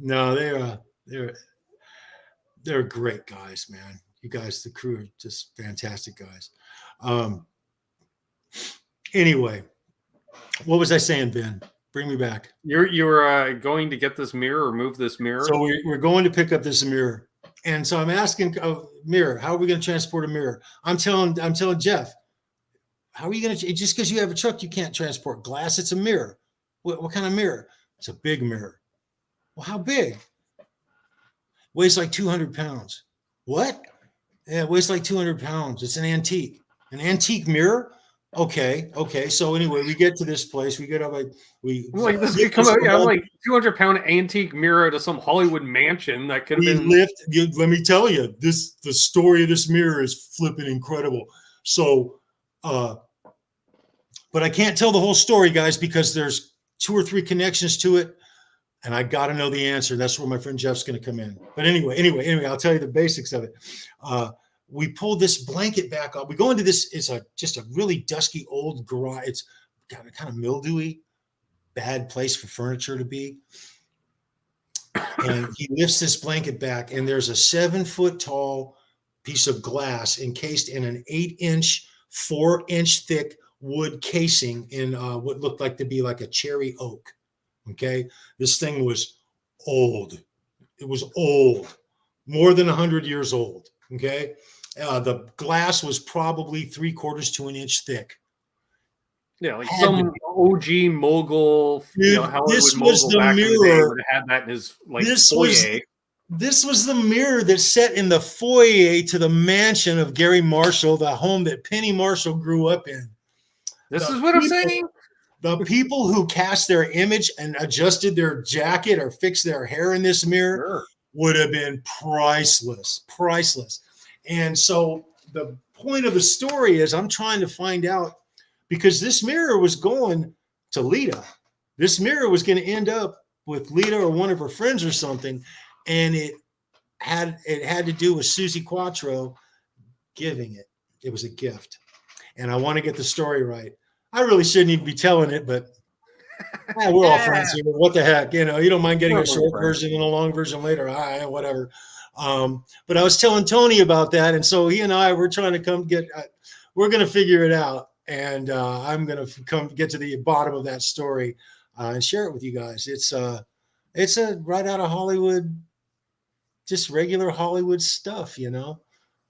no, they're great guys, man. You guys, the crew are just fantastic guys. Anyway, what was I saying, Ben? Bring me back. You were going to get this mirror or move this mirror. So we're going to pick up this mirror, and so I'm asking, mirror, how are we going to transport a mirror? I'm telling Jeff, how are you going to? Just because you have a truck, you can't transport glass. It's a mirror. What kind of mirror? It's a big mirror. Well, how big? Weighs like 200 pounds. What? Yeah, it weighs like 200 pounds. It's an antique mirror. Okay. So anyway, we get to this place. We get up this could come out. Yeah, like 200-pound antique mirror to some Hollywood mansion that could have been. Let me tell you, the story of this mirror is flipping incredible. So, but I can't tell the whole story, guys, because there's 2 or 3 connections to it. And I got to know the answer. That's where my friend Jeff's going to come in. But anyway, I'll tell you the basics of it. We pull this blanket back up. We go into this. It's just a really dusky old garage. It's kind of mildewy, bad place for furniture to be. And he lifts this blanket back, and there's a 7-foot tall piece of glass encased in an 8-inch, 4-inch thick wood casing in what looked like to be like a cherry oak. Okay, this thing was old. It was old, more than 100 years old. Okay, the glass was probably 3/4 to an inch thick. Yeah, like some OG mogul. This was the mirror. Would have had that in his foyer. This was the mirror that sat in the foyer to the mansion of Gary Marshall, the home that Penny Marshall grew up in. This is what I'm saying. The people who cast their image and adjusted their jacket or fixed their hair in this mirror would have been priceless. And so the point of the story is I'm trying to find out, because this mirror was going to Lita. This mirror was going to end up with Lita or one of her friends or something. And it had to do with Susie Quattro giving it. It was a gift. and I want to get the story right. I really shouldn't even be telling it, but we're all friends here. What the heck? You know, you don't mind getting a short version and a long version later. All right, whatever. But I was telling Tony about that. And so he and I, we're trying to come get, we're going to figure it out. And I'm going to come get to the bottom of that story and share it with you guys. It's a right out of Hollywood, just regular Hollywood stuff, you know,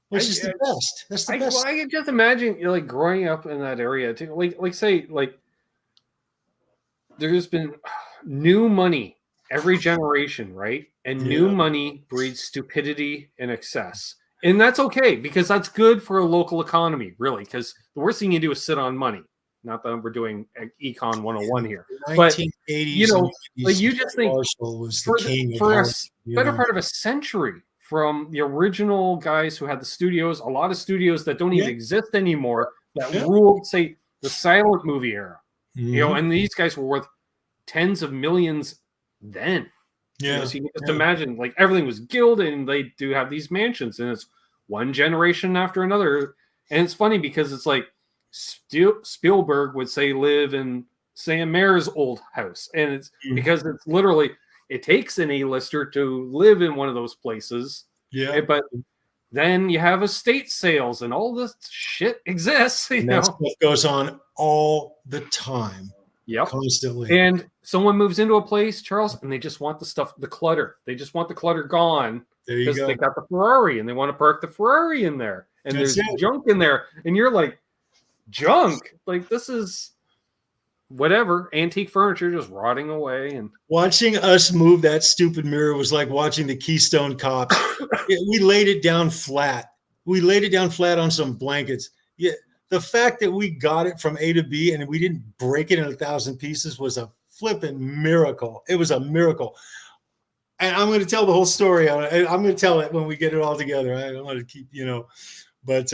which is the best. That's the best. Well, I can just imagine, you know, like growing up in that area too. Like say, like there's been new money every generation, right? And new money breeds stupidity and excess. And that's okay, because that's good for a local economy, really, because the worst thing you do is sit on money. Not that we're doing Econ 101 here. But, you know, like you just think for a better part of a century, from the original guys who had the studios, a lot of studios that don't even exist anymore, that ruled, say, the silent movie era. You know, and these guys were worth tens of millions then. Yeah. You know, so you can just imagine, like, everything was gilded, and they do have these mansions, and it's one generation after another. And it's funny because it's like Spielberg would say live in Sam Mayer's old house, and it's because it's literally, it takes an A-lister to live in one of those places. Yeah, but then you have estate sales, and all this shit exists. You know, stuff goes on all the time. Yep. Constantly. And someone moves into a place, Charles, and they just want the stuff, the clutter. They just want the clutter gone. Because they got the Ferrari, and they want to park the Ferrari in there. And there's junk in there. And you're like, junk? Like, this is whatever. Antique furniture just rotting away. And watching us move that stupid mirror was like watching the Keystone Cops. We laid it down flat. We laid it down flat on some blankets. Yeah. The fact that we got it from A to B and we didn't break it in 1,000 pieces was a flipping miracle. It was a miracle. And I'm going to tell the whole story. I'm going to tell it when we get it all together. I don't want to keep, you know, but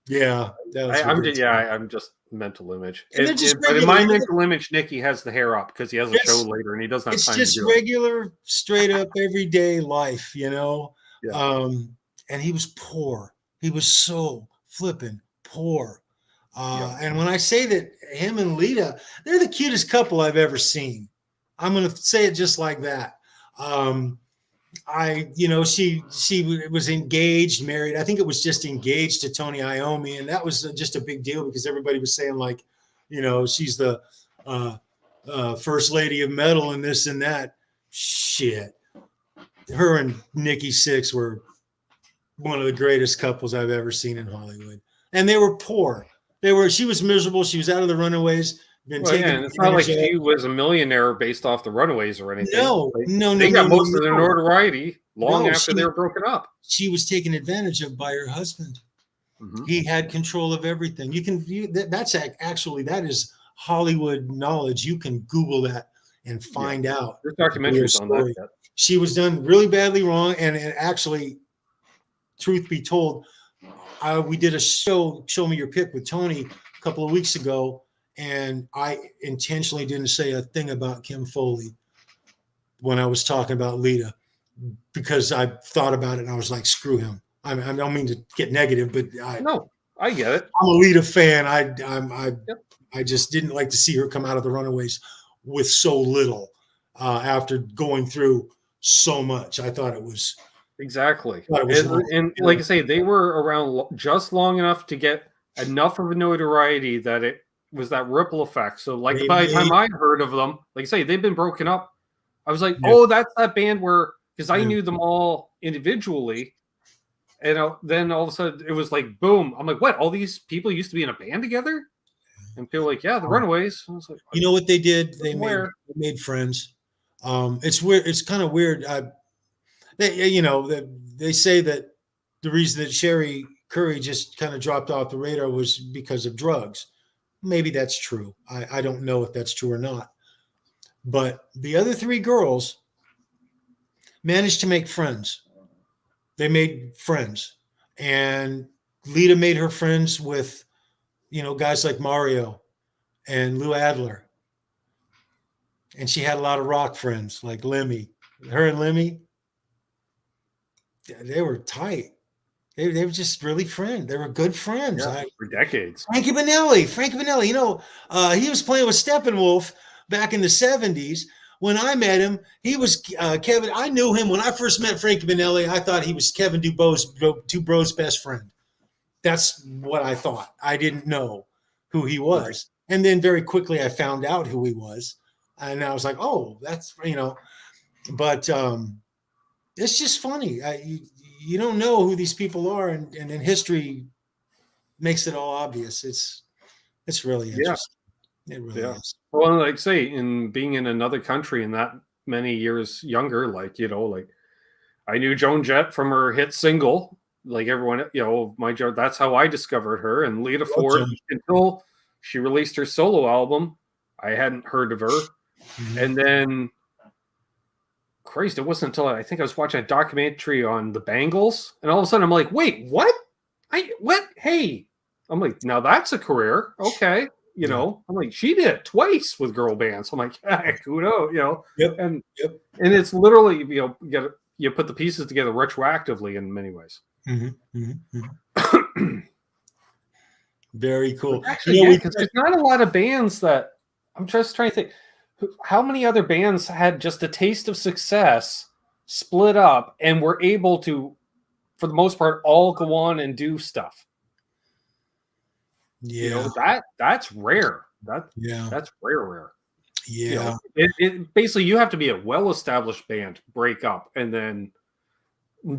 yeah. I'm just mental image. But in my mental image, Nicky has the hair up because he has a show later and he doesn't have time to do it. It's just regular, straight up, everyday life, you know. Yeah. And he was poor. He was so flipping poor. And when I say that him and Lita, they're the cutest couple I've ever seen. I'm going to say it just like that. She was engaged, married. I think it was just engaged to Tony Iommi. And that was just a big deal because everybody was saying, like, you know, she's the first lady of metal and this and that. Shit. Her and Nikki Sixx were one of the greatest couples I've ever seen in Hollywood. And they were poor. She was miserable. She was out of the Runaways. It's not like she was a millionaire based off the Runaways or anything. They got most of their notoriety long after they were broken up. She was taken advantage of by her husband. Mm-hmm. He had control of everything. That is Hollywood knowledge. You can Google that and find out. There's documentaries on that. She was done really badly wrong, and actually, truth be told, we did a show, Show Me Your Pick, with Tony a couple of weeks ago, and I intentionally didn't say a thing about Kim Foley when I was talking about Lita, because I thought about it and I was like, screw him. I don't mean to get negative, but I get it. I'm a Lita fan. I just didn't like to see her come out of the Runaways with so little after going through so much. I thought it was exactly. And like I say, they were around just long enough to get enough of a notoriety that it was that ripple effect. So like by the time I heard of them, like I say, they've been broken up. I was like, oh, that's that band where, because I knew them all individually. And then all of a sudden it was like, boom. I'm like, what? All these people used to be in a band together? And people were like, yeah, the Runaways. I was like, you know what they did? They made friends. It's weird. It's kind of weird. They say that the reason that Sherry Curry just kind of dropped off the radar was because of drugs. Maybe that's true. I don't know if that's true or not. But the other three girls managed to make friends. They made friends. And Lita made her friends with, guys like Mario and Lou Adler. And she had a lot of rock friends like Lemmy. Her and Lemmy, they were tight. They were just really friends. They were good friends. Yeah, for decades. Frankie Banelli, you know, he was playing with Steppenwolf back in the 70s. When I met him, he was Kevin. I knew him when I first met Frankie Banelli. I thought he was Kevin Dubro's best friend. That's what I thought. I didn't know who he was. Right. And then very quickly I found out who he was. And I was like, oh, that's, you know, but it's just funny. You don't know who these people are. And then history makes it all obvious. It's really interesting. Yeah. It really is. Well, like say, in being in another country and that many years younger, like, you know, like I knew Joan Jett from her hit single, like everyone, you know, that's how I discovered her. And Lita Ford, until she released her solo album, I hadn't heard of her. Mm-hmm. And then, Christ, it wasn't until I think I was watching a documentary on the Bangles, and all of a sudden I'm like, wait, what? What? Hey, I'm like, now that's a career. Okay. You know, I'm like, she did it twice with girl bands. I'm like, yeah, kudos, you know. And it's literally, you know, you put the pieces together retroactively in many ways. Very cool. Actually, you know, because there's not a lot of bands that I'm just trying to think. How many other bands had just a taste of success, split up, and were able to, for the most part, all go on and do stuff? Yeah, you know, that's rare. That's rare. Yeah, you know, it basically you have to be a well-established band, break up, and then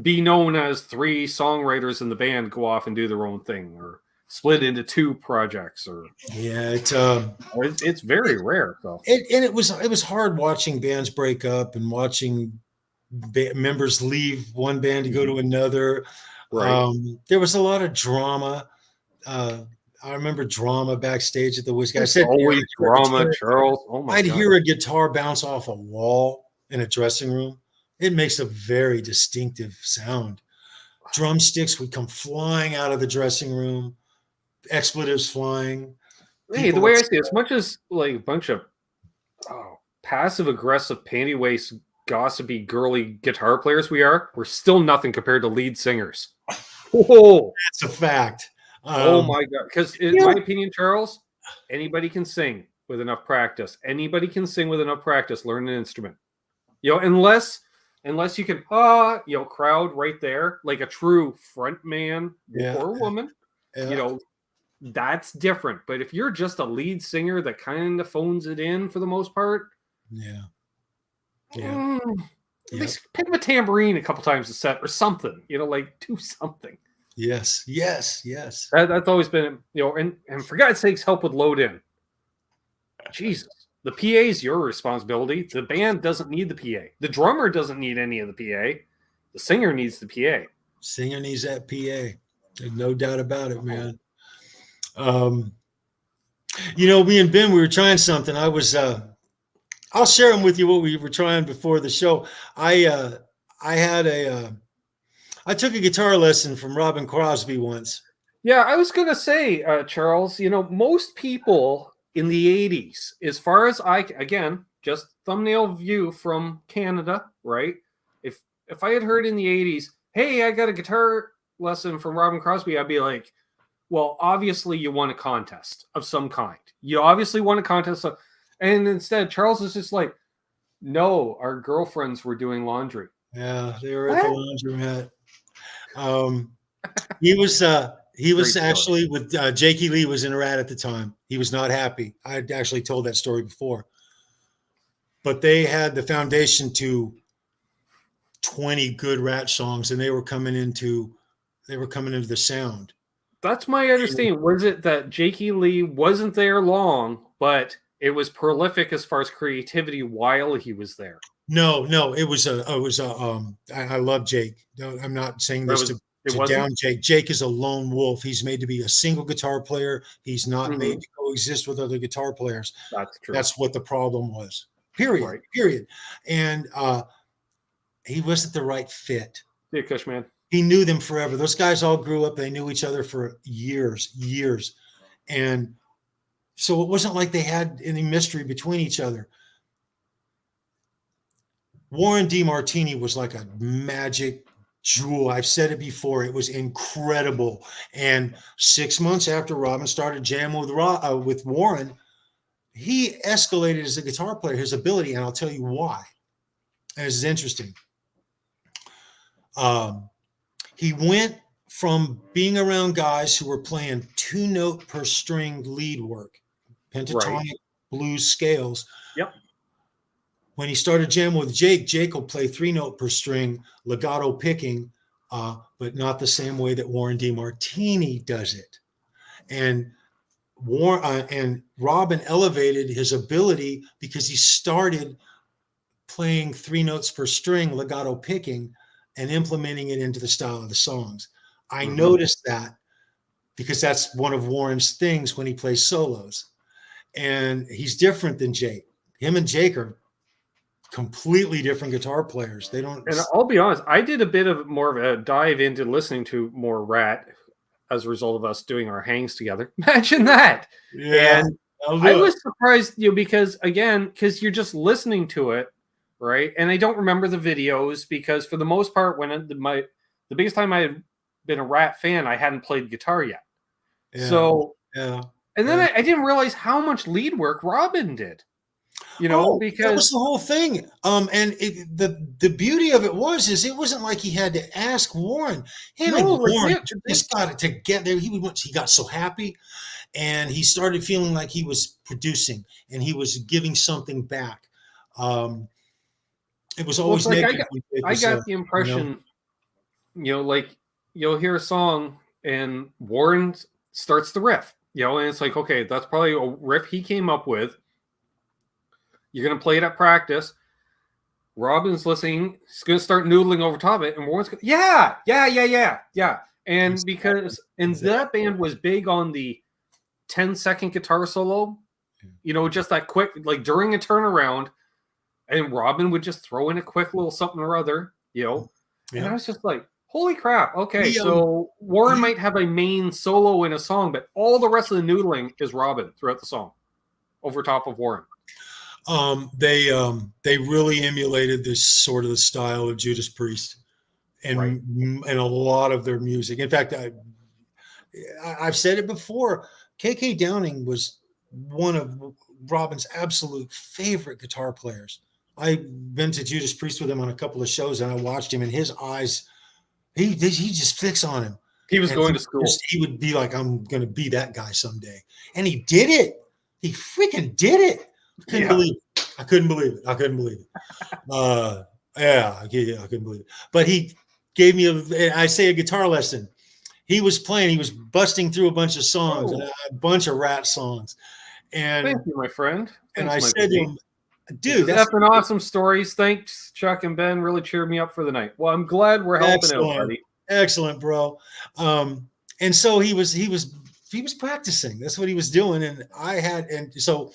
be known as 3 songwriters in the band go off and do their own thing, or split into 2 projects, or it's very rare. So it was hard watching bands break up and watching members leave one band to go to another. Right. There was a lot of drama. I remember drama backstage at the Whiskey. I said always drama, Charles. Oh my God. I'd hear a guitar bounce off a wall in a dressing room. It makes a very distinctive sound. Drumsticks would come flying out of the dressing room, expletives flying. Hey, the way I see it, as much as like a bunch of passive aggressive, panty waist, gossipy, girly guitar players we're still nothing compared to lead singers. Oh, that's a fact. Oh my God. Because in my opinion, Charles, anybody can sing with enough practice. Anybody can sing with enough practice, learn an instrument. You know, unless you can, you know, crowd right there, like a true front man or woman, you know, that's different. But if you're just a lead singer that kind of phones it in for the most part, at least pick up a tambourine a couple times a set or something, you know, like do something. Yes. That's always been, you know, and for God's sakes, help with load in. Jesus. The PA is your responsibility. The band doesn't need the PA. The drummer doesn't need any of the PA. The singer needs the PA. Singer needs that PA. There's no doubt about it, man. You know, me and Ben, we were trying something. I was, I'll share them with you what we were trying before the show. I took a guitar lesson from Robin Crosby once. Yeah, I was going to say, Charles, you know, most people in the 80s, as far as again, just thumbnail view from Canada, right? If I had heard in the 80s, hey, I got a guitar lesson from Robin Crosby, I'd be like, well, obviously you won a contest of some kind. You obviously won a contest. And instead, Charles is just like, no, our girlfriends were doing laundry. Yeah, they were at the laundromat. He was actually with Jakey Lee was in Rat at the time. He was not happy. I'd actually told that story before. But they had the foundation to 20 good Rat songs, and they were coming into the sound. That's my understanding. Was it that Jakey Lee wasn't there long, but it was prolific as far as creativity while he was there? No, it was I love Jake. No, I'm not saying this to down Jake. Jake is a lone wolf. He's made to be a single guitar player. He's not made to coexist with other guitar players. That's true. That's what the problem was. Period. And he wasn't the right fit. Yeah, Kush, man. He knew them forever. Those guys all grew up. They knew each other for years. And so it wasn't like they had any mystery between each other. Warren DeMartini was like a magic Jewel, I've said it before, it was incredible. And 6 months after Robin started jamming with Warren, he escalated as a guitar player, his ability, and I'll tell you why. And this is interesting. He went from being around guys who were playing 2-note per string lead work, pentatonic blues scales. Yep. When he started jamming with Jake, Jake will play 3-note per string, legato picking, but not the same way that Warren DeMartini does it. And Robin elevated his ability because he started playing 3 notes per string, legato picking, and implementing it into the style of the songs. I noticed that because that's one of Warren's things when he plays solos. And he's different than Jake. Him and Jake are completely different guitar players. They don't. And I'll be honest, I did a bit of more of a dive into listening to more Rat as a result of us doing our hangs together. Imagine that. Yeah. And I was surprised, because you're just listening to it, right? And I don't remember the videos because for the most part, the biggest time I had been a Rat fan, I hadn't played guitar yet. Yeah. So yeah. And then I didn't realize how much lead work Robin did. Because that was the whole thing. And the beauty of it is it wasn't like he had to ask Warren. Warren just got it together. He got so happy, and he started feeling like he was producing and he was giving something back. It was always negative. I got the impression, like you'll hear a song and Warren starts the riff, and it's like, okay, that's probably a riff he came up with. You're going to play it at practice. Robin's listening. He's going to start noodling over top of it. And Warren's going, yeah. And that band was big on the 10-second guitar solo, just that quick, like during a turnaround. And Robin would just throw in a quick little something or other, And I was just like, holy crap. Okay, so Warren might have a main solo in a song, but all the rest of the noodling is Robin throughout the song over top of Warren. They really emulated this sort of the style of Judas Priest and a lot of their music. In fact, I've said it before. KK Downing was one of Robin's absolute favorite guitar players. I've been to Judas Priest with him on a couple of shows, and I watched him, and his eyes, he just fixed on him. He was going to school. He would be like, I'm going to be that guy someday. And he did it. He freaking did it. I couldn't believe it. I couldn't believe it. I couldn't believe it. But he gave me a guitar lesson. He was busting through a bunch of songs, a bunch of Rat songs. And thank you, my friend. And I said to him, dude, that's an awesome stories. Thanks, Chuck and Ben. Really cheered me up for the night. Well, I'm glad we're helping out, buddy. Excellent, bro. And so he was practicing. That's what he was doing. And so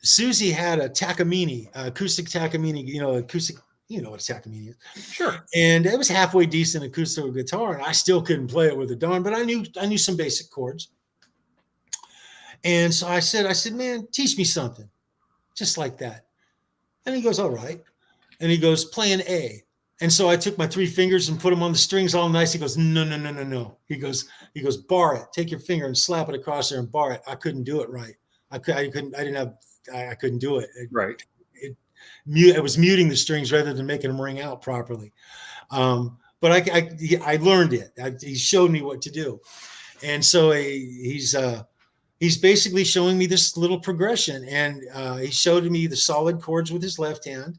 Susie had a Takamine, acoustic Takamine, acoustic, what a Takamine is. Sure. And it was halfway decent acoustic guitar, and I still couldn't play it with a darn, but I knew some basic chords. And so I said, man, teach me something. Just like that. And he goes, all right. And he goes, play an A. And so I took my 3 fingers and put them on the strings all nice. He goes, no. He goes, bar it. Take your finger and slap it across there and bar it. I couldn't do it right. I couldn't do it. Right. It was muting the strings rather than making them ring out properly. But I learned it. He showed me what to do. And so he's basically showing me this little progression. And he showed me the solid chords with his left hand.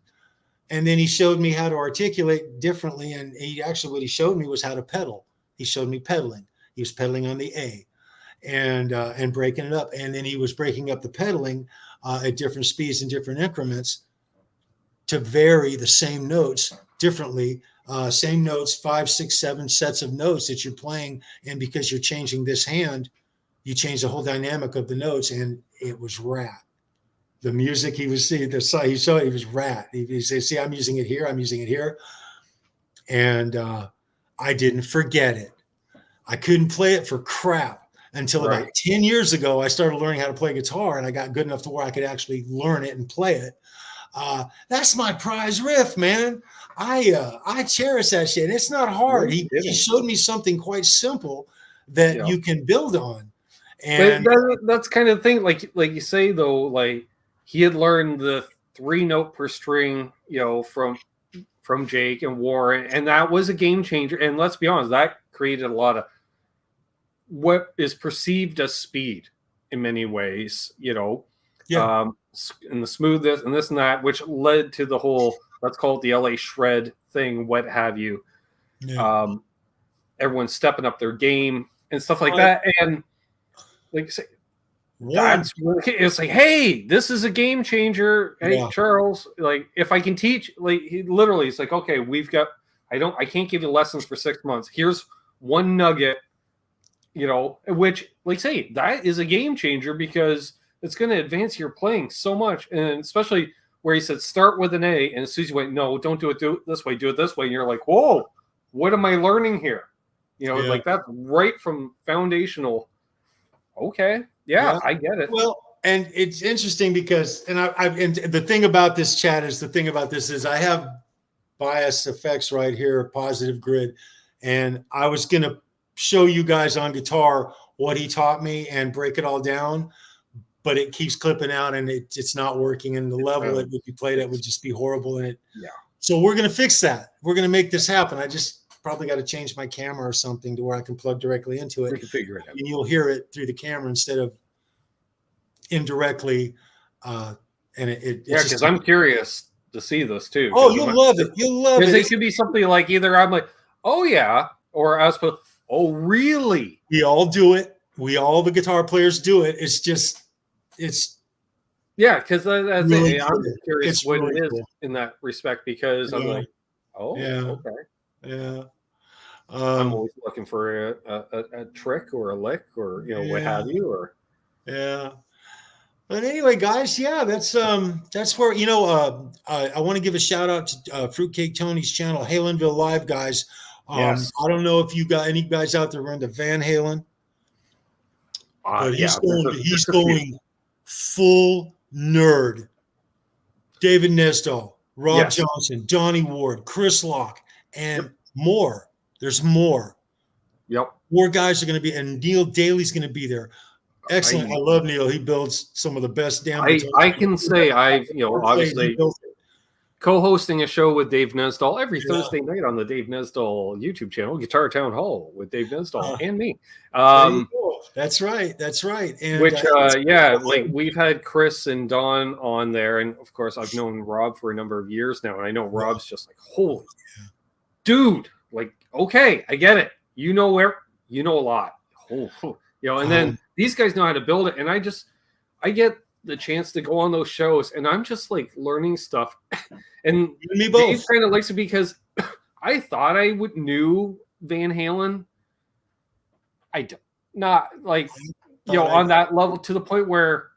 And then he showed me how to articulate differently. And what he showed me was how to pedal. He showed me pedaling. He was pedaling on the A. And breaking it up. And then he was breaking up the pedaling at different speeds and different increments to vary the same notes differently. Same notes, 5, 6, 7 sets of notes that you're playing. And because you're changing this hand, you change the whole dynamic of the notes. And it was Rat. The music he was seeing, he showed it was Rat. He said, see, I'm using it here. I'm using it here. And I didn't forget it. I couldn't play it for crap. Until about 10 years ago, I started learning how to play guitar, and I got good enough to where I could actually learn it and play it. That's my prize riff, man. I cherish that shit. It's not hard. He showed me something quite simple that you can build on. And that's kind of the thing. Like you say though, like he had learned the 3-note per string, from Jake and Warren, and that was a game changer. And let's be honest, that created a lot of what is perceived as speed in many ways, and the smoothness and this and that, which led to the whole, let's call it the LA shred thing, what have you. Yeah. Everyone's stepping up their game and stuff like that. And like you say, it's like, hey, this is a game changer. Hey, Charles, like if I can teach, like he literally, it's like, okay, I can't give you lessons for 6 months. Here's one nugget, which, like say, that is a game changer because it's going to advance your playing so much. And especially where he said, start with an A. And as soon as you went, no, don't do it this way, do it this way. And you're like, whoa, what am I learning here? Like that's right from foundational. Okay. Yeah, I get it. Well, and it's interesting because, and the thing about this chat is, I have bias effects right here, positive grid. And I was going to show you guys on guitar what he taught me and break it all down, but it keeps clipping out and it's not working. And the level that you played at would just be horrible in it. Yeah. So we're going to fix that. We're going to make this happen. I just probably got to change my camera or something to where I can plug directly into it. We can figure it out. And you'll hear it through the camera instead of indirectly. Because I'm curious to see this too. Oh, you'll love it. You'll love it. Because it could be something like either I'm like, oh yeah, or I was supposed, oh really? We all do it. All the guitar players do it. It's because that's really it. I'm curious what really it is in that respect because I'm like, oh, okay. Yeah. I'm always looking for a trick or a lick or what have you, or But anyway, guys, that's where I want to give a shout out to Fruitcake Tony's channel, Halenville Live, guys. I don't know if you got any guys out there who are into Van Halen, but he's going full nerd. David Nesdahl, Rob Johnson, Donnie Ward, Chris Locke, and more. There's more. Yep. More guys are going to be, and Neil Daly's going to be there. Excellent. I love Neil. He builds some of the best damn. I can say I've obviously co-hosting a show with Dave Nesdahl every Thursday night on the Dave Nesdahl YouTube channel, Guitar Town Hall with Dave Nesdahl and me. That's right. And which like we've had Chris and Don on there, and of course I've known Rob for a number of years now, and I know Rob's just like, holy dude, like, okay, I get it. You know a lot. And then these guys know how to build it, and I get the chance to go on those shows, and I'm just like learning stuff. And me both. Dave kind of likes it because I thought I knew Van Halen. I don't, not like on that level, to the point where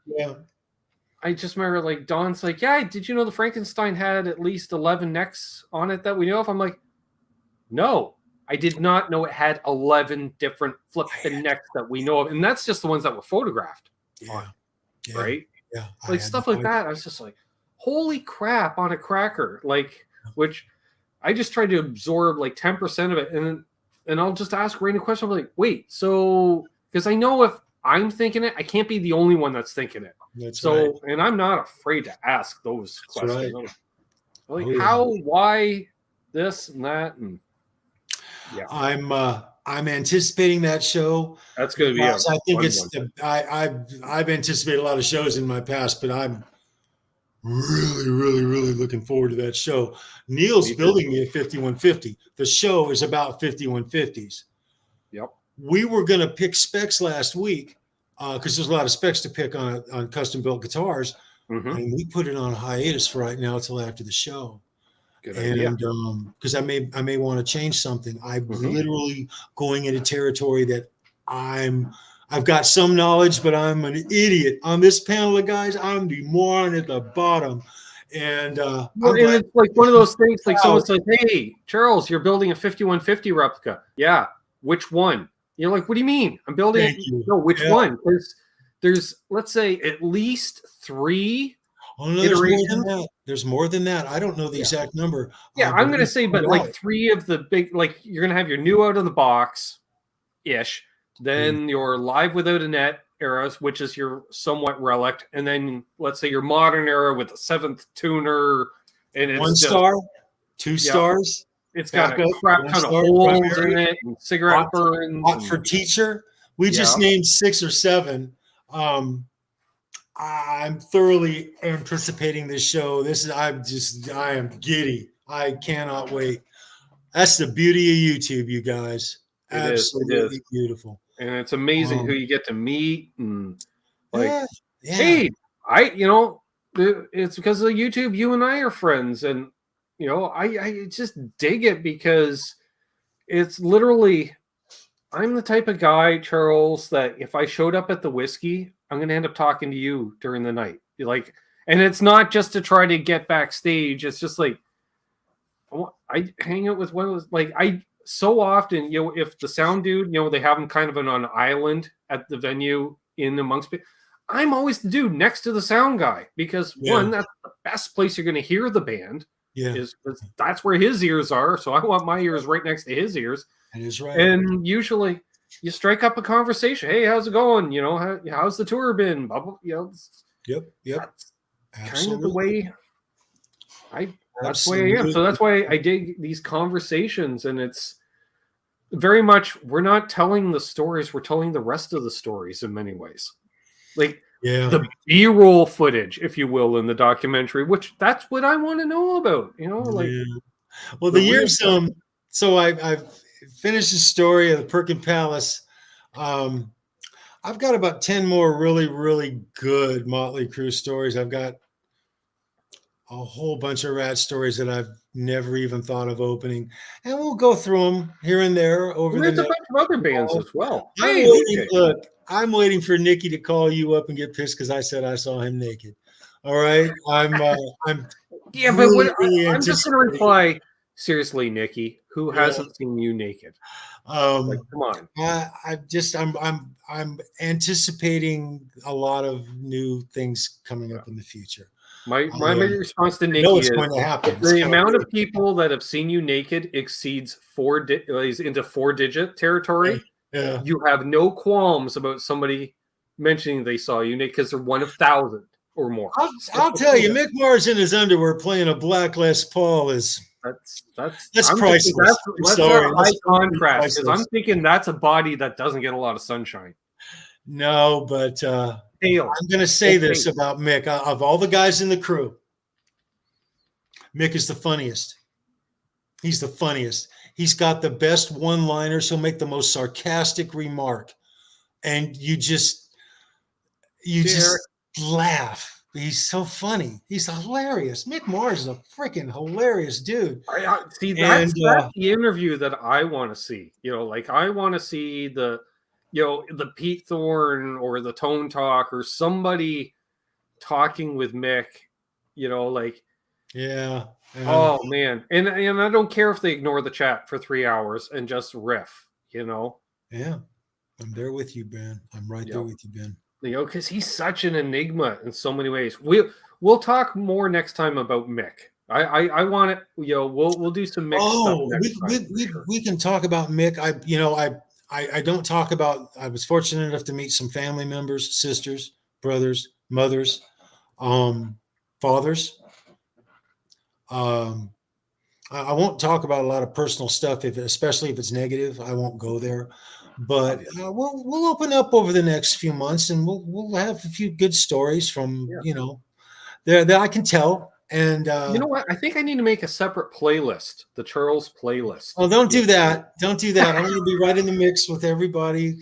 I just remember like Don's like, yeah, did you know the Frankenstein had at least 11 necks on it that we know of? I'm like, no, I did not know it had 11 different flipping necks that we know of, and that's just the ones that were photographed on, right? Yeah, like stuff like that. I was just like, holy crap, on a cracker, like, which I just tried to absorb like 10% of it, and I'll just ask Reno a question. I'm like, wait, so because I know if I'm thinking it, I can't be the only one that's thinking it. That's right. And I'm not afraid to ask those questions. Right. Like, how, why, this and that, and I'm anticipating that show. That's going to be. I think it's I've anticipated a lot of shows in my past, but I'm really, really, really looking forward to that show. Neil's building me a 5150. The show is about 5150s. Yep. We were going to pick specs last week because there's a lot of specs to pick on custom built guitars, and we put it on hiatus for right now until after the show. Good idea. And because I may want to change something. I'm literally going into territory that I've got some knowledge, but I'm an idiot. On this panel of guys, I'm the moron at the bottom. And it's like one of those things, like someone says, hey, Charles, you're building a 5150 replica. Yeah. Which one? You're like, what do you mean? I'm building No, which one? There's let's say at least 3 Oh no, there's more than that. There's more than that. I don't know the exact number. Yeah, I'm gonna say, but like 3 of the big, like you're gonna have your new out of the box ish, then your live without a net eras, which is your somewhat relic, and then let's say your modern era with the 7th tuner, and it's 1 star, 2 stars. It's got a crap ton of holes in it and cigarette burns. Hot for teacher. We just named 6 or 7. I'm thoroughly anticipating this show. I am giddy. I cannot wait. That's the beauty of YouTube, you guys. Absolutely beautiful. And it's amazing who you get to meet and like, hey, it's because of YouTube. You and I are friends, and I just dig it because it's literally. I'm the type of guy, Charles, that if I showed up at the whiskey, I'm going to end up talking to you during the night. And it's not just to try to get backstage. It's just like, I hang out with one of those, like so often, if the sound dude, they have him kind of on an island at the venue in amongst people. I'm always the dude next to the sound guy because one, that's the best place you're going to hear the band. Is that's where his ears are. So I want my ears right next to his ears. That is right. And usually you strike up a conversation. Hey, how's it going? How's the tour been? Yep. That's kind of the way that's the way I am. So that's why I dig these conversations. And it's very much, we're not telling the stories. We're telling the rest of the stories in many ways. Like the B-roll footage, if you will, in the documentary, which that's what I want to know about, Well, the years, so I've finished the story of the Perkin Palace. I've got about 10 more really, really good Mötley Crüe stories. I've got a whole bunch of Rat stories that I've never even thought of opening, and we'll go through them here and there over There's a bunch of other bands as well. I'm waiting for Nikki to call you up and get pissed because I said I saw him naked. All right, I'm I'm just going to reply seriously, Nikki, who hasn't seen you naked? Come on. I'm anticipating a lot of new things coming up in the future. My response to Nikki is going to happen. The amount of people that have seen you naked exceeds into 4-digit territory. Yeah. You have no qualms about somebody mentioning they saw you naked because they're 1 of 1,000 or more. I'll tell you, Mick Mars in his underwear playing a black Les Paul is that's priceless. That's a high contrast because I'm thinking that's a body that doesn't get a lot of sunshine. No, but I'm going to say this about Mick. Of all the guys in the crew, Mick is the funniest. He's the funniest. He's got the best one-liners. He'll make the most sarcastic remark, and you just laugh. He's so funny. He's hilarious. Mick Mars is a freaking hilarious dude. That's the interview that I want to see. I want to see the Pete Thorne or the Tone Talk or somebody talking with Mick. Oh man, and I don't care if they ignore the chat for 3 hours and just riff. Yeah, I'm there with you, Ben. I'm right there with you, Ben. Because he's such an enigma in so many ways. We'll talk more next time about Mick. I want it. We'll do some Mick stuff. We can talk about Mick. I don't talk about. I was fortunate enough to meet some family members, sisters, brothers, mothers, fathers. I won't talk about a lot of personal stuff, especially if it's negative. I won't go there. But we'll open up over the next few months, and we'll have a few good stories from that I can tell. And you know what? I think I need to make a separate playlist, the Charles playlist. Oh, don't do that! Don't do that! I'm going to be right in the mix with everybody,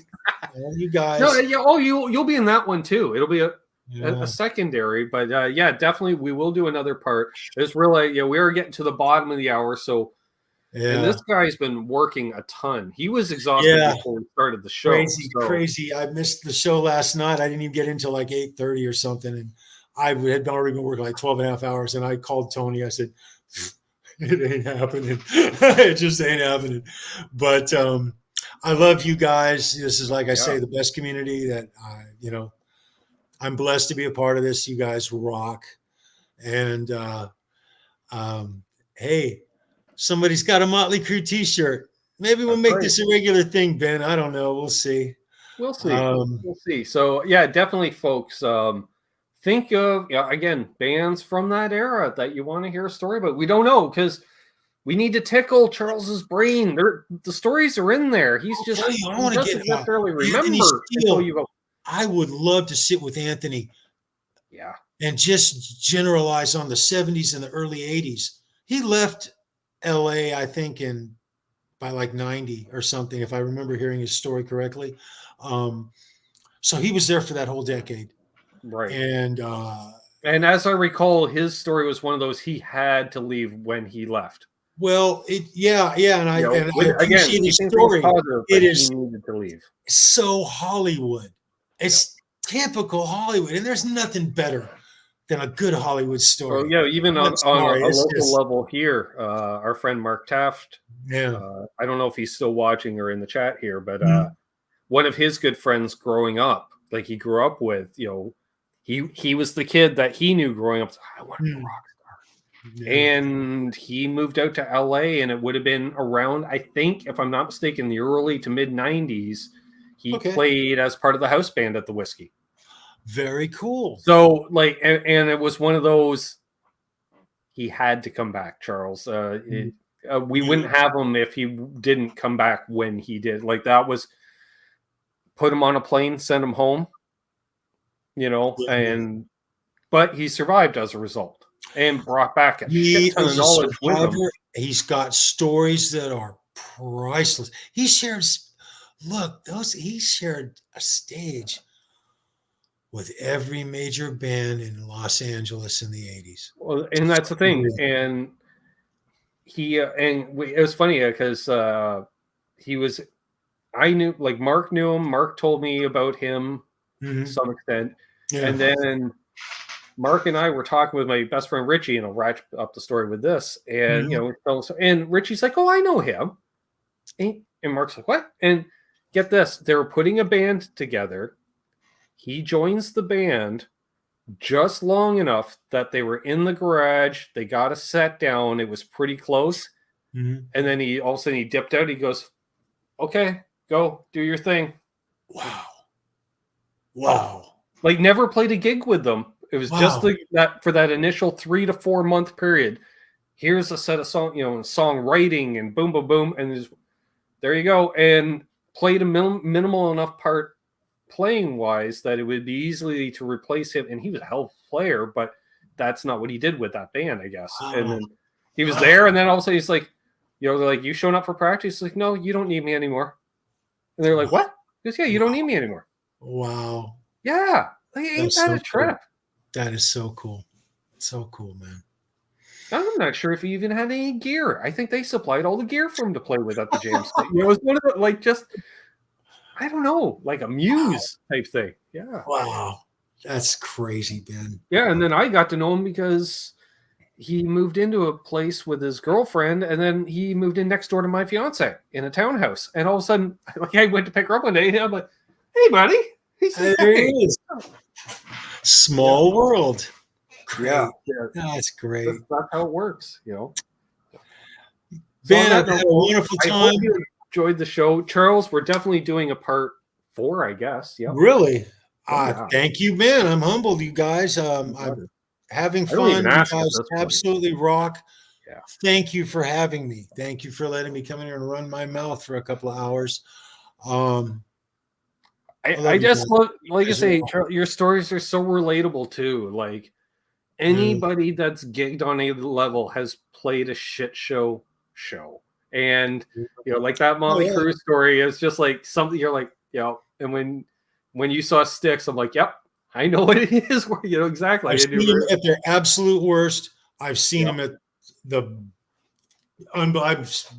all you guys. No, you'll be in that one too. It'll be a secondary, but definitely we will do another part. It's really we are getting to the bottom of the hour, so. Yeah. And this guy's been working a ton. He was exhausted before we started the show. Crazy. I missed the show last night. I didn't even get into like 8:30 or something. And I had already been working like 12 and a half hours. And I called Tony. I said, it ain't happening. It just ain't happening. But I love you guys. This is, like I say, the best community that, I'm blessed to be a part of this. You guys rock. And hey, somebody's got a Mötley Crüe t-shirt. Maybe we'll make this a regular thing, Ben. I don't know. We'll see. We'll see. We'll see. So yeah, definitely, folks. Think of, again, bands from that era that you want to hear a story about. We don't know because we need to tickle Charles's brain. The stories are in there. He's just I want to get necessarily remember until you go. I would love to sit with Anthony. Yeah. And just generalize on the 70s and the early 80s. He left LA, I think, by like 90 or something, if I remember hearing his story correctly. So he was there for that whole decade. Right. And as I recall, his story was one of those he had to leave when he left. Well, and I appreciate his story. It is he needed to leave. So Hollywood. It's typical Hollywood, and there's nothing better than a good Hollywood story. Oh yeah, even on a local level here, our friend Mark Taft. Yeah, I don't know if he's still watching or in the chat here, but one of his good friends growing up, like he grew up with, he was the kid that he knew growing up. I want to be a rock star, and he moved out to LA, and it would have been around, I think, if I'm not mistaken, the early to mid '90s. He played as part of the house band at the Whiskey. Very cool. So, like, and it was one of those. He had to come back, Charles. We wouldn't have him if he didn't come back when he did. Like, that was put him on a plane, send him home. But he survived as a result and brought back a shit ton of knowledge with him. He's got stories that are priceless. He shares. Look, he shared a stage with every major band in Los Angeles in the 80s. Well, and that's the thing. And it was funny because I knew, like, Mark knew him. Mark told me about him to some extent. Yeah. And then Mark and I were talking with my best friend Richie, and I'll wrap up the story with this. And, and Richie's like, oh, I know him. And Mark's like, what? And get this, they were putting a band together. He joins the band just long enough that they were in the garage. They got a set down. It was pretty close. And then all of a sudden he dipped out. He goes, okay, go do your thing. Wow. Like, never played a gig with them. It was just that for that initial 3 to 4 month period. Here's a set of song writing and boom, boom, boom. And there you go. And played a minimal enough part playing wise that it would be easily to replace him. And he was a hell of a player, but that's not what he did with that band, I guess. And then he was there, and then all of a sudden he's like, they're like, you showing up for practice? He's like, no, you don't need me anymore. And they're like, what? He goes, yeah, you don't need me anymore. Wow. Yeah. Like, ain't that a trip? That is so cool. So cool, man. I'm not sure if he even had any gear. I think they supplied all the gear for him to play with at the jam site. It was one of the, like, just, I don't know, like a muse type thing. Yeah. Wow. That's crazy, Ben. Yeah. And then I got to know him because he moved into a place with his girlfriend, and then he moved in next door to my fiance in a townhouse. And all of a sudden, like, I went to pick her up one day, and I'm like, hey, buddy. There he is. Small world. Great. Yeah, that's great. That's how it works, Ben, I've had a wonderful time. I hope you enjoyed the show, Charles. We're definitely doing a part 4, I guess. Yeah. Really? Thank you, Ben. I'm humbled, you guys. I'm having fun. You guys absolutely rock. Yeah. Thank you for having me. Thank you for letting me come in here and run my mouth for a couple of hours. I just love, like I say, your stories are so relatable too. Like, anybody that's gigged on a level has played a shit show. And like that Mötley Crüe story is just like something you're like, and when you saw Styx, I'm like, yep, I know what it is. Exactly. I've seen them at their absolute worst. I've seen them at the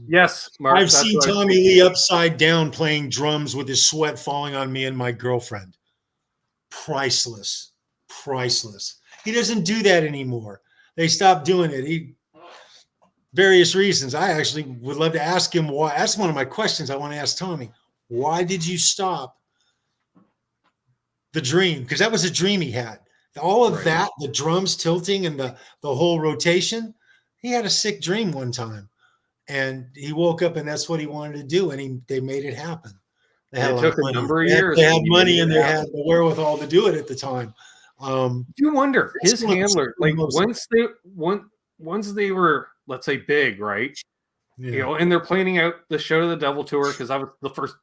yes, Mark, I've seen Tommy Lee upside down playing drums with his sweat falling on me and my girlfriend. Priceless. He doesn't do that anymore. They stopped doing it. Various reasons. I actually would love to ask him why. That's one of my questions I want to ask Tommy. Why did you stop the dream? Because that was a dream he had. all of that, the drums tilting and the whole rotation. He had a sick dream one time, and he woke up and that's what he wanted to do, and they made it happen. They had it took a number of years. They had money and they had the wherewithal to do it at the time. You wonder his handler, like once they were, let's say, big, right? Yeah. You know, and they're planning out the Show to the Devil tour, because that was the first,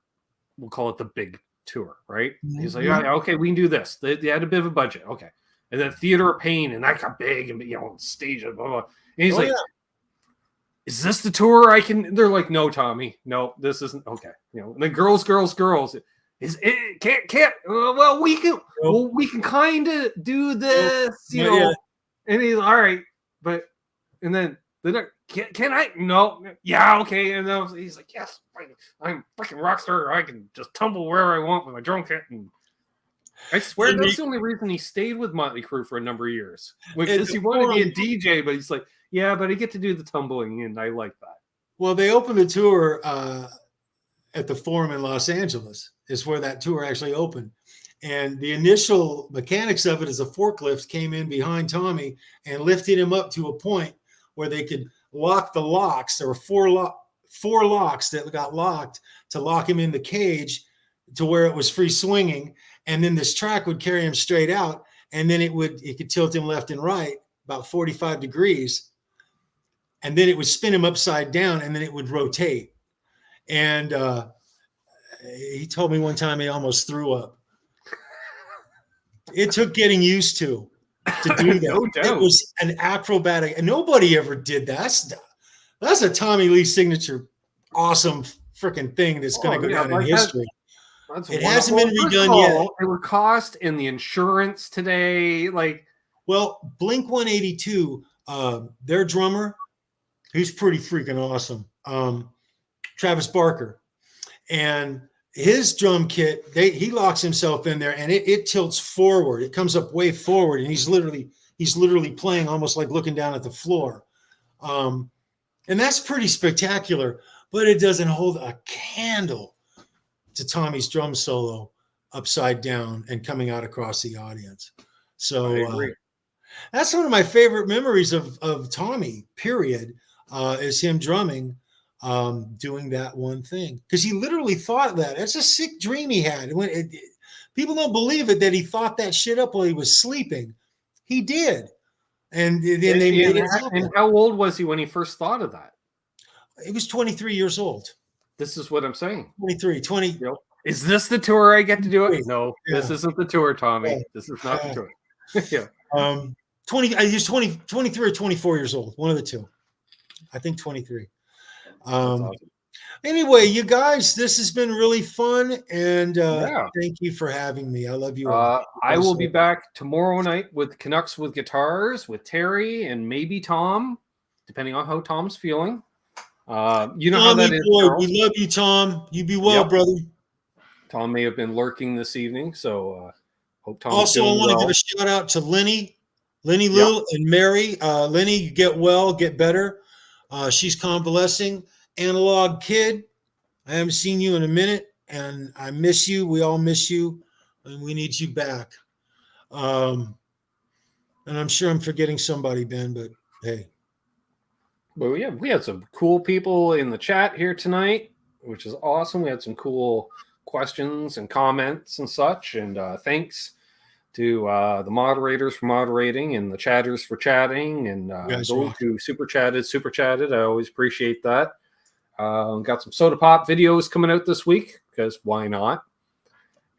we'll call it the big tour, right? Mm-hmm. He's like, yeah, okay, we can do this. They had a bit of a budget, okay. And then Theater of Pain, and that got big, and stage, blah, blah, blah. And he's is this the tour I can? They're like, no, Tommy, no, this isn't. Okay, and then girls. Is it can't? Well, we can kind of do this, know. And he's all right, but and then can I? No, yeah, okay. And then he's like, yes, I'm freaking rock star. I can just tumble wherever I want with my drum kit. And I swear that's the only reason he stayed with Mötley Crüe for a number of years, because he wanted to be a DJ, but he's like, yeah, but I get to do the tumbling, and I like that. Well, they opened the tour at the Forum in Los Angeles, is where that tour actually opened. And the initial mechanics of it is a forklift came in behind Tommy and lifted him up to a point where they could lock the locks. There were four locks that got locked to lock him in the cage to where it was free swinging. And then this track would carry him straight out. And then it could tilt him left and right about 45 degrees. And then it would spin him upside down, and then it would rotate. And he told me one time he almost threw up. It took getting used to do that. No doubt. It was an acrobatic, and nobody ever did that. That's a Tommy Lee signature, awesome freaking thing that's going to go down in history. It hasn't been redone yet. It would cost in the insurance today. Well, Blink 182, their drummer, he's pretty freaking awesome. Travis Barker, and his drum kit, he locks himself in there, and it tilts forward. It comes up way forward, and he's literally playing almost like looking down at the floor. And that's pretty spectacular, but it doesn't hold a candle to Tommy's drum solo upside down and coming out across the audience. So that's one of my favorite memories of Tommy, period, is him drumming, doing that one thing. Because he literally thought that. That's a sick dream he had. People don't believe it that he thought that shit up while he was sleeping. He did. And then they made it happen. And how old was he when he first thought of that? He was 23 years old. This is what I'm saying. 20. Is this the tour I get to do it? No, this isn't the tour, Tommy. Yeah. This is not the tour. Yeah. 23 or 24 years old. One of the two. I think 23. Awesome. Anyway, you guys, this has been really fun, and thank you for having me. I love you all. I will be back tomorrow night with Canucks with Guitars with Terry and maybe Tom, depending on how Tom's feeling. You know how that is. We love you, Tom. You be well, brother. Tom may have been lurking this evening, so hope Tom. Also, I want to give a shout out to Lenny Lou, and Mary. Lenny, you get well, get better. She's convalescing. Analog Kid, I haven't seen you in a minute, and I miss you. We all miss you, and we need you back. And I'm sure I'm forgetting somebody, Ben, but hey. Well, yeah, we had some cool people in the chat here tonight, which is awesome. We had some cool questions and comments and such, and thanks to the moderators for moderating and the chatters for chatting, and those who super chatted. I always appreciate that. Got some Soda Pop videos coming out this week, because why not?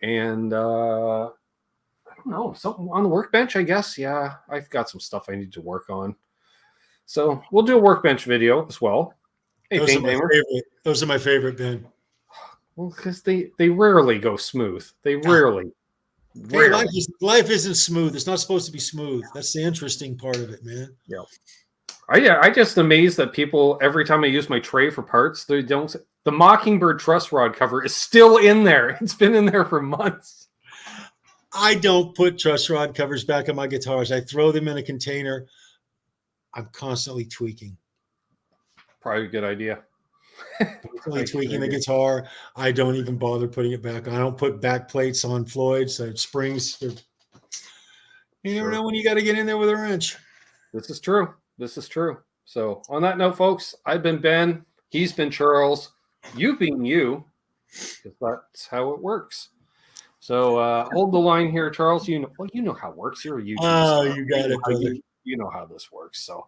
And I don't know, something on the workbench, I guess. Yeah, I've got some stuff I need to work on. So we'll do a workbench video as well. Hey, those are my favorite, Ben. Well, because they rarely go smooth. They rarely. Hey, life isn't smooth. It's not supposed to be smooth. That's the interesting part of it, man. Yeah. I just amazed that people, every time I use my tray for parts, they don't. The Mockingbird truss rod cover is still in there. It's been in there for months. I don't put truss rod covers back on my guitars. I throw them in a container. I'm constantly tweaking. Probably a good idea. Tweaking the guitar. I don't even bother putting it back on. I don't put back plates on Floyd's. Springs. You never know when you got to get in there with a wrench. This is true. This is true. So on that note, folks, I've been Ben. He's been Charles. You've been you. Because that's how it works. So hold the line here, Charles. You know how it works. You're a YouTuber. Oh, you got it, brother. You know how this works. So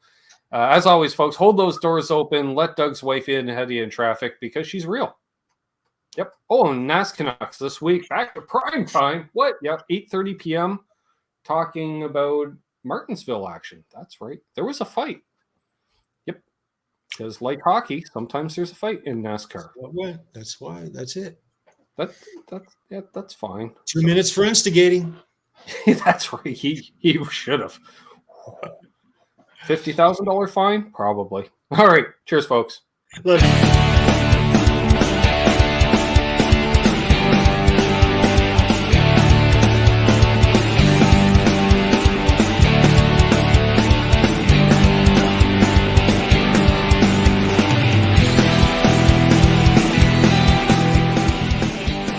as always, folks, hold those doors open. Let Doug's wife in ahead of you in traffic because she's real. Yep. Oh, and NAS Canucks this week. Back to prime time. What? Yep. 8:30 p.m. Talking about Martinsville action. That's right. There was a fight. Yep. Because like hockey, sometimes there's a fight in NASCAR. That's why. That's it. That's fine. 2 minutes for instigating. That's right. He should have. $50,000 fine? Probably. All right. Cheers, folks. Look.